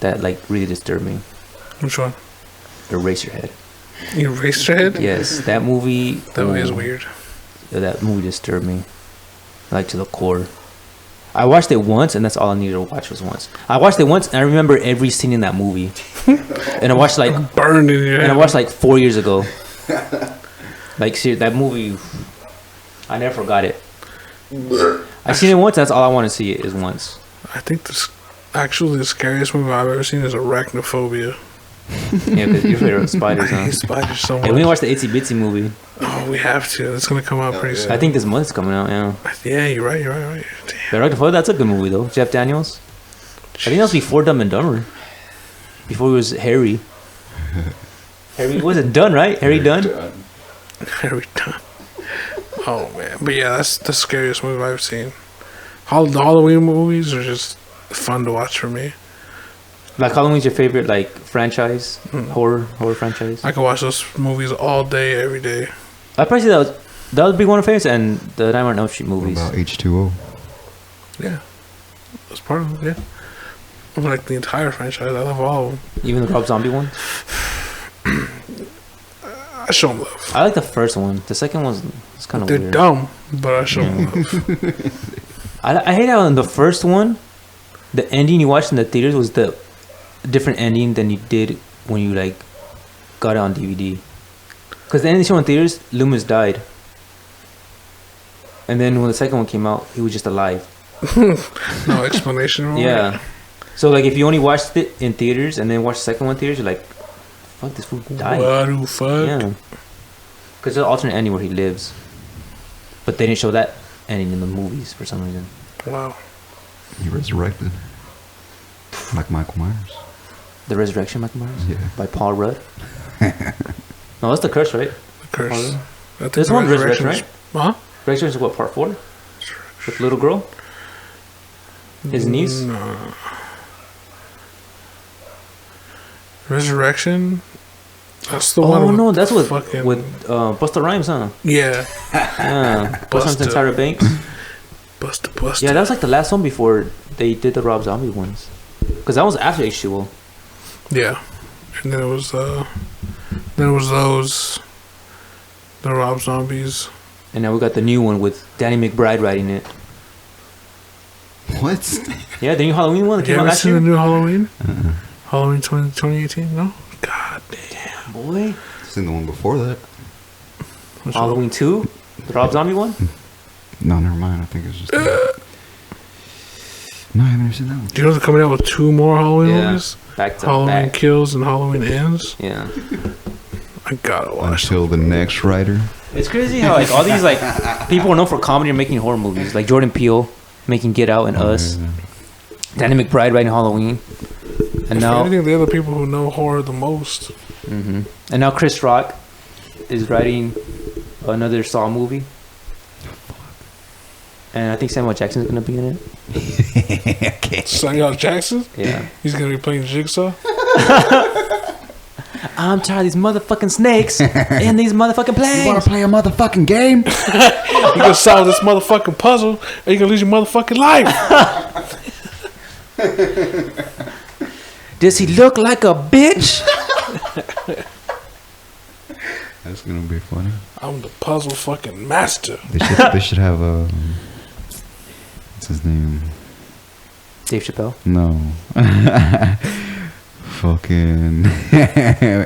that like really disturbed me. Which one? Eraserhead. You erased your head? Yes, that movie. That movie is ooh, weird. That movie disturbed me, like to the core. I watched it once, and that's all I needed to watch was once. I watched it once, and I remember every scene in that movie. And I watched like, Burned in your head. and I watched like 4 years ago. Like, seriously, that movie, I never forgot it. I seen it once. That's all I want to see it is once. I think this actually the scariest movie I've ever seen is Arachnophobia. Yeah, because you're afraid of spiders, I huh? hate spiders so Hey, we much. watched the Itsy Bitsy movie. Oh, we have to. It's gonna come out pretty soon. I think this month's coming out. Yeah, Yeah, you're right. You're right. Damn. the Arachnophobia, that's a good movie though. Jeff Daniels. I think that was before Dumb and Dumber. Before he was Harry. Harry wasn't Dunn, right? Harry Dunn. Every time. Oh man, but yeah, that's the scariest movie I've seen. The Halloween movies are just fun to watch for me. Like Halloween's your favorite like franchise, Mm. horror franchise. I can watch those movies all day, every day. I probably say that would be one of my favorites, and the Nightmare on Elm Street What movies. about H2O? Yeah, that's part of it. Yeah, I like the entire franchise. I love all of them. Even the Rob Zombie one. I show them love. I like the first one. The second one's it's kind of They're weird. dumb, but I show them love. I hate how in the first one, the ending you watched in the theaters was the different ending than you did when you like got it on DVD. Because the ending you saw in theaters, Loomis died, and then when the second one came out, he was just alive. No explanation. Yeah. So like if you only watched it in theaters and then watched the second one in theaters, you're like, fuck, this fool died. What the fuck? Yeah. Because there's an alternate ending where he lives, but they didn't show that ending in the movies for some reason. Wow. He resurrected. Like Michael Myers. The Resurrection, Michael Myers, Yeah. by Paul Rudd. No, that's the curse, right? The curse. I think This the one, Resurrection, Resurrection right? Huh? Resurrection is what, part 4? With the little girl? His niece? No. Resurrection. That's the one. Oh with no, that's with fucking Busta Rhymes, huh? yeah. Yeah, Busta Rhymes and Busta. Tyra Banks. Busta. Yeah, that was like the last one before they did the Rob Zombie ones. Because that was after H2O. Yeah. And then it was those the Rob Zombies. And now we got the new one with Danny McBride writing it. What? Yeah, the new Halloween one that You came out ever last seen the year. new Halloween? Halloween 2018? No? God damn. Boy, Seen the one before that. Which one? Halloween 2, the Rob Zombie one. No, never mind. I think it's just. No, I haven't never seen that one. Do you know they're coming out with 2 more Halloween Yeah. movies? Back to Halloween back. Kills and Halloween Ends? Yeah, I gotta watch Until the next writer. it's crazy how like all these like people are known for comedy and making horror movies. Like Jordan Peele making Get Out and Us. Yeah. Danny McBride writing Halloween. And If now, anything, they're the people who know horror the most. and now Chris Rock is writing another Saw movie. And I think Samuel Jackson's gonna be in it. Samuel Jackson? Yeah. He's gonna be playing Jigsaw? I'm tired of these motherfucking snakes and these motherfucking planes. play a motherfucking game? You gonna solve this motherfucking puzzle or you gonna lose your motherfucking life? Does he look like a bitch? That's gonna be funny. I'm the puzzle fucking master. They should have what's his name? Dave Chappelle. No. Fucking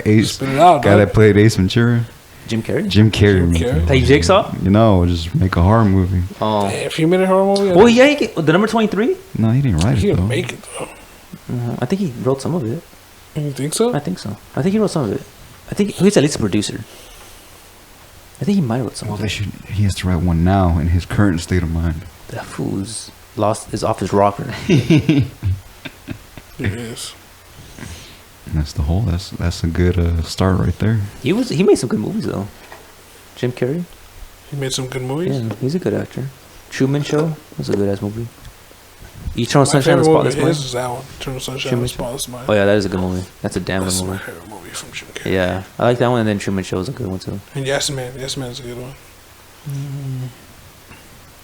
Ace. Spit it out, Guy dog. that played Ace Ventura. Jim Carrey. Jim Carrey. Jim Carrey? Play Jigsaw? You know, just make a horror movie. Oh. If he made a horror movie, Well, yeah, the number 23? No, he didn't write he it can though. make it though. I think he wrote some of it. You think so? I think so. I think he wrote some of it. I think he's at least a producer. I think he might have wrote some Well, of they it. should. He has to write one now in his current state of mind. That fool's lost is off his rocker. It is. And that's the whole. That's a good start right there. He made some good movies though. Jim Carrey. He made some good movies. Yeah, he's a good actor. Truman Show was a good ass movie. Eternal My Sunshine of the favorite movie Spotless of Mind. his is that one. Eternal Sunshine Truman of the Show. Spotless Mind. Oh yeah, that is a good movie. That's a damn That's good my movie. favorite movie from Jim Carrey. Yeah, I like that one, and then Truman Show is a good one too. And Yes Man. Yes Man is a good one.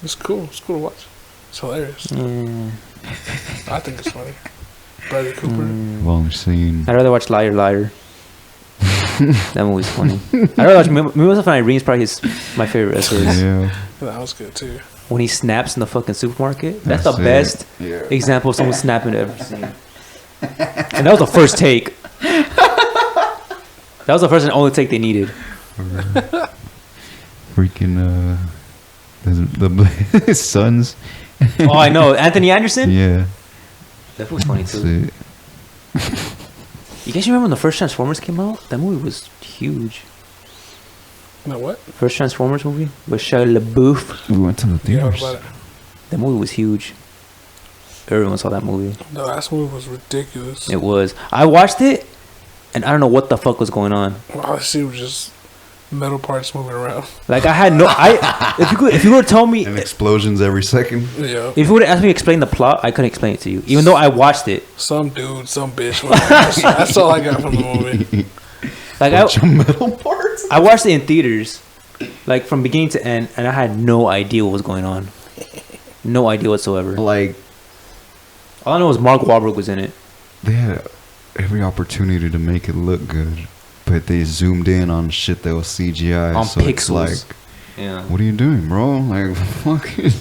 It's cool. It's cool to watch. It's hilarious. Mm. I think it's funny. Bradley Cooper. Well, I'm seeing. I'd rather watch Liar Liar. That movie's funny. I'd rather watch Myself and Irene is probably my favorite. That's his. Yeah. That was good too. When he snaps in the fucking supermarket. That's the That's it. best Yeah. example of someone snapping I've ever seen. And that was the first take. That was the first and only take they needed. Freaking the sons. Oh, I know. Anthony Anderson? Yeah. That was funny That's too. it. You guys remember when the first Transformers came out? That movie was huge. No what? First Transformers movie with Shia LaBeouf. We went to the Yeah, theaters. about it. That movie was huge. Everyone saw that movie. The last movie was ridiculous. It was. I watched it, and I don't know what the fuck was going on. All I see was just metal parts moving around. Like I had no. If you were to tell me, And explosions every second. Yeah. if you were to ask me to explain the plot, I couldn't explain it to you, even though I watched it. Some dude, some bitch. Whatever. That's all I got from the movie. Like Bunch of metal parts. I watched it in theaters, like from beginning to end, and I had no idea what was going on. No idea whatsoever. Like All I know was Mark Wahlberg was in it. they had every opportunity to make it look good, but they zoomed in on shit that was CGI. On so it's pixels. like, Yeah. what are you doing, bro? Like, fuck it.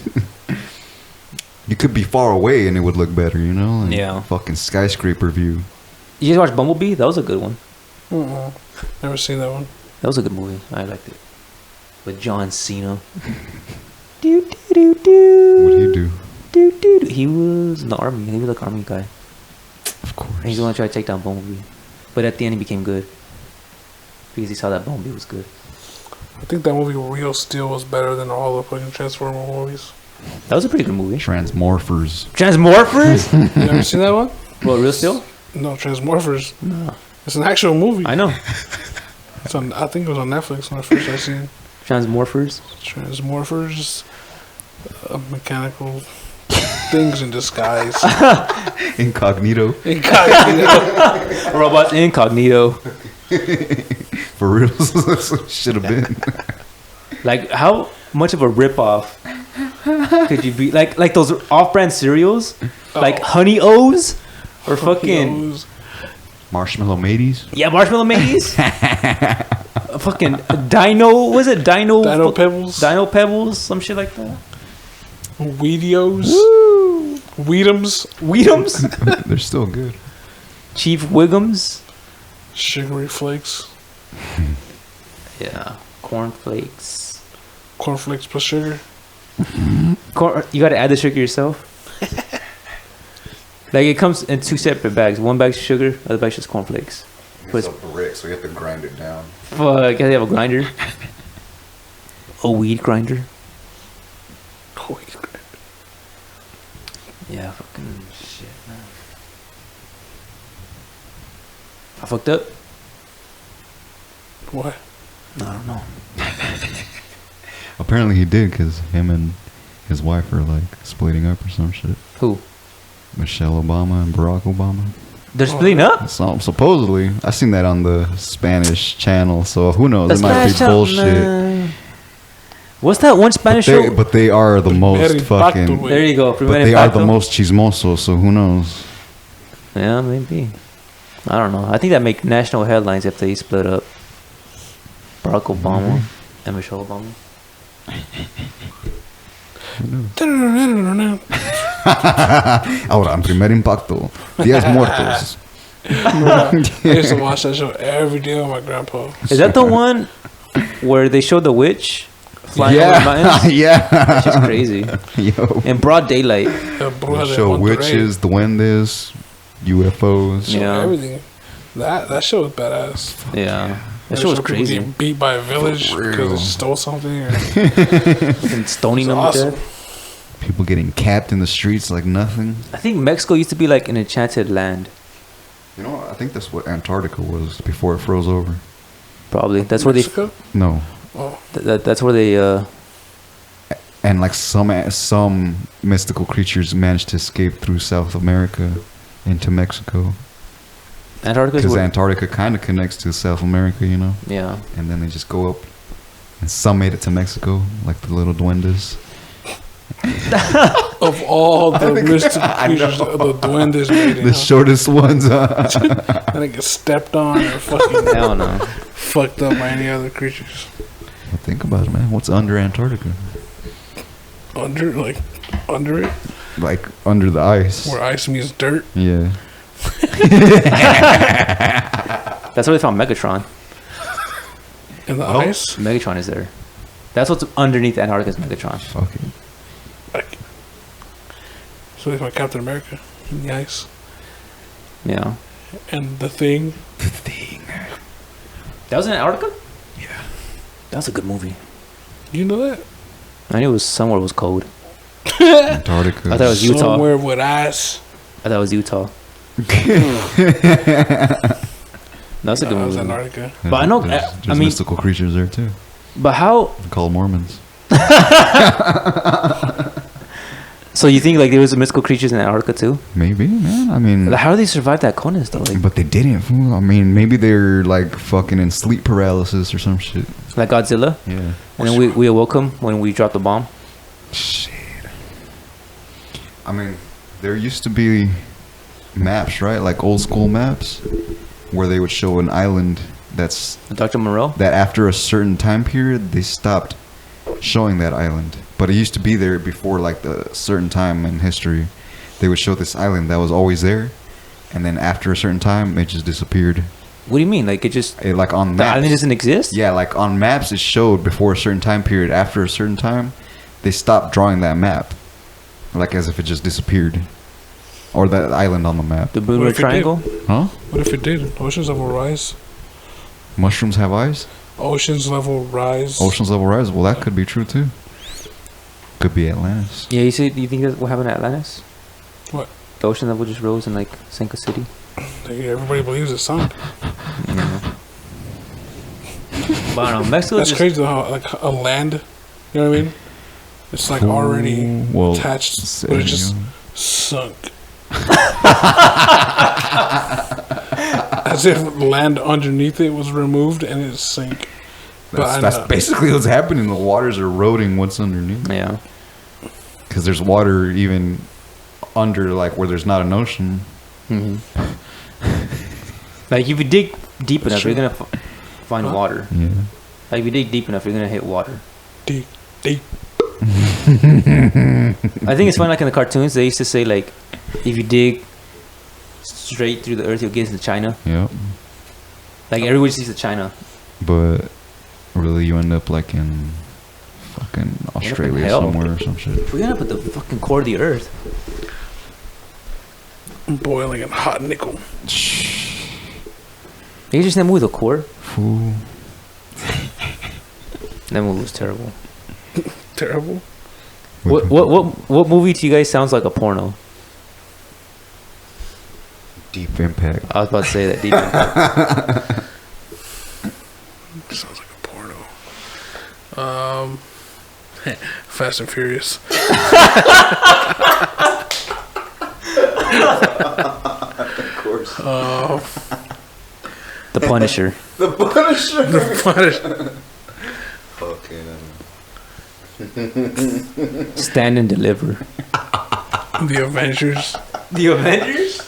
You could be far away and it would look better, you know? Like, Yeah. Fucking skyscraper view. You guys watch Bumblebee? That was a good one. Never seen that one. That was a good movie. I liked it. With John Cena. do, do, do, do. What do you do? Do, do, do. He was in the army. He was like army guy. Of course. And he's the one to try to take down Bumblebee. But at the end, he became good. Because he saw that Bumblebee was good. I think that movie Real Steel was better than all the fucking Transformer movies. That was a pretty good movie. Transmorphers. Transmorphers? You ever seen that one? What, Real Steel? No, Transmorphers. No. It's an actual movie. I know. It's on, I think it was on Netflix when I first I seen Transmorphers? Transmorphers. Mechanical things in disguise. Incognito. Incognito. Robots Incognito. For real. Should have been. Like, how much of a ripoff could you be? Like those off-brand cereals? Like Honey O's? Or fucking... Those- Marshmallow Mateys. Yeah, Marshmallow Maze. Fucking Dino. Was it Dino? Dino Pebbles. Dino Pebbles. Some shit like that. Wheatios. Woo! Wheatums. Weedums. They're still good. Chief Wiggums. Sugary flakes. Yeah. Cornflakes. Cornflakes plus sugar. You gotta add the sugar yourself. Like it comes in two separate bags. One bag's sugar, other bag's just cornflakes. It's a brick, so you have to grind it down. Fuck, they have a grinder. A weed grinder. Yeah, fucking shit, man. I fucked up? What? I don't know. Apparently he did, because him and his wife are like splitting up or some shit. Who? Michelle Obama and Barack Obama. They're splitting up? So, supposedly, I seen that on the Spanish channel. So who knows? It might be bullshit. What's that one Spanish They, show? but they are the most Impacto, fucking. güey. There you go. But Primer they are the Impacto. most chismosos. So who knows? Yeah, maybe. I don't know. I think that make national headlines if they split up. Barack Obama and Michelle Obama. Ahora, en primer impacto, 10 muertos. I used to watch that show every day with my grandpa. Is that the one where they showed the witch flying over the Yeah, mountains? yeah. That's just crazy. Yo. In broad daylight. The Bruja de Show Monterrey. witches, duendes, UFOs. Show Yeah. everything. That show was badass. Yeah. That show was people crazy. getting beat by a village For because real. they stole something. Or, Fucking stoning them It's to awesome. death. People getting capped in the streets like nothing. I think Mexico used to be like an enchanted land. You know what? I think that's what Antarctica was before it froze over. Probably. That's where they. Mexico? No. Oh, That's where they. And like some mystical creatures managed to escape through South America into Mexico. Antarctica's Because where. Antarctica kind of connects to South America, you know? Yeah. And then they just go up. And some made it to Mexico, like the little duendes. of all the mystical I creatures, know. the duendes made it. The shortest ones. I think get stepped on or fucking Hell no. fucked up by any other creatures. Think about it, man. What's under Antarctica? Under it, Like under the ice. where ice means dirt. Yeah. That's where they found Megatron. In the Oh. ice. Megatron is there. That's what's underneath Antarctica's Megatron. Fuck it. Like, so they found Captain America in the ice. Yeah. And the Thing. The thing. That was in Antarctica? Yeah. That was a good movie. You know that? I knew it was somewhere it was cold. Antarctica. I thought it was Utah. Somewhere with ice. I thought it was Utah. That's a good That was movie. Antarctica. But I know- There's I mean- mystical creatures there too. But how? They're called Mormons. So you think like there was mystical creatures in Antarctica too? Maybe, man. I mean, Like, how do they survive that coldness though? Like, but they didn't. Fool. I mean, maybe they're like fucking in sleep paralysis or some shit. like Godzilla, Yeah. and then we awoke him when we dropped the bomb. Shit. I mean, there used to be maps, right? Like old school maps, where they would show an island Dr. Moreau. that after a certain time period they stopped showing that island. But it used to be there before like the certain time in history. They would show this island that was always there, and then after a certain time it just disappeared. What do you mean? Like it just Like on the maps. island doesn't exist? Yeah, like on maps it showed before a certain time period. After a certain time, they stopped drawing that map, like as if it just disappeared, or that island on the map. The What Bermuda if it Triangle. Huh? What if it did? Oceans level rise. Mushrooms have eyes? Oceans level rise. Oceans level rise? Well, that could be true too. Could be Atlantis. Yeah, you see, do you think that's what happened at Atlantis? What? The ocean level just rose and like sank a city. Everybody believes it sunk. You know. But I don't know, Mexico That's just, crazy though. How, like a land, you know what I mean? It's like already Well, attached, but it just sunk. As if land underneath it was removed and it sank. That's basically what's happening. The water's eroding what's underneath. yeah. Because there's water even under, like, where there's not an ocean. hmm Like if you dig deep enough, true. you're gonna find Huh? water. Yeah. Like if you dig deep enough, you're gonna hit water. Deep, deep. I think it's funny, like in the cartoons, they used to say like, if you dig straight through the earth, you'll get into China. Yep. Like everybody sees the China. But really, you end up like in fucking Australia hell. somewhere or some shit. We're gonna put the fucking core of the earth. Boiling and hot nickel. You just that movie, The Core. Fool. That movie was terrible. Terrible. What movie to you guys sounds like a porno? Deep Impact. I was about to say that. Deep Impact. Sounds like a porno. Fast and Furious. Of course. The Punisher. The Punisher. The Punisher. Fucking. Stand and Deliver. The Avengers. The Avengers?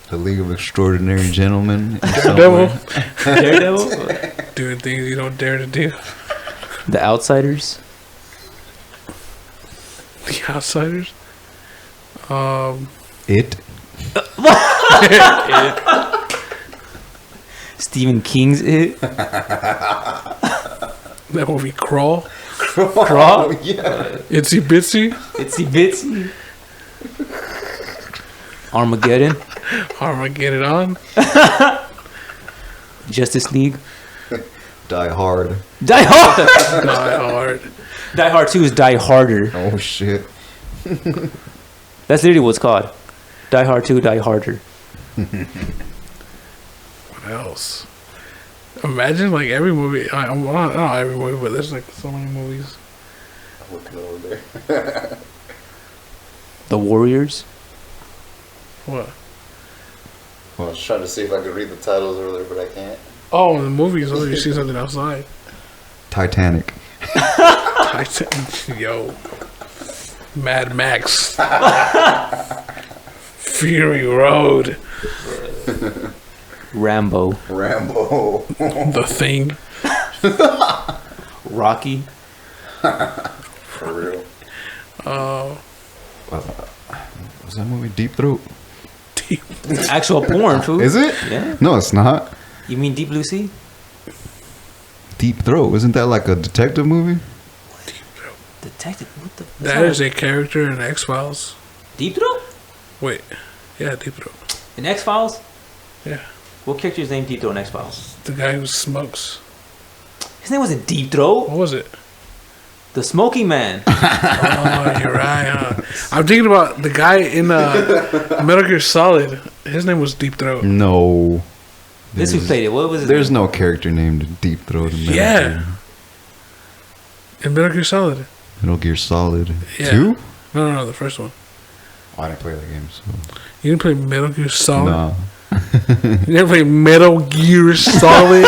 The League of Extraordinary Gentlemen. Daredevil. Daredevil? Doing things you don't dare to do. The Outsiders. The Outsiders. It. Stephen King's It. That movie Crawl. Crawl? Yeah. Itsy Bitsy. Itsy Bitsy. Armageddon. Armageddon on. Justice League. Die Hard. Die Hard. Die Hard. Die Hard 2 is Die Harder. Oh shit. That's literally what it's called. Die Hard 2, Die Harder. What else? Imagine like every movie. Not every movie, but there's like so many movies. I'm looking over there. The Warriors. What? Well, I was trying to see if I could read the titles earlier, but I can't. Oh, the movies. Oh, you see something outside. Titanic. Yo. Mad Max. Fury Road. Rambo. The Thing. Rocky. For real. Was that movie Deep Throat? Actual porn, fool. Is it? Yeah. No, it's not. You mean Deep Blue Sea? Deep Throat. Isn't that like a detective movie? Detective. What the? That is a character in X-Files. Deep Throat? Wait. Yeah, Deep Throat. In X Files? Yeah. What character is named Deep Throat in X Files? The guy who smokes. His name wasn't Deep Throat. What was it? The Smoking Man. Oh, you're right. Huh? I'm thinking about the guy in Metal Gear Solid. His name was Deep Throat. No. This who There's- played it. What was it? There's no character named Deep Throat in Metal Yeah. Gear. In Metal Gear Solid. Metal Gear Solid Yeah. 2? No, the first one. Oh, I didn't play that game, so. You didn't play Metal Gear Solid? Nah. You never played Metal Gear Solid?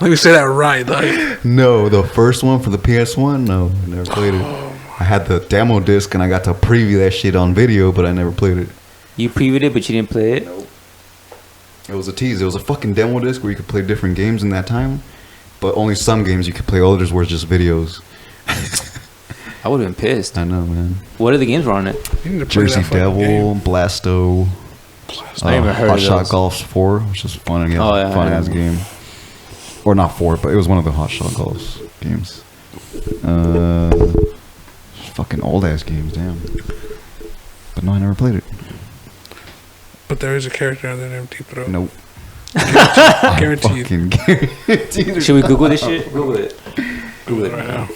Let me say that right. Like, No, the first one for the PS1, no, I never played it. I had the demo disc and I got to preview that shit on video, but I never played it. You previewed it, but you didn't play it. It was a tease. It was a fucking demo disc where you could play different games in that time, but only some games you could play. Others were just videos. I would have been pissed. I know, man. What are the games were on it? you need to play Jersey that fucking Devil, game. Blasto, I never heard Hot of Shot those. Golf 4, which is fun again. Oh, yeah, fun I ass know. game. Or not 4, but it was one of the Hot Shot Golf games. Fucking old ass games, damn. But no, I never played it. But there is a character on there named Deep Throat. Nope. Guaranteed. Fucking guaranteed. Should we Google this shit? Google it. Google it Right now.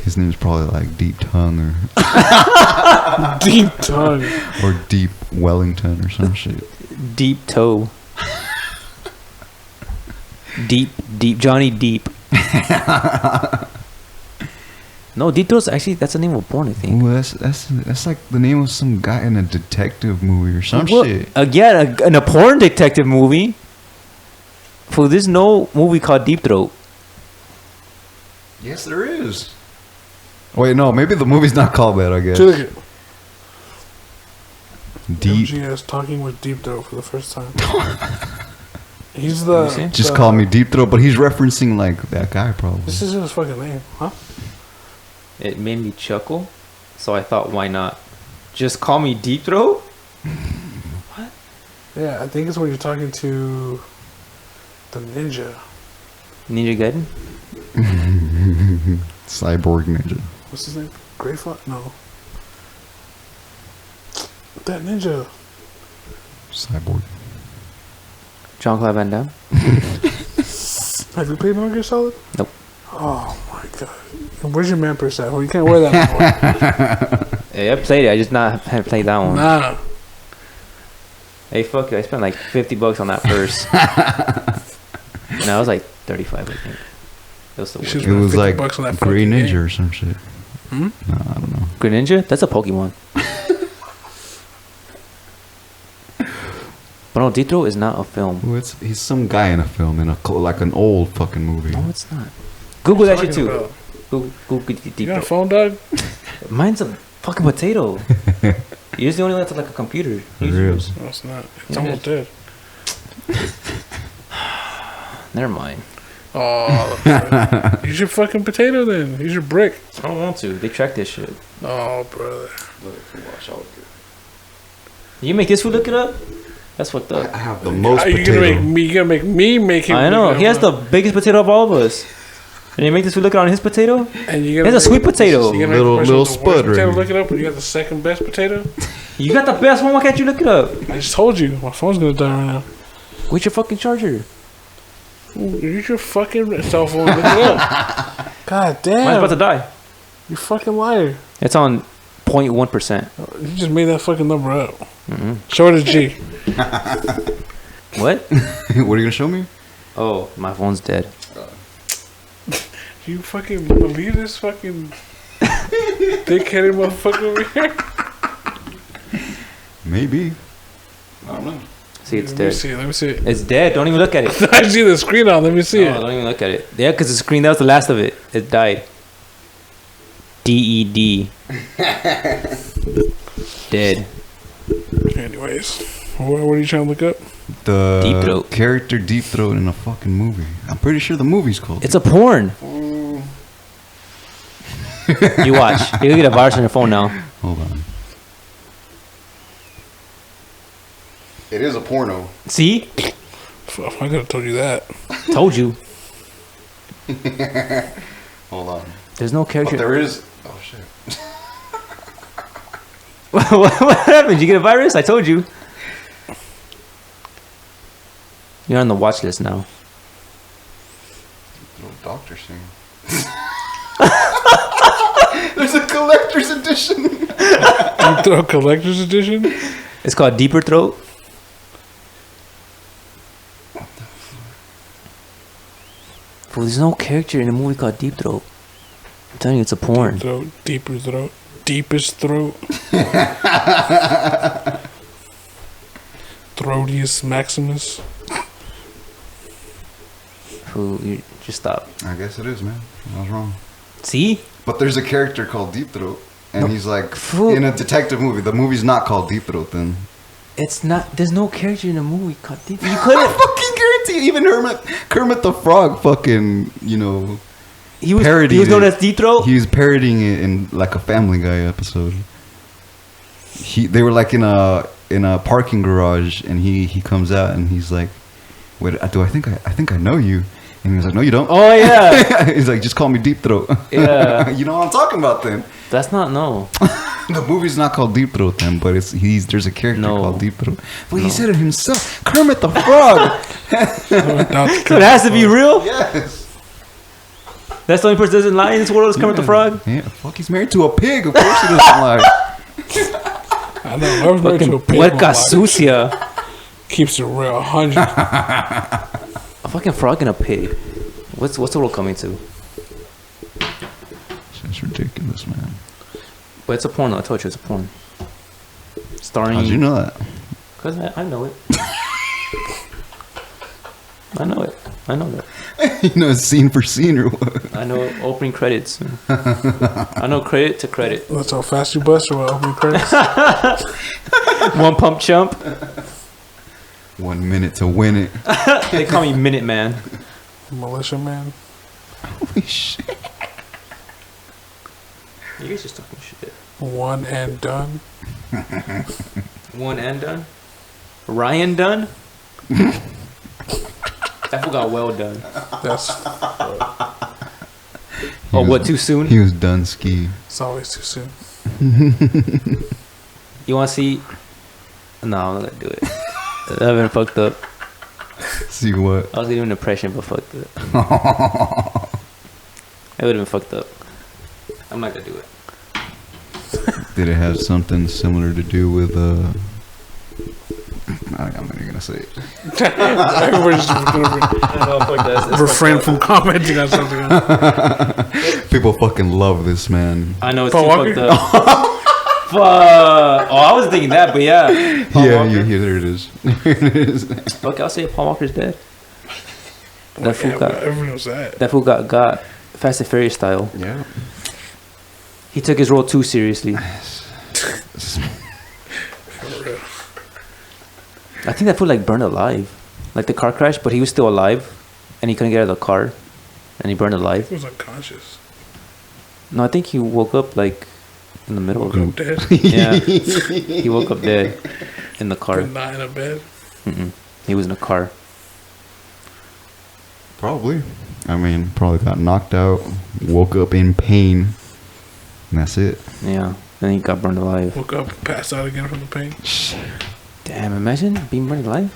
His name's probably like Deep Tongue Deep Tongue. or Deep Wellington or some shit. Deep Toe. Deep Johnny Deep. No, Deep Throat's actually that's the name of porn, I think. Ooh, that's like the name of some guy in a detective movie or some Well, shit. Again, in a porn detective movie. For there's no movie called Deep Throat. Yes, there is. Wait, no, maybe the movie's not called that. I guess. Look at Deep. MGS talking with Deep Throat for the first time. He's Let me see. the. Just call me Deep Throat, but he's referencing like that guy probably. This is his fucking name, huh? It made me chuckle, so I thought, why not? Just call me Deep Throat? Yeah, I think it's when you're talking to the ninja. Ninja Gaiden? Cyborg Ninja. What's his name? Greyfox? No. That ninja. Cyborg. Jean-Claude Van Damme? Have you played Metal Gear Solid? Nope. Oh my god. Where's your man purse at? Well, you can't wear that anymore. Hey, I played it, I just haven't played that one. Nah. Hey, fuck it, I spent like $50 on that purse. No, it was like 35, I think. It was the You worst. should- It was like $50 on that Grey fucking Ninja game. or some shit. Hmm? No, I don't know. Greninja? That's a Pokemon. But no, Deep Throat is not a film. Ooh, he's some guy in a film in like an old fucking movie. No, it's not. Google that shit Talking too. about- Google You Deep got a Throat. phone, dog? Mine's a fucking potato. You're the only one that's like a computer. For real. No, it's not. It's almost dead. Never mind. Oh, use your fucking potato then. Use your brick. I don't want to. They track this shit. Oh, brother. You make this food look it up? That's fucked I up. have the most Are you potato. gonna make me? You gonna make me make him? I know. look He has it the up, biggest potato of all of us. And you make this food look it on his potato? and you He has a sweet potato. You Little- little spud right potato. here. Look it up. And you got the second best potato. You got the best one. Why can't you look it up? I just told you. My phone's gonna die right now. Where's your fucking charger? Ooh, use your fucking cell phone. Look it up. God Mine's damn. about to die. You fucking liar. It's on 0.1%. You just made that fucking number up. Mm-mm. Show it to G. What? What are you gonna show me? Oh, my phone's dead. You fucking believe this fucking dick-headed motherfucker over here? Maybe. I don't know. See, it's Let me dead. see. Let me see it. It's dead. Don't even look at it. I see the screen on. Let me see No, it. don't even look at it. Yeah, because the screen, that was the last of it. It died. DED. Dead. Anyways, what are you trying to look up? The Deep Throat. character Deep Throat in a fucking movie. I'm pretty sure the movie's called. It's a porn. You watch. You get a virus on your phone now. Hold on. It is a porno. See? Fuck, I could have told you that. Told you. Hold on. There's no But character. there is. Oh shit. What happened? Did you get a virus? I told you. You're on the watch list now. Little doctor scene. There's a collector's edition. Deep Throat Collector's Edition. It's called Deeper Throat. Fool, there's no character in a movie called Deep Throat. I'm telling you, it's a porn. Throat, deeper throat, deepest throat. Throatius Maximus. Fool, you just stop. I guess it is, man. I was wrong. See? But there's a character called Deep Throat, and he's like Fool. in a detective movie. The movie's not called Deep Throat. Then It's not. There's no character in a movie called Deep. You I couldn't. fucking guarantee you, even Kermit the Frog, fucking He was. parodied He was known it. as Deep Throat. He was parodying it in like a Family Guy episode. They were like in a parking garage, and he comes out and he's like, "Wait, I think I know you." And he was like, "No, you don't." Oh yeah. He's like, "Just call me Deep Throat." Yeah. You know what I'm talking about then. That's not no. The movie's not called Deep Throat then, but there's a character No. called Deep Throat. Well, he said it himself. Kermit the Frog. So it has to be real. Yes. That's the only person that doesn't lie in this world is Kermit the Frog. Yeah, fuck, he's married to a pig. Of course he doesn't lie. I know. I was married to a pig. Puerca my life. sucia. Keeps it real. 100. A fucking frog and a pig. What's the world coming to? It's ridiculous, man. But it's a porn. I told you it's a porn. Starring. How'd you know that? Cause I know it. I know it. I know that. You know, it's scene for scene or what? I know opening credits. I know credit to credit. That's how fast you bust or what? Open credits. One pump chump. 1 minute to win it. They call me Minute Man. Militia man. Holy shit. You guys just talking shit. One and done. One and done. Ryan done. That fool got well done. That's Oh, what? Too soon? He was done ski. it's always too soon. You want to see? No, I'm not gonna do it. I've been fucked up. See what? I was gonna do an impression, but fucked up. It would have been fucked up. I'm not gonna do it. Did it have something similar to do with I'm not even gonna say it. Everybody's just refrain from commenting on something. People fucking love this man. I know it's Paul too Walker? fucked up. Fuck. Oh, I was thinking that, but yeah. Paul Yeah, Walker. yeah, there it is. There it is. Okay, I'll say Paul Walker's dead. That fool Yeah, got. everyone knows that. That fool got Fast and Furious style. Yeah. He took his role too seriously. I think that fool like burned alive, like the car crash, but he was still alive, and he couldn't get out of the car, and he burned alive. He was unconscious. No, I think he woke up like in the middle of Woke it. up dead. Yeah, he woke up dead in the car. But not in a bed. He was in a car. Probably. I mean, probably got knocked out, woke up in pain, and that's it. Yeah, then he got burned alive. Woke up, passed out again from the pain. Damn, imagine being burned alive.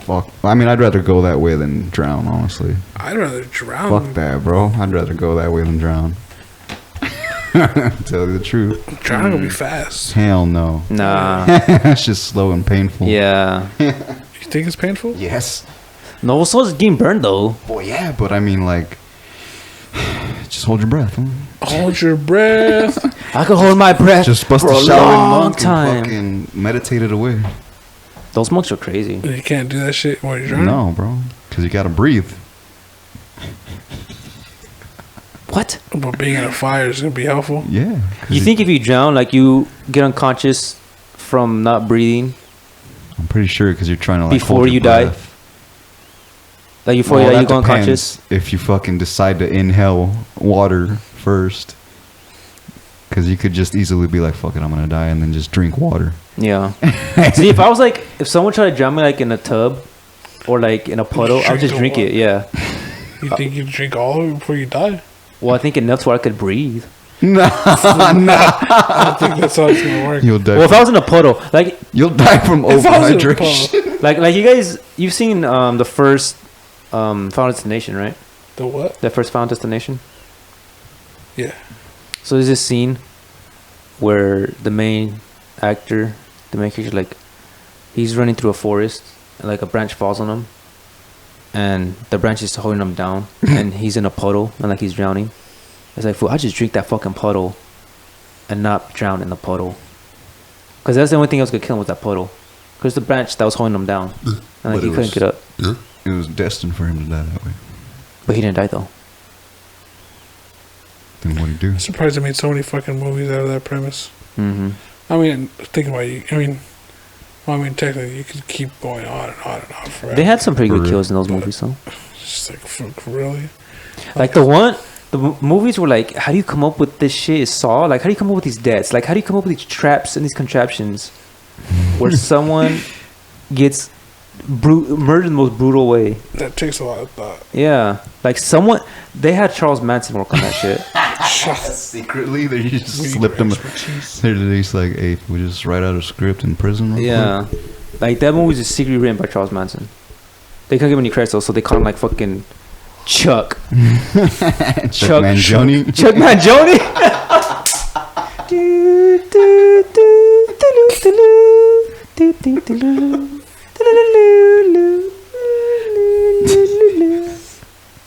Fuck. I mean, I'd rather go that way than drown, honestly. I'd rather drown. Fuck that, bro. I'd rather go that way than drown. Tell you the truth. Drowning will be fast. Hell no. Nah. It's just slow and painful. Yeah. You think it's painful? Yes. No, so it's getting burned though. Well, yeah, but I mean, like, just hold your breath. Huh? Hold your breath. I could hold my breath Just bust for a a shower long monk time. and fucking meditate it away. Those monks are crazy. You can't do that shit while you're drowning. No, bro. Because you got to breathe. What? But being in a fire is gonna be helpful. Yeah. 'cause You think if you drown, like you get unconscious from not breathing, I'm pretty sure because you're trying to, like, Before hold your you die? breath. like before Well, you that go depends unconscious? if you fucking decide to inhale water first. Because you could just easily be like, fuck it, I'm going to die, and then just drink water. Yeah. See, if I was like, if someone tried to drown me like in a tub or like in a puddle, I would just drink it. Yeah. You think you drink all of it before you die? Well, I think enough so I could breathe. Nah. I think that's how it's gonna work. You'll die. Well, if I was in a puddle, like You'll die from If I was in a overhydration. like you guys, you've seen the first Final Destination, right? The what? The first Final Destination. Yeah. So there's this scene where the main character, like, he's running through a forest, and like a branch falls on him, and the branch is holding him down, and he's in a puddle, and like he's drowning. It's like, fool, I just drink that fucking puddle, and not drown in the puddle, because that's the only thing that was gonna kill him was that puddle, because the branch that was holding him down, and like But he it couldn't was- get up. Yeah. It was destined for him to die that way. But he didn't die though. Then what'd he do? I'm surprised they made so many fucking movies out of that premise. Mm-hmm. I mean, think about it. I mean, technically, you could keep going on and on and on forever. They had some pretty For good real. kills in those movies though. It's just like, fuck, really? Like the movies were like, how do you come up with this shit, Saw? Like, how do you come up with these deaths? Like, how do you come up with these traps and these contraptions where someone gets murdered in the most brutal way? That takes a lot of thought. Yeah, like they had Charles Manson work on that shit. Secretly, they just We need slipped him. expertise. They're just like, hey, we just write out a script in prison. real Yeah, like that movie was just secretly written by Charles Manson. They couldn't give him any credits though, so they called him like fucking Chuck. quick. Chuck Mangione. Chuck Mangione.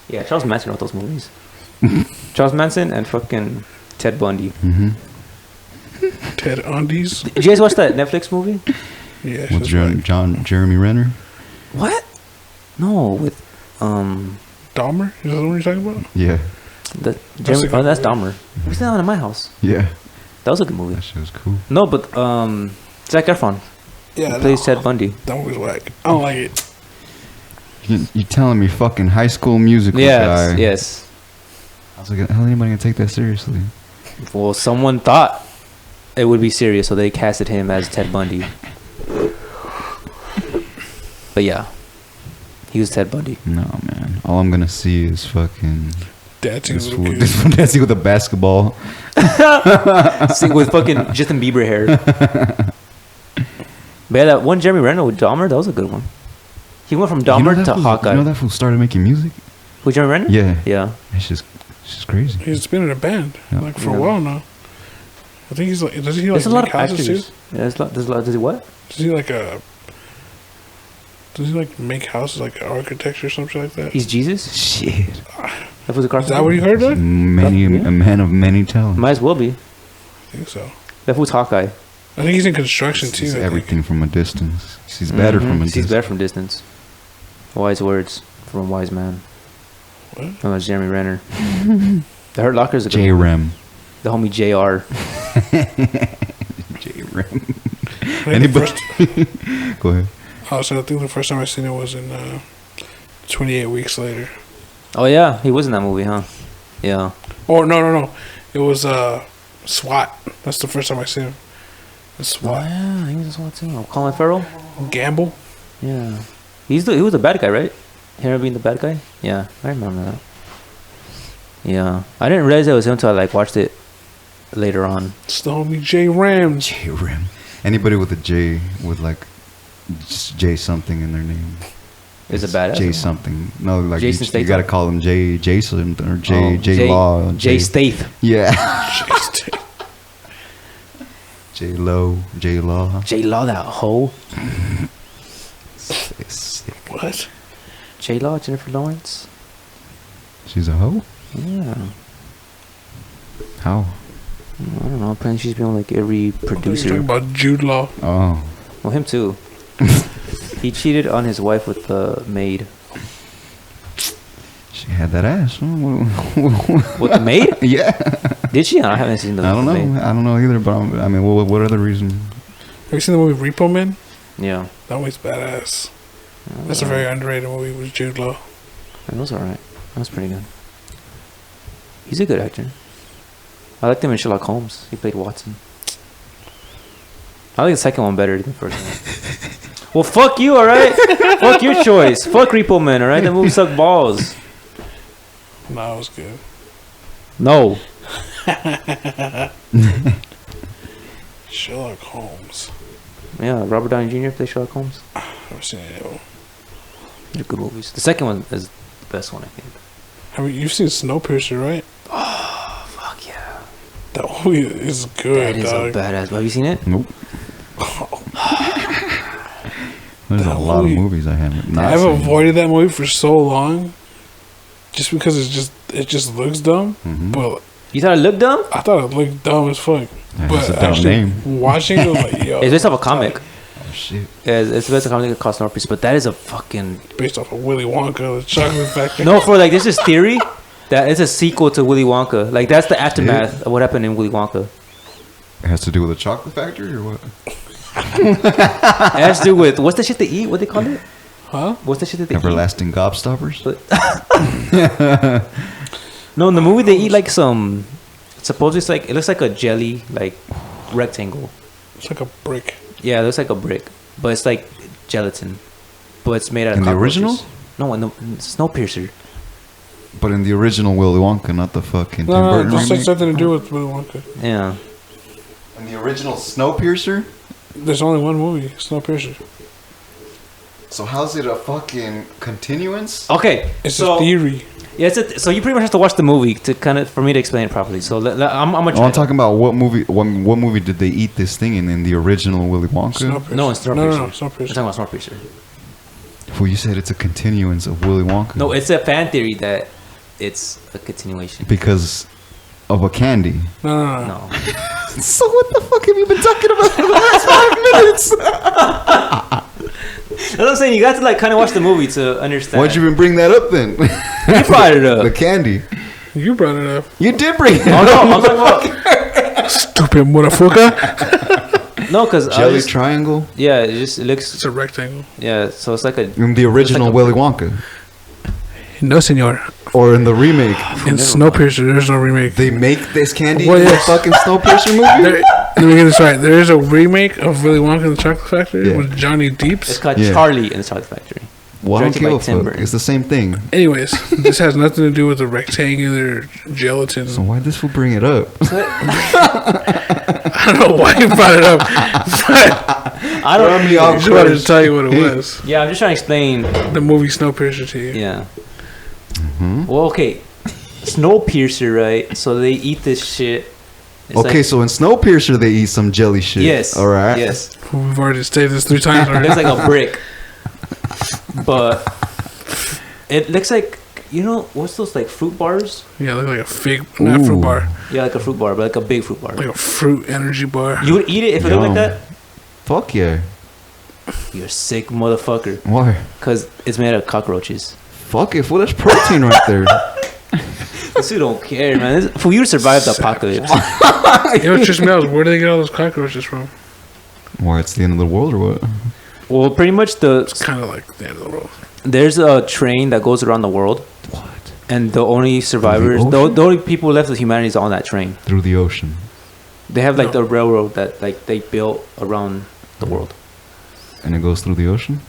Yeah, Charles Manson wrote those movies. Charles Manson and fucking Ted Bundy. Mm-hmm. Ted Undies. Did you guys watch that Netflix movie? Yeah, With Jeremy Renner. What? No, with Dahmer? Is that what you're talking about? Yeah, Jeremy. a Oh, that's good Dahmer. Who's that on in my house? yeah. That was a good movie. That shit was cool. No, but Zac Efron Yeah, plays Ted Bundy. that movie's whack. I don't like it. You telling me fucking High School Musical Yes, guy? yes. I was like, how anybody gonna take that seriously? Well, someone thought it would be serious, so they casted him as Ted Bundy. But yeah, he was Ted Bundy. No, man. All I'm gonna see is fucking Dancing this with fool little this kids. fool dancing with a basketball. Sing with fucking Justin Bieber hair. But yeah, that one Jeremy Renner with Dahmer, that was a good one. He went from Dahmer that to fool, Hawkeye. You know that fool started making music? With Jeremy Renner? Yeah. Yeah. It's just crazy. He's been in a band Yeah. like for Yeah. a while now. I think he's like. Does he like There's a lot make of houses actors. too? Yeah, there's a lot. Does he what? Does he like Does he like make houses like architecture or something like that? He's Jesus? Shit. That was a car. Is that what you heard? That? Many Yeah. a man of many talents. Might as well be. I think so. That was Hawkeye. I think he's in construction too. Sees I think. everything from a distance. He's better Mhm. from a He's distance. better from distance. Wise words from a wise man. What? That was Jeremy Renner. The Hurt Locker's a good J movie. Rem. The homie JR. J Rem. I think the Anybody? first- Go ahead. So I think the first time I seen it was in 28 Weeks Later. Oh yeah, he was in that movie, huh? Yeah. Oh no! It was SWAT. That's the first time I seen him. The Oh SWAT. yeah, he was in SWAT too. Colin Farrell. Gamble. Yeah. He was the bad guy, right? Him being the bad guy. Yeah, I remember that. Yeah, I didn't realize it was him until I like watched it later on. It's the homie J Ram. J Rem. Anybody with a J with like just J something in their name. Is a badass. J something. No, like Jason you Statham? gotta call him J Jason or J Oh, J Law. Jay Statham. Yeah. J J Lo. J Law. J Law, that hoe. It's sick. What? J Law, Jennifer Lawrence. She's a hoe? Yeah. How? I don't know. Apparently she's been on like every You're producer. talking about Jude Law. Oh. Well, him too. He cheated on his wife with the maid. She had that ass. With the maid? Yeah. Did she? I haven't seen the I don't know. maid. I don't know either, but I mean, what other reason? Have you seen the movie Repo Man? Yeah. That movie's badass. That's a very underrated movie with Jude Law. That was alright. That was pretty good. He's a good actor. I liked him in Sherlock Holmes. He played Watson. I like the second one better than the first one. Well, fuck you, alright? Fuck your choice. Fuck Repo Man, alright? That movie sucked balls. Nah, it was good. No. Sherlock Holmes. Yeah, Robert Downey Jr. played Sherlock Holmes. Never seen any of them. They're good movies. The second one is the best one, I think. You've seen Snowpiercer, right? Fuck yeah. That movie is good, That is dog. a badass. Have you seen it? Nope. There's a That lot of movie- movies I haven't. Not I've seen. avoided that movie for so long, just because it just looks dumb. Mhm. But You thought it looked dumb? I thought it looked dumb as fuck. Yeah, But it's a dumb actually, name. watching it, I was like, yo, It's based off a comic. Oh shit. Yeah, it's based off a comic called Snorpies, but that is a fucking based off of Willy Wonka, the chocolate factory. no. For like, there's this theory that it's a sequel to Willy Wonka. Like that's the aftermath of what happened in Willy Wonka. It has to do with the chocolate factory or what? It has to do with what's the shit they eat? What they call it? Huh? What's the shit that they eat? Everlasting gobstoppers. No, in the movie they eat like some. Supposedly it's like it looks like a jelly like rectangle. It's like a brick. Yeah, it looks like a brick, but it's like gelatin, but it's made out of In the cockroaches. original? No, in the Snowpiercer. But in the original Willy Wonka, not the fucking Tim No, Burton this has remake. something to do with Willy Wonka. Yeah. In the original Snowpiercer. There's only one movie, Snowpiercer. So how's it a fucking continuance? Okay. It's so a theory. yeah, so you pretty much have to watch the movie to kind of for me to explain it properly. So I'm gonna Oh, try. I'm talking about what movie? What movie did they eat this thing in the original Willy Wonka? Snowpiercer. No, it's No, Snowpiercer. no, I'm Snowpiercer. talking about Snowpiercer. Well, you said it's a continuance of Willy Wonka. No, it's a fan theory that it's a continuation. because of a candy. No. No. So what the fuck have you been talking about for the last 5 minutes? That's what I'm saying. You got to like kind of watch the movie to understand. Why'd you even bring that up then? You brought it up. The candy. You brought it up. You did bring it Oh up. no, I'm talking about Stupid motherfucker. no, because Jelly triangle yeah, it looks It's a rectangle. yeah. So it's like a in the original It's like a- Willy Wonka, No, senor. or in the remake. In Snowpiercer, there's no remake. They make this candy Well, in the yes. fucking Snowpiercer movie. Let me get this right. There is a remake of Willy Wonka and the Chocolate Factory Yeah. with Johnny it's Deeps. called Yeah. Charlie in the Chocolate Factory. Well, I don't Directed give by a Tim fuck. Burton. It's the same thing. Anyways, this has nothing to do with the rectangular gelatin. So why this will bring it up? I don't know why you brought it up, but I don't. Run me I off just wanted to course. tell you what it was. Yeah, I'm just trying to explain. The movie Snowpiercer to you. Yeah. Mm-hmm. Well, okay. Snowpiercer, right? So they eat this shit. It's Okay, like- so in Snowpiercer they eat some jelly shit. yes. All right. Yes. We've already stated this 3 times It already. looks like a brick, but it looks like what's those like fruit bars? Yeah, look like a fig, not Ooh. fruit bar, Yeah, like a fruit bar, but like a big fruit bar. like a fruit energy bar. You would eat it if it looked like Yum. that? Fuck yeah. You're a sick motherfucker. Why? Because it's made out of cockroaches. Fuck it. Well, that's protein right there. This dude don't care, man. For you to survive the apocalypse. You know what trips me out is where do they get all those cockroaches from? Why, it's the end of the world or what? Well, pretty much It's kind of like the end of the world. there's a train that goes around the world, What? and the only survivors, the ocean? only people left of humanity is on that train. Through the ocean. They have like No. the railroad that like they built around the world. And it goes through the ocean?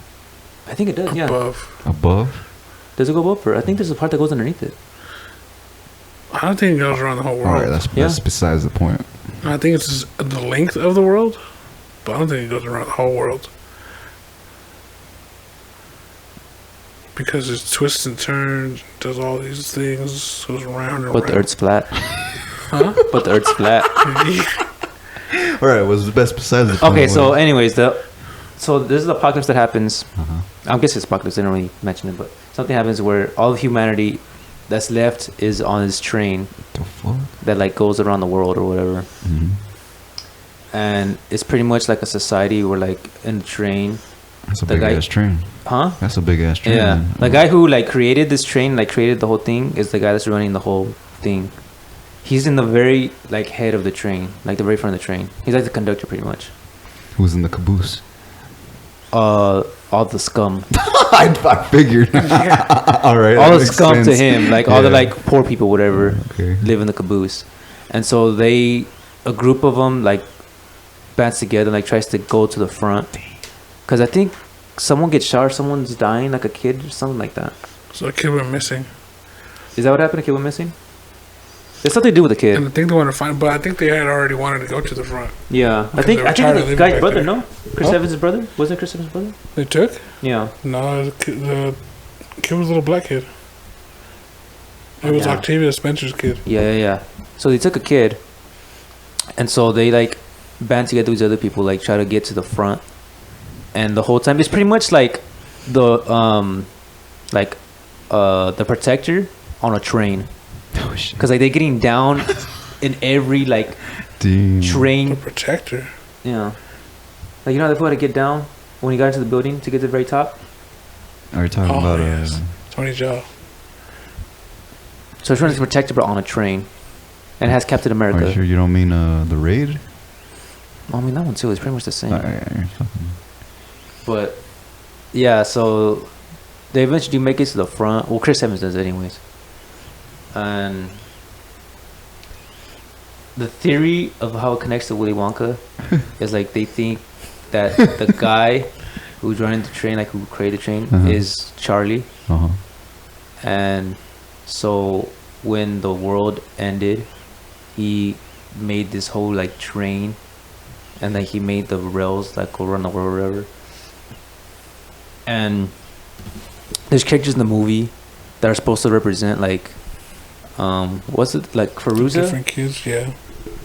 I think it does. Yeah. Above. Above? Does it go above? Or I think there's a part that goes underneath it. I don't think it goes around the whole world. Alright, that's Yeah. besides the point. I think it's the length of the world, but I don't think it goes around the whole world. Because it twists and turns, does all these things, goes around and But the around. Earth's flat. Huh? But the Earth's flat. Alright, what's the best besides the point? Okay, so anyways, so this is the apocalypse that happens. Uh-huh. I guess it's apocalypse. They don't really mention it, but something happens where all of humanity that's left is on this train The fuck? that like goes around the world or whatever. Mhm. And it's pretty much like a society where like in the train, That's a The big guy- ass train. huh? That's a big ass train. Yeah, man. the guy who like created this train, like created the whole thing, is the guy that's running the whole thing. He's in the very like head of the train, like the very front of the train. He's like the conductor, pretty much. Who's in the caboose? All the scum, I figured. Alright. all that the makes scum to sense. him, like all the Yeah. like poor people, whatever, Okay. live in the caboose, and so a group of them like bands together, like tries to go to the front, because I think someone gets shot or someone's dying, like a kid or something like that. So a kid went missing. Is that what happened? A kid went missing. There's something to do with the kid. And I think they want to find, but I think they had already wanted to go to the front. Yeah, Because they were tired of the living guy's back brother, there. no? Chris Huh? Evans' brother? Wasn't it Chris Evans' brother? They took? Yeah. No, the kid was a little black kid. It was Yeah. Octavia Spencer's kid. Yeah. So they took a kid, And so they like band together with other people, like try to get to the front. And the whole time it's pretty much like the protector on a train. Oh shit. Cause like they're getting down in every like Damn. The train. protector. Yeah. Like you know how they put to get down when you got into the building to get to the very top. Are you talking Oh, about yes. Tony Jaa. So it's running to protector, but on a train, and it has Captain Are America. you sure you don't mean the raid? Well, I mean that one too. It's pretty much the same. Fucking- But yeah, so they eventually do make it to the front. Well, Chris Evans does it anyways. And the theory of how it connects to Willy Wonka is like they think that the guy who's running the train, like who created the train, Uh-huh. is Charlie. Uh-huh. And so when the world ended, he made this whole like train, and like he made the rails like go around the world or whatever. And there's characters in the movie that are supposed to represent like what's it like Feruza, Different kids, yeah.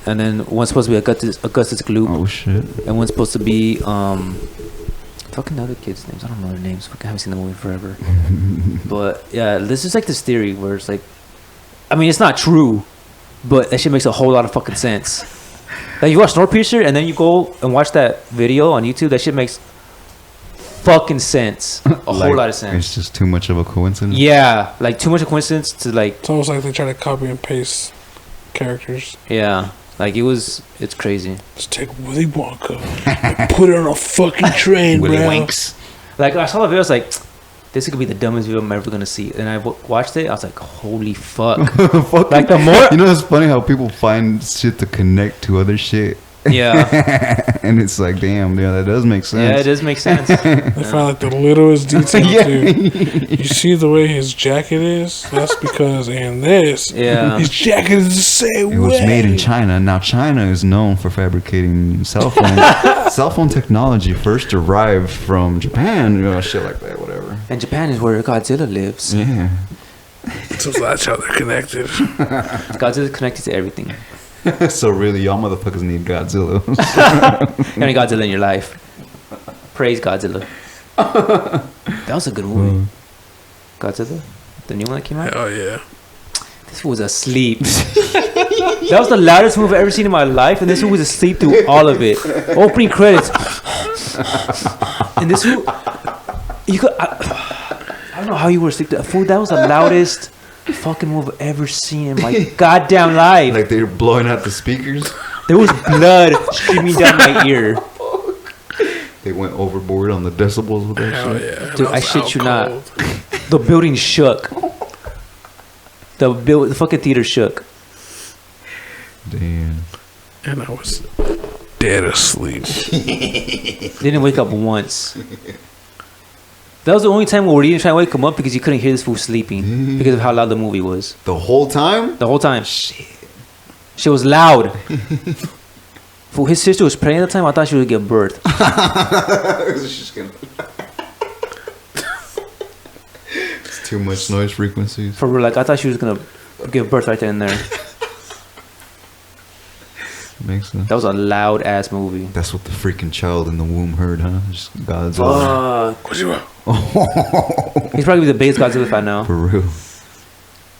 and then one's supposed to be Augustus Gloop, Oh shit. and one's supposed to be fucking the other kids' names. I don't know their names. Fucking haven't seen the movie forever. But yeah, this is like this theory where it's like, I mean, it's not true, but that shit makes a whole lot of fucking sense. Like you watch Snowpiercer and then you go and watch that video on YouTube. That shit makes fucking sense. A whole Like, lot of sense. It's just too much of a coincidence. Yeah, like too much of coincidence to like, It's almost like they try to copy and paste characters. yeah, like it's crazy. Just take Willy Wonka and put it on a fucking train, Willy bro. Winks. Like I saw the video, I was like, this could be the dumbest video I'm ever gonna see. And I watched it, I was like, holy fuck. Fuck. Like the more, You know, it's funny how people find shit to connect to other shit. yeah, And it's like, damn, yeah, that does make sense. yeah, it does make sense. They find like the littlest detail, Yeah. dude. You see the way his jacket is? That's because in this, Yeah. his jacket is the same It was way. made in China. Now China is known for fabricating cell phone cell phone technology. First derived from Japan, you know, shit like that, whatever. And Japan is where Godzilla lives. Yeah. So that's how they're connected. Godzilla's connected to everything. So really, y'all motherfuckers need Godzilla. You need Godzilla in your life. Praise Godzilla. That was a good movie. Godzilla? The new one that came out? Oh yeah. This fool was asleep. That was the loudest movie I've ever seen in my life, and this fool was asleep through all of it. Opening credits. And this fool, you could, I don't know how you were asleep. Fool, that was the loudest fucking movie I've ever seen in my goddamn life. Like they're blowing out the speakers. There was blood streaming down my ear. They went overboard on the decibels with that Hell shit. yeah. Dude, And I was shit out you not. cold. The building shook. The fucking theater shook. Damn. And I was dead asleep. Didn't wake up once. That was the only time where we didn't try to wake him up because you couldn't hear this fool sleeping because of how loud the movie was. The whole time? The whole time. Shit was loud. Fool, his sister was pregnant at the time. I thought she would get birth. It's too much noise frequencies. For real, like I thought she was gonna give birth right there and there. Makes sense. That was a loud ass movie. That's what the freaking child in the womb heard, huh? Just Godzilla. What you want? He's probably the biggest Godzilla fan now. For real.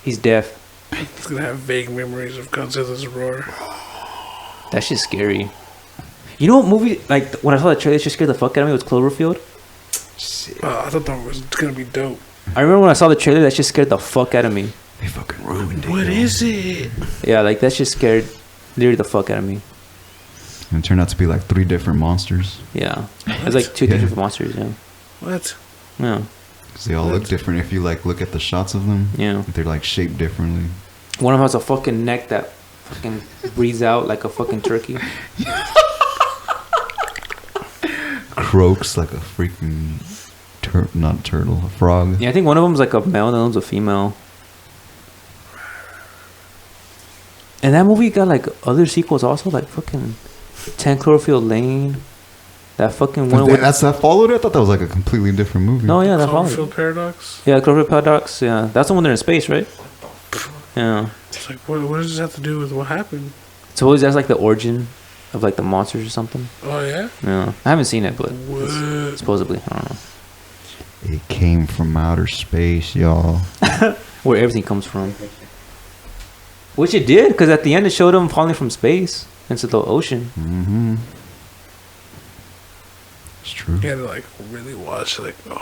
He's deaf. He's gonna have vague memories of Godzilla's roar. That shit's scary. You know what movie? Like when I saw the trailer, it just scared the fuck out of me. It was Cloverfield. Shit. I thought that was gonna be dope. I remember when I saw the trailer, that just scared the fuck out of me. They fucking ruined it. What yo. is it? Yeah, like that shit scared literally the fuck out of me. And it turned out to be like 3 different monsters. Yeah, it's like two Yeah. different monsters. Yeah, What? yeah, Because they all look different. If you like look at the shots of them, yeah. they're like shaped differently. One of them has a fucking neck that fucking breathes out like a fucking turkey. Croaks like a freaking not turtle, a frog. Yeah, I think one of them's like a male and the other one's a female. And that movie got like other sequels also, like fucking 10 Cloverfield Lane. That fucking one with That followed it? I thought that was like a completely different movie. no, yeah, that Cloverfield followed. Paradox? Yeah, Cloverfield Paradox. Yeah, that's the one they're in space, right? Yeah, It's like, what does this have to do with what happened? Suppose that's like the origin of like the monsters or something. Oh yeah. No, I haven't seen it, but What? supposedly, I don't know It came from outer space, y'all. where everything comes from. Which it did, because at the end it showed them falling from space into the ocean. Mm-hmm. It's true. You had to like really watch like You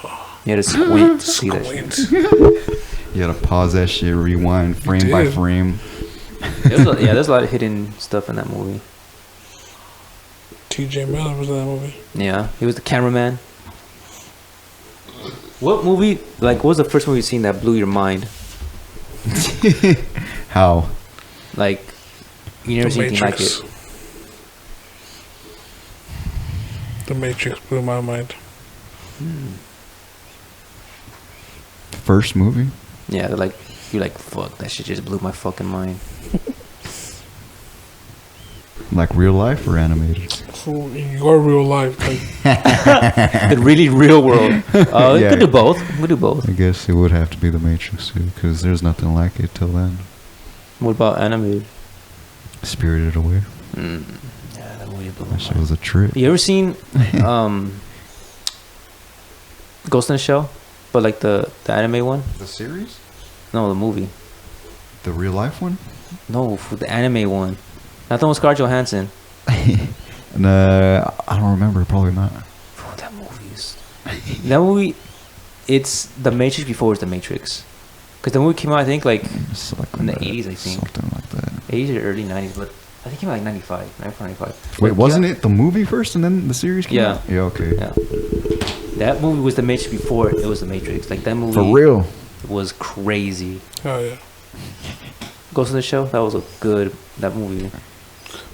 had to squint to see that shit. squint. You gotta pause that shit, rewind frame by did. frame. There's a lot of hidden stuff in that movie. T.J. Miller was in that movie. Yeah, he was the cameraman. What movie, like, what was the first movie you seen that blew your mind? How? Like, you never The seen anything like Matrix. it. The Matrix blew my mind. First movie? Yeah, they're like, you're like, fuck, that shit just blew my fucking mind. Like real life or animated? So your real life, like The really real world. We Yeah. could do both. We could do both. I guess it would have to be The Matrix too, because there's nothing like it till then. What about animated? Spirited Away. Yeah, that movie blew my That shit mind. was a trip. You ever seen Ghost in the Shell? But like the anime one? The series? No, the movie. The real life one? No, for the anime one. Not the one with Scarlett Johansson. Nah, I don't remember. Probably not. Oh, that movie is... That movie, it's The Matrix before it's The Matrix. Because the movie came out, I think, like, It's like in the that, 80s, I think. Something like that. 80s or early 90s, but I think it came out like 95, 95. Wait, wasn't it the movie first and then the series came Yeah. out? Yeah, okay. Yeah. That movie was The Matrix before it was The Matrix. Like, that movie For real. was crazy. oh yeah. Ghost in the Shell, that was a good, that movie.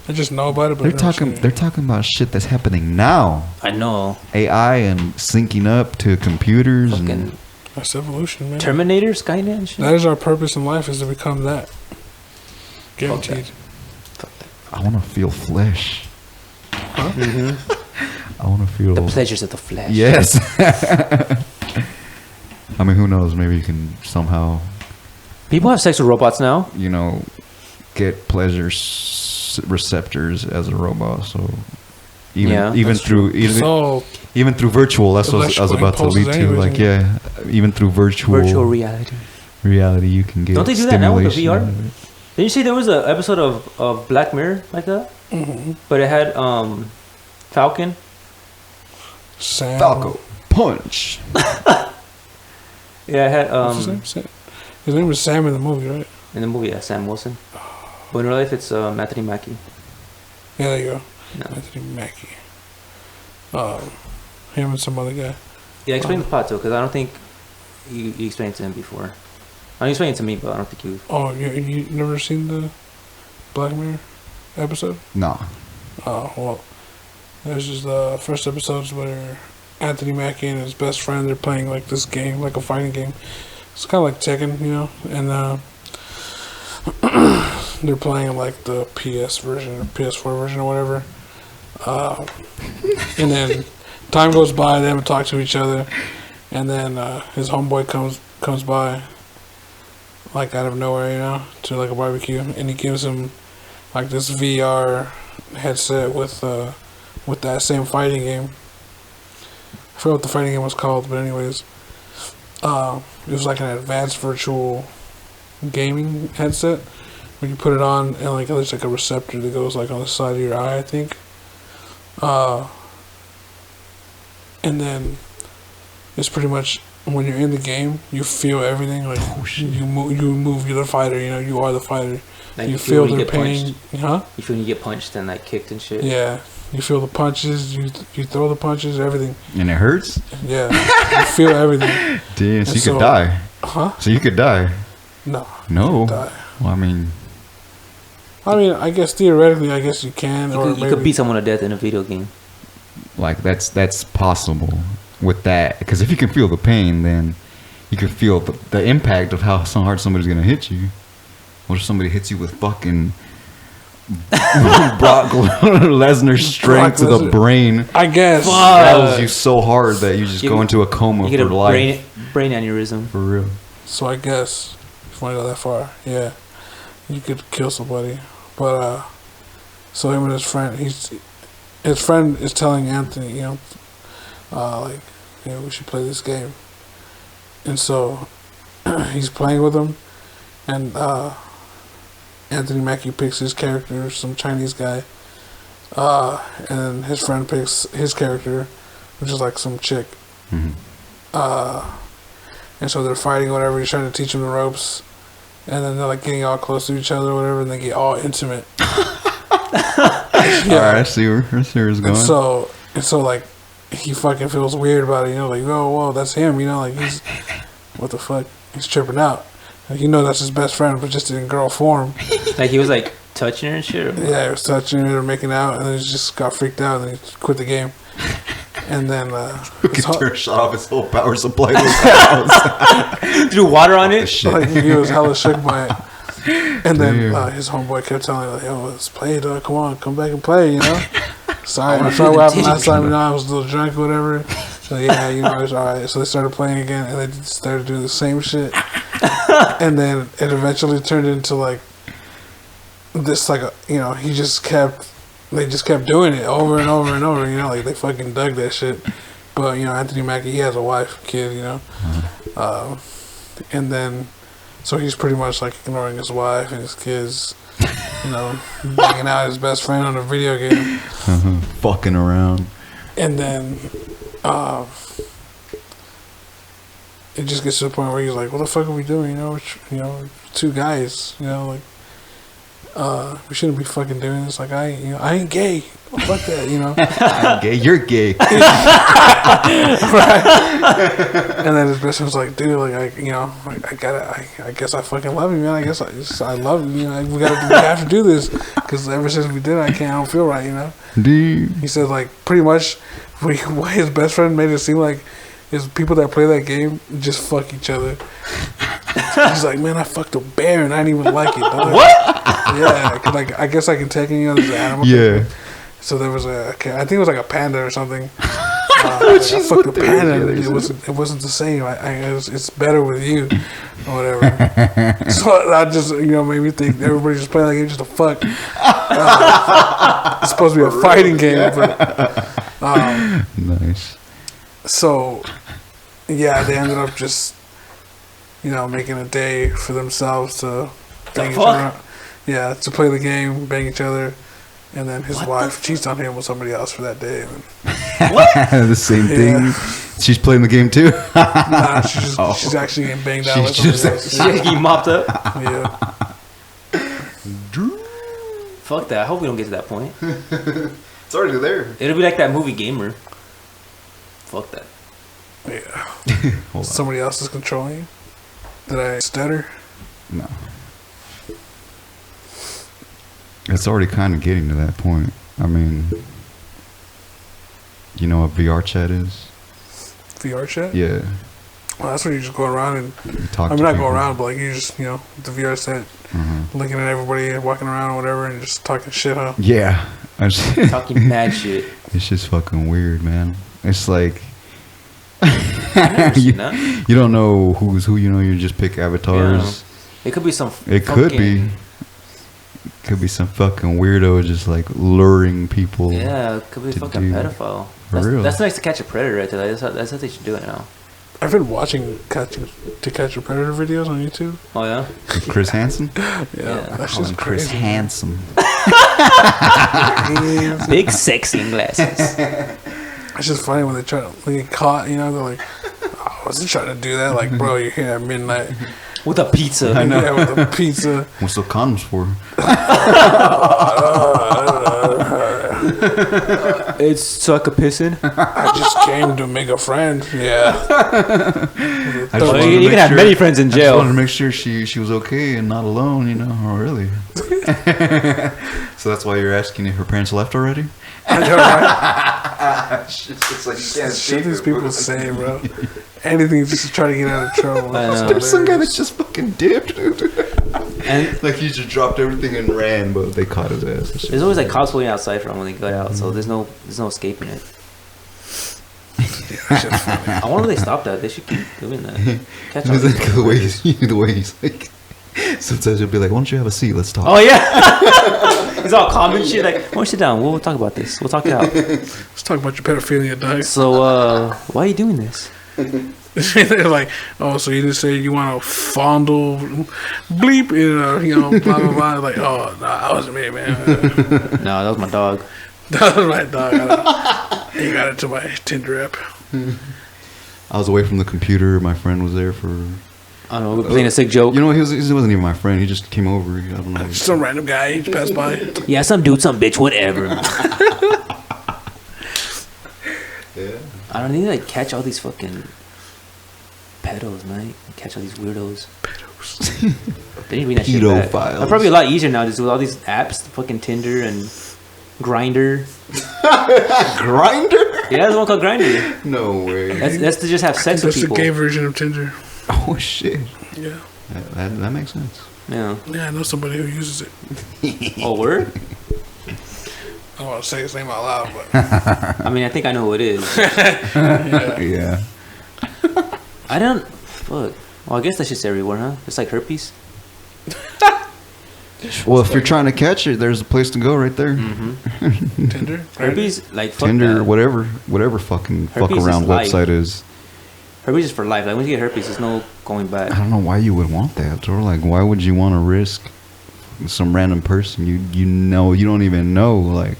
I just know about it, but They're I've never talking. seen it. They're talking about shit that's happening now. I know. AI and syncing up to computers Fucking and That's evolution, man. Terminator, Skynet and shit. That is our purpose in life, is to become that. Guaranteed. Fuck that. I want to feel flesh. I want to feel The pleasures of the flesh. Yes. I mean, who knows? Maybe you can somehow, People have sex with robots now. you know, get pleasure receptors as a robot. So even Yeah, even That's through It's all even through virtual, that's what I was electrical about to lead impulses to. anyways, Like, yeah, even through Virtual reality. reality, you can get. Don't they do that now with the stimulation VR? out of it. Didn't you say there was an episode of Black Mirror like that? But it had Falcon. Sam. Falco punch. Yeah, it had What's his name? His name was Sam in the movie, right? in the movie, yeah, Sam Wilson. But in real life, it's Anthony Mackie. Yeah, there you go. No. Anthony Mackie. Him and some other guy. Yeah, explain the plot too, because I don't think you explained it to him before. I mean, you explained it to me, but I don't think you. Oh, you never seen the Black Mirror episode? Nah. Oh, well, there's just the first episodes where Anthony Mackie and his best friend, they're playing like this game, like a fighting game. It's kind of like Tekken, you know, and they're playing like the PS version or PS4 version or whatever. And then time goes by, they haven't talked to each other, and then his homeboy comes by, like out of nowhere, you know, to like a barbecue, and he gives him like this VR headset with that same fighting game. I forgot what the fighting game was called, but anyways, it was like an advanced virtual gaming headset where you put it on and like there's like a receptor that goes like on the side of your eye, I think. And then it's pretty much when you're in the game, you feel everything. Like you move. You're the fighter. You know, you are the fighter. Like, you feel when you their get pain, huh? You feel when you get punched and like kicked and shit. Yeah, you feel the punches. You throw the punches. Everything. And it hurts? Yeah, you feel everything. Damn, so And you so- could die. Huh? So you could die. No. No. Die. Well, I mean, I guess theoretically, I guess you can, You, or could, you maybe could beat someone to death in a video game. like that's possible with that. Because if you can feel the pain, then you can feel the impact of how so hard somebody's gonna hit you. What if somebody hits you with fucking Brock Lesnar strength to the Lesnar. brain? I guess. Rattles you so hard that you just You go get- into a coma You get a for life. brain aneurysm. For real. So I guess if you want to go that far, yeah, you could kill somebody. But So him and his friend, his friend is telling Anthony, like, we should play this game. And so he's playing with him, and Anthony Mackie picks his character, some Chinese guy, and then his friend picks his character, which is like some chick. And so they're fighting or whatever. He's trying to teach him the ropes, and then they're like getting all close to each other or whatever, and they get all intimate. Alright, I see where it's going. And so like he fucking feels weird about it, like, oh, whoa, that's him, like he's, what the fuck, he's tripping out. Like, that's his best friend, but just in girl form. Like he was like touching her and shit. Yeah, he was touching her, making out, and then he just got freaked out, and then he quit the game. And then shut off his whole power supply to his house. Threw water on it. Shit. Like he was hella shook by it. And then his homeboy kept telling him, like, yo, let's play, dog. Come on, come back and play, Sorry, I'm sorry what happened last time, I was a little drunk or whatever. So yeah, it's alright. So they started playing again, and they started doing the same shit. And then it eventually turned into like this, like he just kept. They just kept doing it over and over and over, like they fucking dug that shit. But, Anthony Mackie, he has a wife, kid, and then, so he's pretty much like ignoring his wife and his kids, banging out his best friend on a video game. Fucking around. And then, it just gets to the point where he's like, what the fuck are we doing, two guys, like, we shouldn't be fucking doing this. Like, I ain't gay. Fuck that, I'm gay. You're gay. Right. And then his best friend's like, dude, like, I guess I fucking love you, man. I guess I love you. We have to do this because ever since we did, I don't feel right, Dude. He said, like, pretty much, what his best friend made it seem like is people that play that game just fuck each other. He's like, man, I fucked a bear and I didn't even like it. Dog. What? Yeah, like I guess I can take there's an animal. Yeah. So there was I think it was like a panda or something. I fucked a panda. And it wasn't the same. It's better with you or whatever. So I just made me think everybody just playing that game just to fuck. It's supposed to be a fighting game, but nice. So yeah, they ended up just making a day for themselves to bang each other out. Yeah, to play the game, bang each other, and then his wife cheats on him with somebody else for that day. What? The same thing. She's playing the game too. Nah, she's actually getting banged out with somebody else. She's getting mopped up. Yeah. Fuck that. I hope we don't get to that point. It's already there. It'll be like that movie Gamer. Fuck that. Yeah. Somebody else is controlling you? Did I stutter? No. It's already kind of getting to that point. I mean, you know what VR chat is? VR chat? Yeah. Well, that's when you just go around and Talk not to go people. around, but like you just the VR set, looking at everybody walking around or whatever, and just talking shit, huh? Yeah. Talking mad shit. It's just fucking weird, man. It's like you you don't know who's who. You just pick avatars. Yeah. It could be some. It could be some fucking weirdo just like luring people. Yeah, it could be a fucking pedophile. For real. That's nice to catch a predator right there. That's how they should do it now. I've been watching Catch a Predator videos on YouTube. Oh yeah. With Chris Hansen. Yeah, that's Call just him Chris crazy. Handsome. Big sexy glasses. It's just funny when they get caught. They're like, "Oh, I wasn't trying to do that." Like, bro, you're here at midnight. With a pizza. I know. Yeah, with a pizza. What's the condoms for? It's suck a pissin'. I just came to make a friend. Yeah. I just wanted to You make can have sure- many friends in I just jail. wanted to make sure she was okay and not alone, Oh, really? So that's why you're asking if her parents left already? I know, right? It's like you can't Shit these people say, bro. Anything just to try to get out of trouble. I know. There's some guy that just fucking dipped. And Like he just dropped everything and ran, but they caught his ass. And shit. there's always like cops waiting outside for them when they go out, so there's no escaping it. I wonder if they stopped that. They should keep doing that. Catch all It's these like the way he's like Sometimes you'll be like, "Why don't you have a seat? Let's talk." Oh yeah. It's all calm and shit. Like, why don't you sit down? We'll talk about this. We'll talk it out. Let's talk about your pedophilia, dog. So, why are you doing this? They're like, oh, so you just say you want to fondle, bleep, blah blah blah. Like, oh, nah, that wasn't me, man. No, that was my dog. That was my dog. He got into my Tinder app. I was away from the computer. My friend was there for. I don't know. We're playing a sick joke. You know, he wasn't even my friend. He just came over. I don't know. Some random guy he passed by. Yeah, some dude, some bitch, whatever. Yeah. I don't need to like catch all these fucking pedos, man. Catch all these weirdos. Pedos. They need to bring that shit back. Pedophiles. It's probably a lot easier now just with all these apps, fucking Tinder and Grinder. Grinder? Yeah, there's one called Grinder. No way. That's to just have sex with That's the people. gay version of Tinder. Oh shit. Yeah. That makes sense. Yeah. Yeah, I know somebody who uses it. Oh, word? I don't want to say his name out loud, but I mean, I think I know who it is. Yeah. I don't. Fuck. Well, I guess that's just everywhere, huh? It's like herpes. Well, if you're trying to catch it, there's a place to go right there. Mm-hmm. Tinder. Herpes, like fuck Tinder, that. whatever fucking fuck Herpes is around life. website is. Herpes is for life. Like once you get herpes, there's no going I back. don't know why you would want that, or like why would you want to risk some random person you know you don't even know like.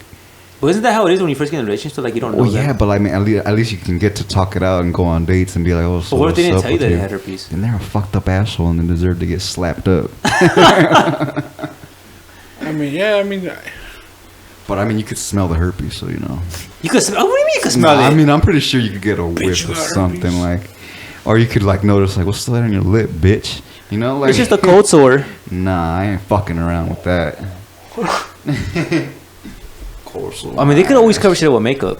But isn't that how it is when you first get in a relationship? Like you don't know. Well, yeah, them? but I mean, at least you can get to talk it out and go on dates and be like, oh, so But what if they what's didn't up tell you with that they had herpes? Then they're a fucked up asshole and they deserve to get slapped up. I mean, But I mean, you could smell the herpes, so you know. You could. Oh, what do you mean you could smell it? I mean, I'm pretty sure you could get a whiff you of got something herpes. like, or you could like notice like, what's that on your lip, bitch? You know, like it's just a cold sore. Nah, I ain't fucking around with that. Cold sore. I mean, they could always cover shit up with makeup.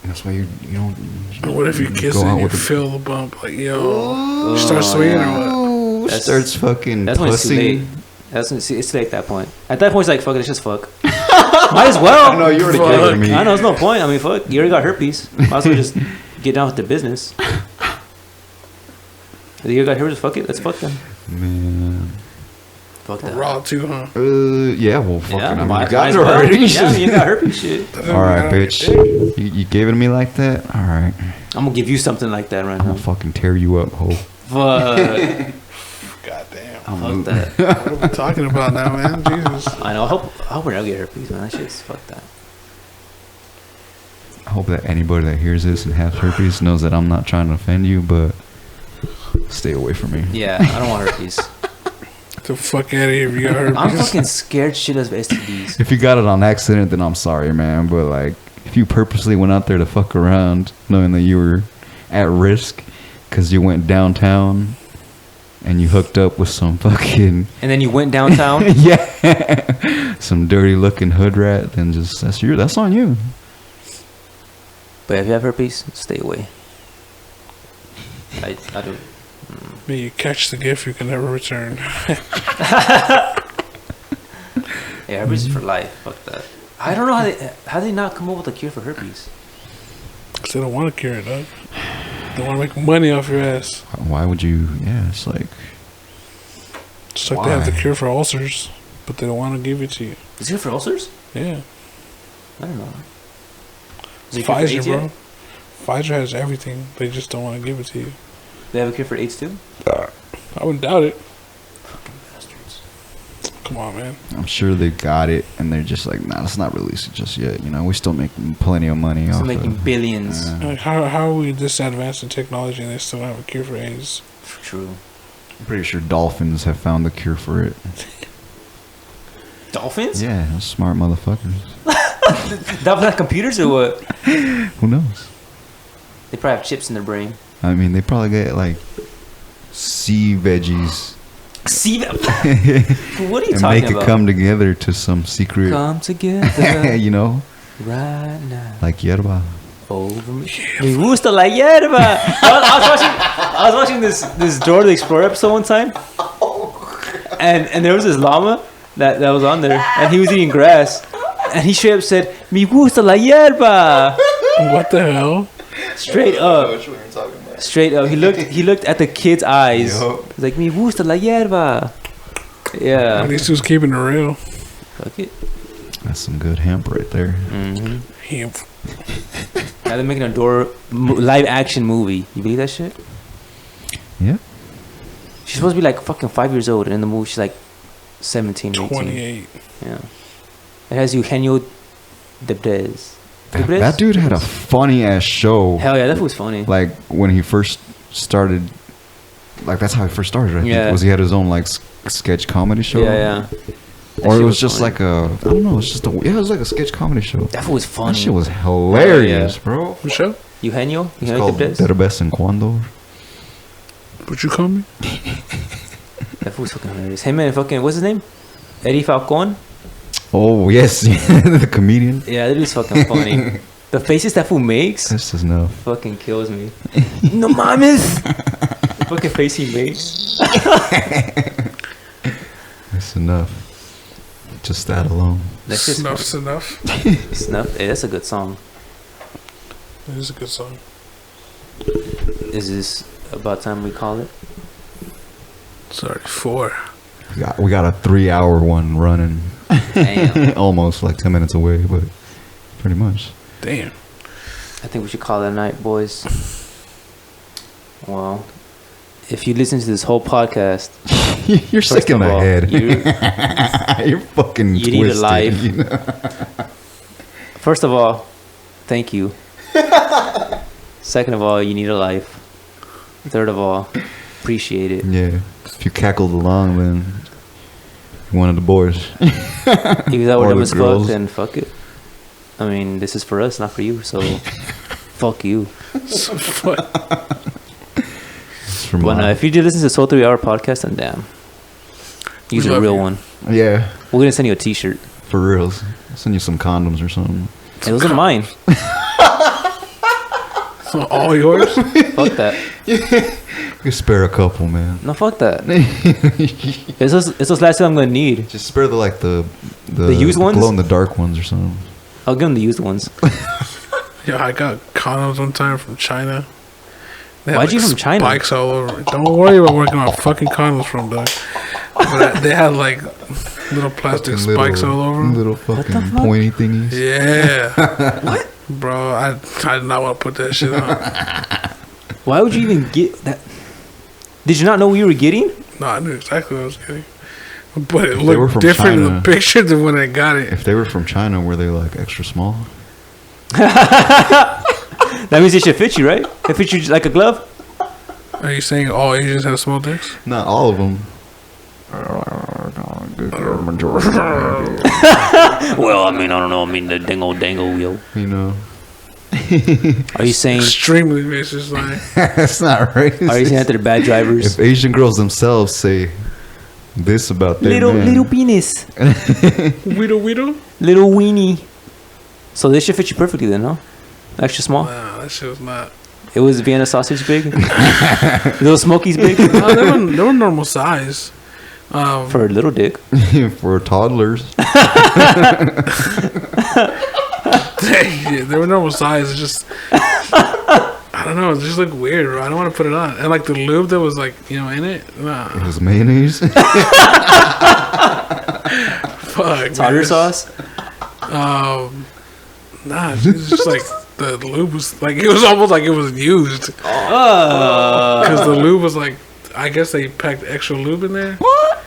That's why you don't. what if you kiss go it out and you with a- feel the bump? Like, yo, you start swinging or what? Oh, That's- starts fucking That's when it's too pussing. late. That's when it's too late at that point. At that point, it's like fuck it, let's just fuck. Might as well. I know you already Fuck. gave it me. I know it's no point. I mean, fuck. You already got herpes. Might as well just get down with the business. You already got herpes. Fuck it. Let's fuck them. Man. Fuck that. Raw too, huh? Yeah, well, fucking, Yeah, I mean, might you got as it well. already. Yeah, I mean, you got herpes shit. All right, bitch. You gave it to me like that? All right. I'm gonna give you something like that right I'm now. gonna fucking tear you up, ho. Fuck. Goddamn. Fuck that. What are we talking about now, man? Jesus. I know. I hope we never get herpes, man. That shit's fuck that. I hope that anybody that hears this and has herpes knows that I'm not trying to offend you, but stay away from me. Yeah, I don't want herpes. Get the fuck out of here if you got herpes. I'm fucking scared shitless of STDs. If you got it on accident, then I'm sorry, man. But like, if you purposely went out there to fuck around, knowing that you were at risk because you went downtown and you hooked up with some fucking And then you went downtown. yeah, some dirty looking hood rat, then just that's on you. But if you have herpes, stay away. I do. May you catch the gift you can never return. Yeah, herpes is for life. Fuck that. I don't know how they not come up with a cure for herpes. Because they don't want to cure it, dog. They want to make money off your ass. Why would you? Yeah, it's like Just like they have the Why? cure for ulcers, but they don't want to give it to you. Is it for ulcers? Yeah. I don't know. Is it a cure for Pfizer, AIDS bro. yet? Pfizer has everything. They just don't want to give it to you. They have a cure for AIDS too? I wouldn't doubt it. Fucking bastards. Come on, man. I'm sure they got it, and they're just like, nah, let's not release it just yet. You know, we still making plenty of money Still off making of billions. Like, how are we this advanced in technology and they still don't have a cure for AIDS? True. I'm pretty sure dolphins have found the cure for it. Dolphins? Yeah, those smart motherfuckers. Dolphins have computers or what? Who knows? They probably have chips in their brain. I mean, they probably get like sea veggies See that? What are you and talking make about? it come together to some secret, Come together you know, right now. like yerba. Over me. Me gusta la hierba. I was watching this Dora the Explorer episode one time, and there was this llama that was on there, and he was eating grass, and he straight up said, "Me gusta la hierba." What the hell? Straight up. Straight up. He looked at the kid's eyes. Yup. He's like, "Me gusta la hierba." Yeah. At least he was keeping it real. Fuck it. That's some good hemp right there. Mm-hmm. He, Now they're making a live action movie. You believe that shit? Yeah. She's supposed to be like fucking 5 years old, and in the movie she's like 17, 18. 28. Yeah. It has Eugenio Debrez. That dude had a funny ass show. Hell yeah, that was funny. Like when he first started, like that's how he first started. I Yeah. think, was he had his own like sketch comedy show? Yeah. Or it shit was was just funny. like a, I don't know. It's just a, yeah, it was like a sketch comedy show. That was funny. That shit was hilarious, Yeah. bro. What show? Eugenio It's called Debrez. Derbez and Cuando. What you call me? That was fucking hilarious. Him and fucking, what's his name? Eddie Falcon? Oh yes, the comedian. Yeah, that is fucking funny. The faces that fool makes That's just enough. fucking kills me. No mames! The fucking face he makes. That's enough. Just that alone. That's just Snuff's enough. Snuff. Hey, that's a good song. It is a good song. Is this about time we call it? Sorry, 4. We got a 3-hour one running. Damn. Almost like 10 minutes away, but pretty much. Damn. I think we should call it a night, boys. Well, if you listen to this whole podcast, You're first sick in of the all, head. you- You're fucking you twisted. need a life. You know? first of all, thank you. Second of all, you need a life. Third of all, appreciate it. Yeah. If you cackled along, then you're one of the boys. If that Or were dumb the as fuck, girls. then fuck it. I mean, this is for us, not for you. So, fuck you. So what? It's from But mine. if you did listen to the Soul 3 Hour podcast, then damn. Use We a love real you. one. Yeah, We're gonna send you a T-shirt. for reals. I'll send you some condoms or something. It wasn't mine. So all yours? Fuck that. You can spare a couple, man. No, fuck that. It's those last two I'm gonna need. Just spare the used ones? glow in the dark ones or something. I'll give them the used ones. Yo, I got condoms one time from China. They had, Why'd you from China? Spikes all over it. Don't worry about working on fucking condoms from, dog. But they had like little plastic Fucking spikes all over 'em. Little the fucking fuck? pointy thingies. Yeah. What? Bro, I did not want to put that shit on. Why would you even get that? Did you not know what you were getting? No, I knew exactly what I was getting. But it If they were looked from different in China- the picture than when I got it. If they were from China, were they like extra small? That means it should fit you, right? It fit you like a glove. Are you saying all Asians have small dicks? Not all of them. Well, I mean, I don't know. I mean, the dingo dango, yo. You know, Are you saying? Extremely racist line. that's not racist. Are you saying that they're bad drivers? If Asian girls themselves say this about their Little man, penis, Weedle? little weenie. So this should fit you perfectly then, no? Extra small. Nah, that shit was not. It was Vienna sausage big. Little Smokies big No, they were normal size. for a little dick. for toddlers, Yeah, they were normal size. It's just, I don't know. It just looked weird, bro. I don't want to put it on. And like the lube that was like, in it. it Nah, was mayonnaise. fuck. Tartar man. sauce. Nah, it's just like the lube was like it was almost like it was used because the lube was like I guess they packed extra lube in there. What?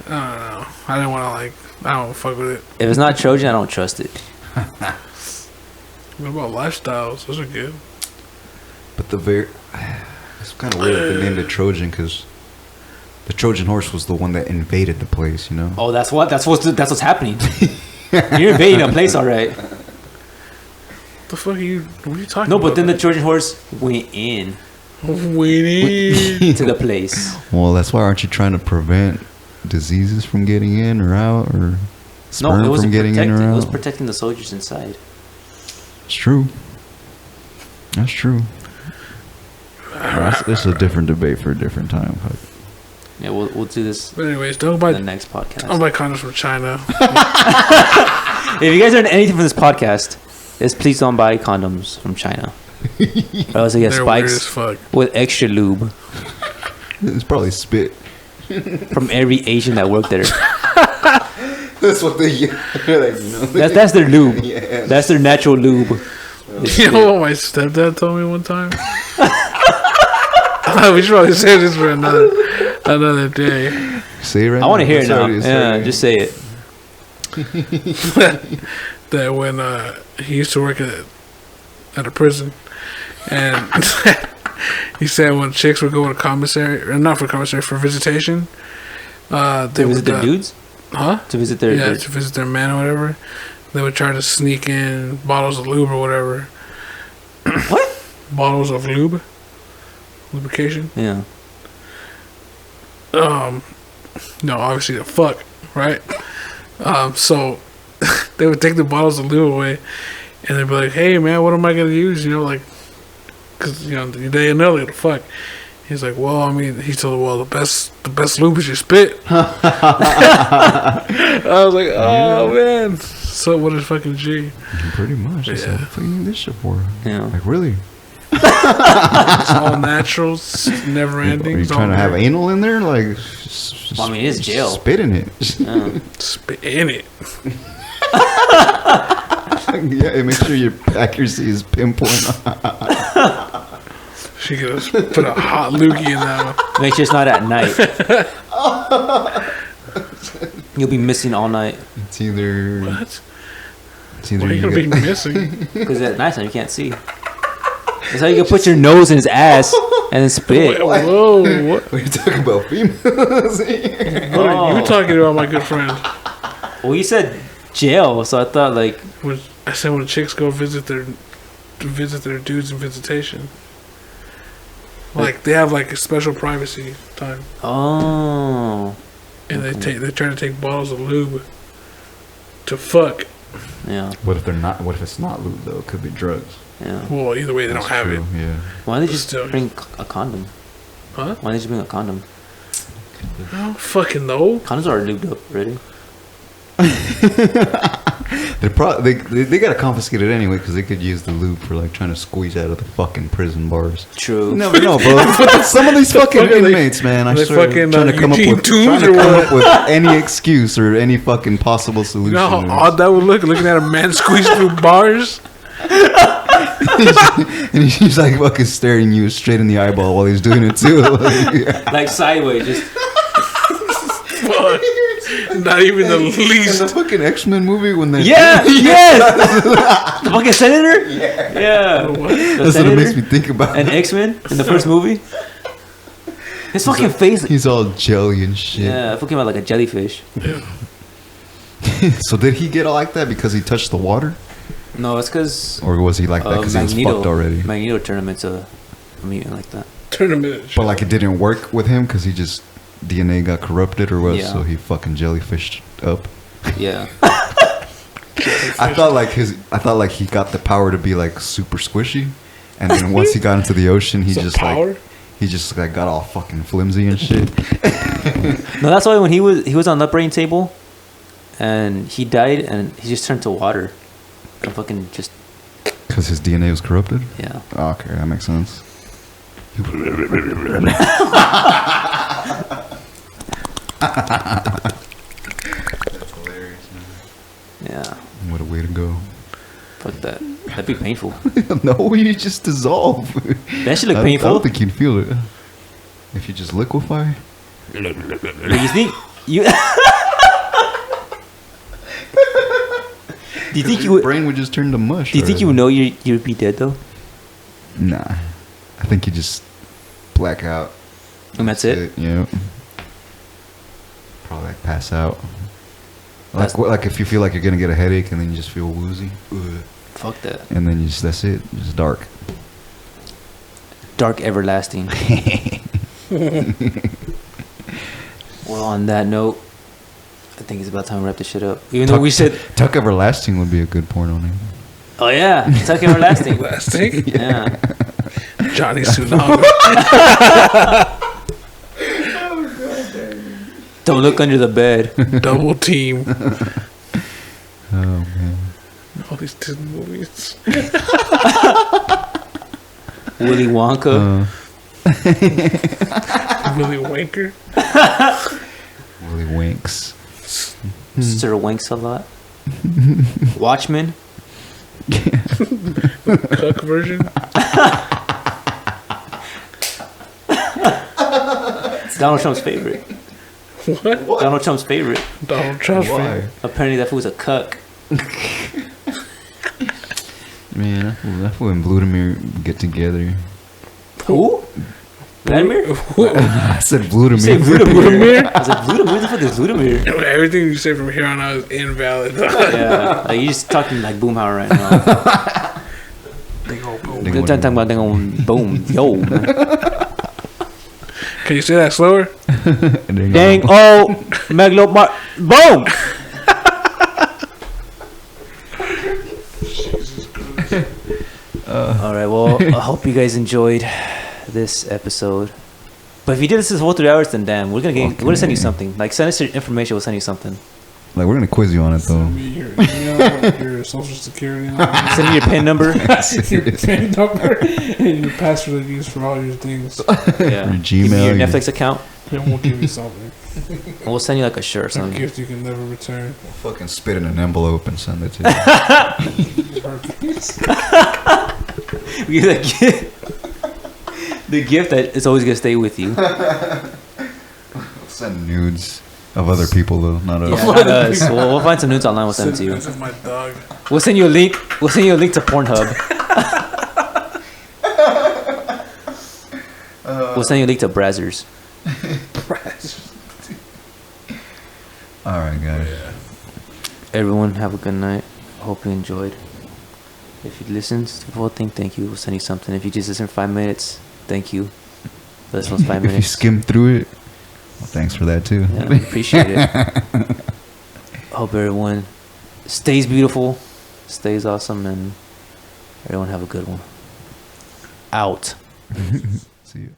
I don't know. I didn't want to I don't fuck with it. If it's not Trojan, I don't trust it. What about lifestyles? Those are good. But it's kind of weird that they named it Trojan because the Trojan horse was the one that invaded the place. You know. Oh, that's what's happening. You're invading a place, all right. The fuck are you? What are you talking No, about? but then the Trojan horse went in Weenie. to the place. Well, that's why aren't you trying to prevent diseases from getting in or out, or No, sperm it was from getting in or It was out? protecting the soldiers inside. It's true. That's true. It's a different debate for a different time. But Yeah, we'll do this But anyways, don't in buy the next podcast. condoms from China. If you guys learned anything from this podcast, is please don't buy condoms from China. Or else you get They're weird as spikes fuck. with extra lube. it's probably spit. from every Asian that worked there. That's what they like, you know. That's their lube. Yeah. That's their natural lube. You know what my stepdad told me one time? We should probably say this for another day. Say it right I want to now. hear it That's now. already Yeah, said. just say it. That when he used to work at a prison, and he said when chicks would go to commissary, or not for commissary, for visitation, To they visit would, their dudes? huh? To visit their, Yeah, to visit their man or whatever. They would try to sneak in bottles of lube or whatever. What? Bottles of lube, lubrication. Yeah. No, obviously the fuck, right? So they would take the bottles of lube away, and they'd be like, "Hey, man, what am I gonna use?" You know, like, cause you know they didn't know the fuck. He's like, "Well, I mean," he told her, "Well, the best lube is your spit." I was like, "Oh man." So what is fucking G? Pretty much. That's Yeah. what you need this shit for. Yeah. Like, really? It's all natural, it's never ending. Are you it's all trying to have there. anal in there? Like, Well, I mean, it's jail. Spit in it. Yeah. Spit in it? Yeah, make sure your accuracy is pinpoint. She could have put a hot loogie in that one. Make sure it's not at night. You'll be missing all night. It's either. What? It's either Why are you you gonna be get, missing? Because at nighttime you can't see. That's how you can put your nose in his ass and then spit. Whoa, what? we're talking about females here. What are you talking about, my good friend? Well, you said jail, so I thought like, When I said when chicks go visit their dudes in visitation, like they have like a special privacy time, oh, and they try to take bottles of lube to fuck. yeah, What if they're not? What if it's not lube though? It could be drugs. yeah. Well, either way, they That's don't have true, it, Yeah. Why don't they But just still. bring a condom? huh? Why don't they just bring a condom? I don't fucking know. Condoms are lubed up already. They probably they gotta confiscate it anyway because they could use the lube for like trying to squeeze out of the fucking prison bars. True. You never know, bro. Some of these fucking fuck are they- inmates, man. I they swear, fucking, trying to come up Eugene with Toombs or what? any excuse or any fucking possible solution. You know how odd that would look, looking at a man squeeze through bars. And he's like fucking staring you straight in the eyeball while he's doing it too. Like, Like sideways, just Fuck. Not even the in least. the fucking X-Men movie when they yeah, yes. The fucking senator. Yeah. The that's what it makes me think about. And X-Men in the first movie. His fucking face. He's all jelly and shit. Yeah, I fucking about like a jellyfish. So did he get like that because he touched the water, No, it's because or was he like that because he was fucked already? Magneto turned him into a mutant like that. Tournament. But like it didn't work with him because he just DNA got corrupted or what? Yeah. So he fucking jellyfished up. Yeah. I thought like he got the power to be like super squishy, and then once he got into the ocean, he Some just power? like got all fucking flimsy and shit. No, that's why when he was on the operating table, and he died, and he just turned to water, and fucking just Because his DNA was corrupted. yeah. Oh, okay, that makes sense. That's hilarious, Yeah. man. What a way to go. Fuck that. That'd be painful. No, you just dissolve. That should look I painful. don't think you'd feel it. If you just liquefy. But you think you? Do you think you Your would? brain would just turn to mush. Do you think you would know you'd be dead though? Nah. I think you just black out. And that's it. Yeah. Probably like pass out. Pass- Like if you feel like you're gonna get a headache and then you just feel woozy. Ugh. Fuck that. And then that's it. Just dark. Dark everlasting. Well, on that note, I think it's about time to wrap this shit up. Even though we said, Tuck Everlasting would be a good porno name. oh yeah, Tuck everlasting. Plastic. Yeah. Johnny Tsunami. Don't look under the bed. Double team. Oh man. All these Disney movies. Willy Wonka. Willy Wanker. Willy Winks. Sir Winks a lot. Watchmen. Cook version. It's Donald Trump's favorite. What? Donald Trump's favorite. Donald Trump's Why? favorite. Apparently that fool's a cuck. Man, that fool and Vladimir get together. Who? Vladimir? I said You say Vladimir. Vladimir? I was like, Vladimir? Who the fuck is Vladimir? Everything you say from here on out is invalid. Yeah, like, you're just talking like Boomhauer right now. Ding, oh, boom. Ding. Good time talking about dang on boom. Yo, man. Can you say that slower? And then Dang, oh, Megalomar. Boom! Alright, well, I hope you guys enjoyed this episode. But if you did this whole 3 hours, then damn, we're gonna send you something. Like, send us your information, we'll send you something. Like, we're gonna quiz you on it though. Your email, your social security number, Send me your PIN number. your PIN number, and your password you use for all your things. Yeah. Your Give me Gmail, your your- Netflix account. Then we'll give you something. And we'll send you like a shirt or Some something. gift you can never return. Fucking spit in an envelope and send it to We get that gift. The gift that is always gonna stay with you. you. Send nudes of other people though, not us. Yeah, not us. We'll find some nudes online. We'll send it to you. This is my dog. We'll send you a link. We'll send you a link to Pornhub. We'll send you a link to Brazzers. All right, guys. Everyone, have a good night. Hope you enjoyed. If you listened to the whole thing, thank you. We'll send you something. If you just listened for 5 minutes, thank you. This one's 5 If you minutes. skim through it, well, thanks for that too. Yeah, we appreciate it. Hope everyone stays beautiful, stays awesome, and everyone have a good one. Out. See you.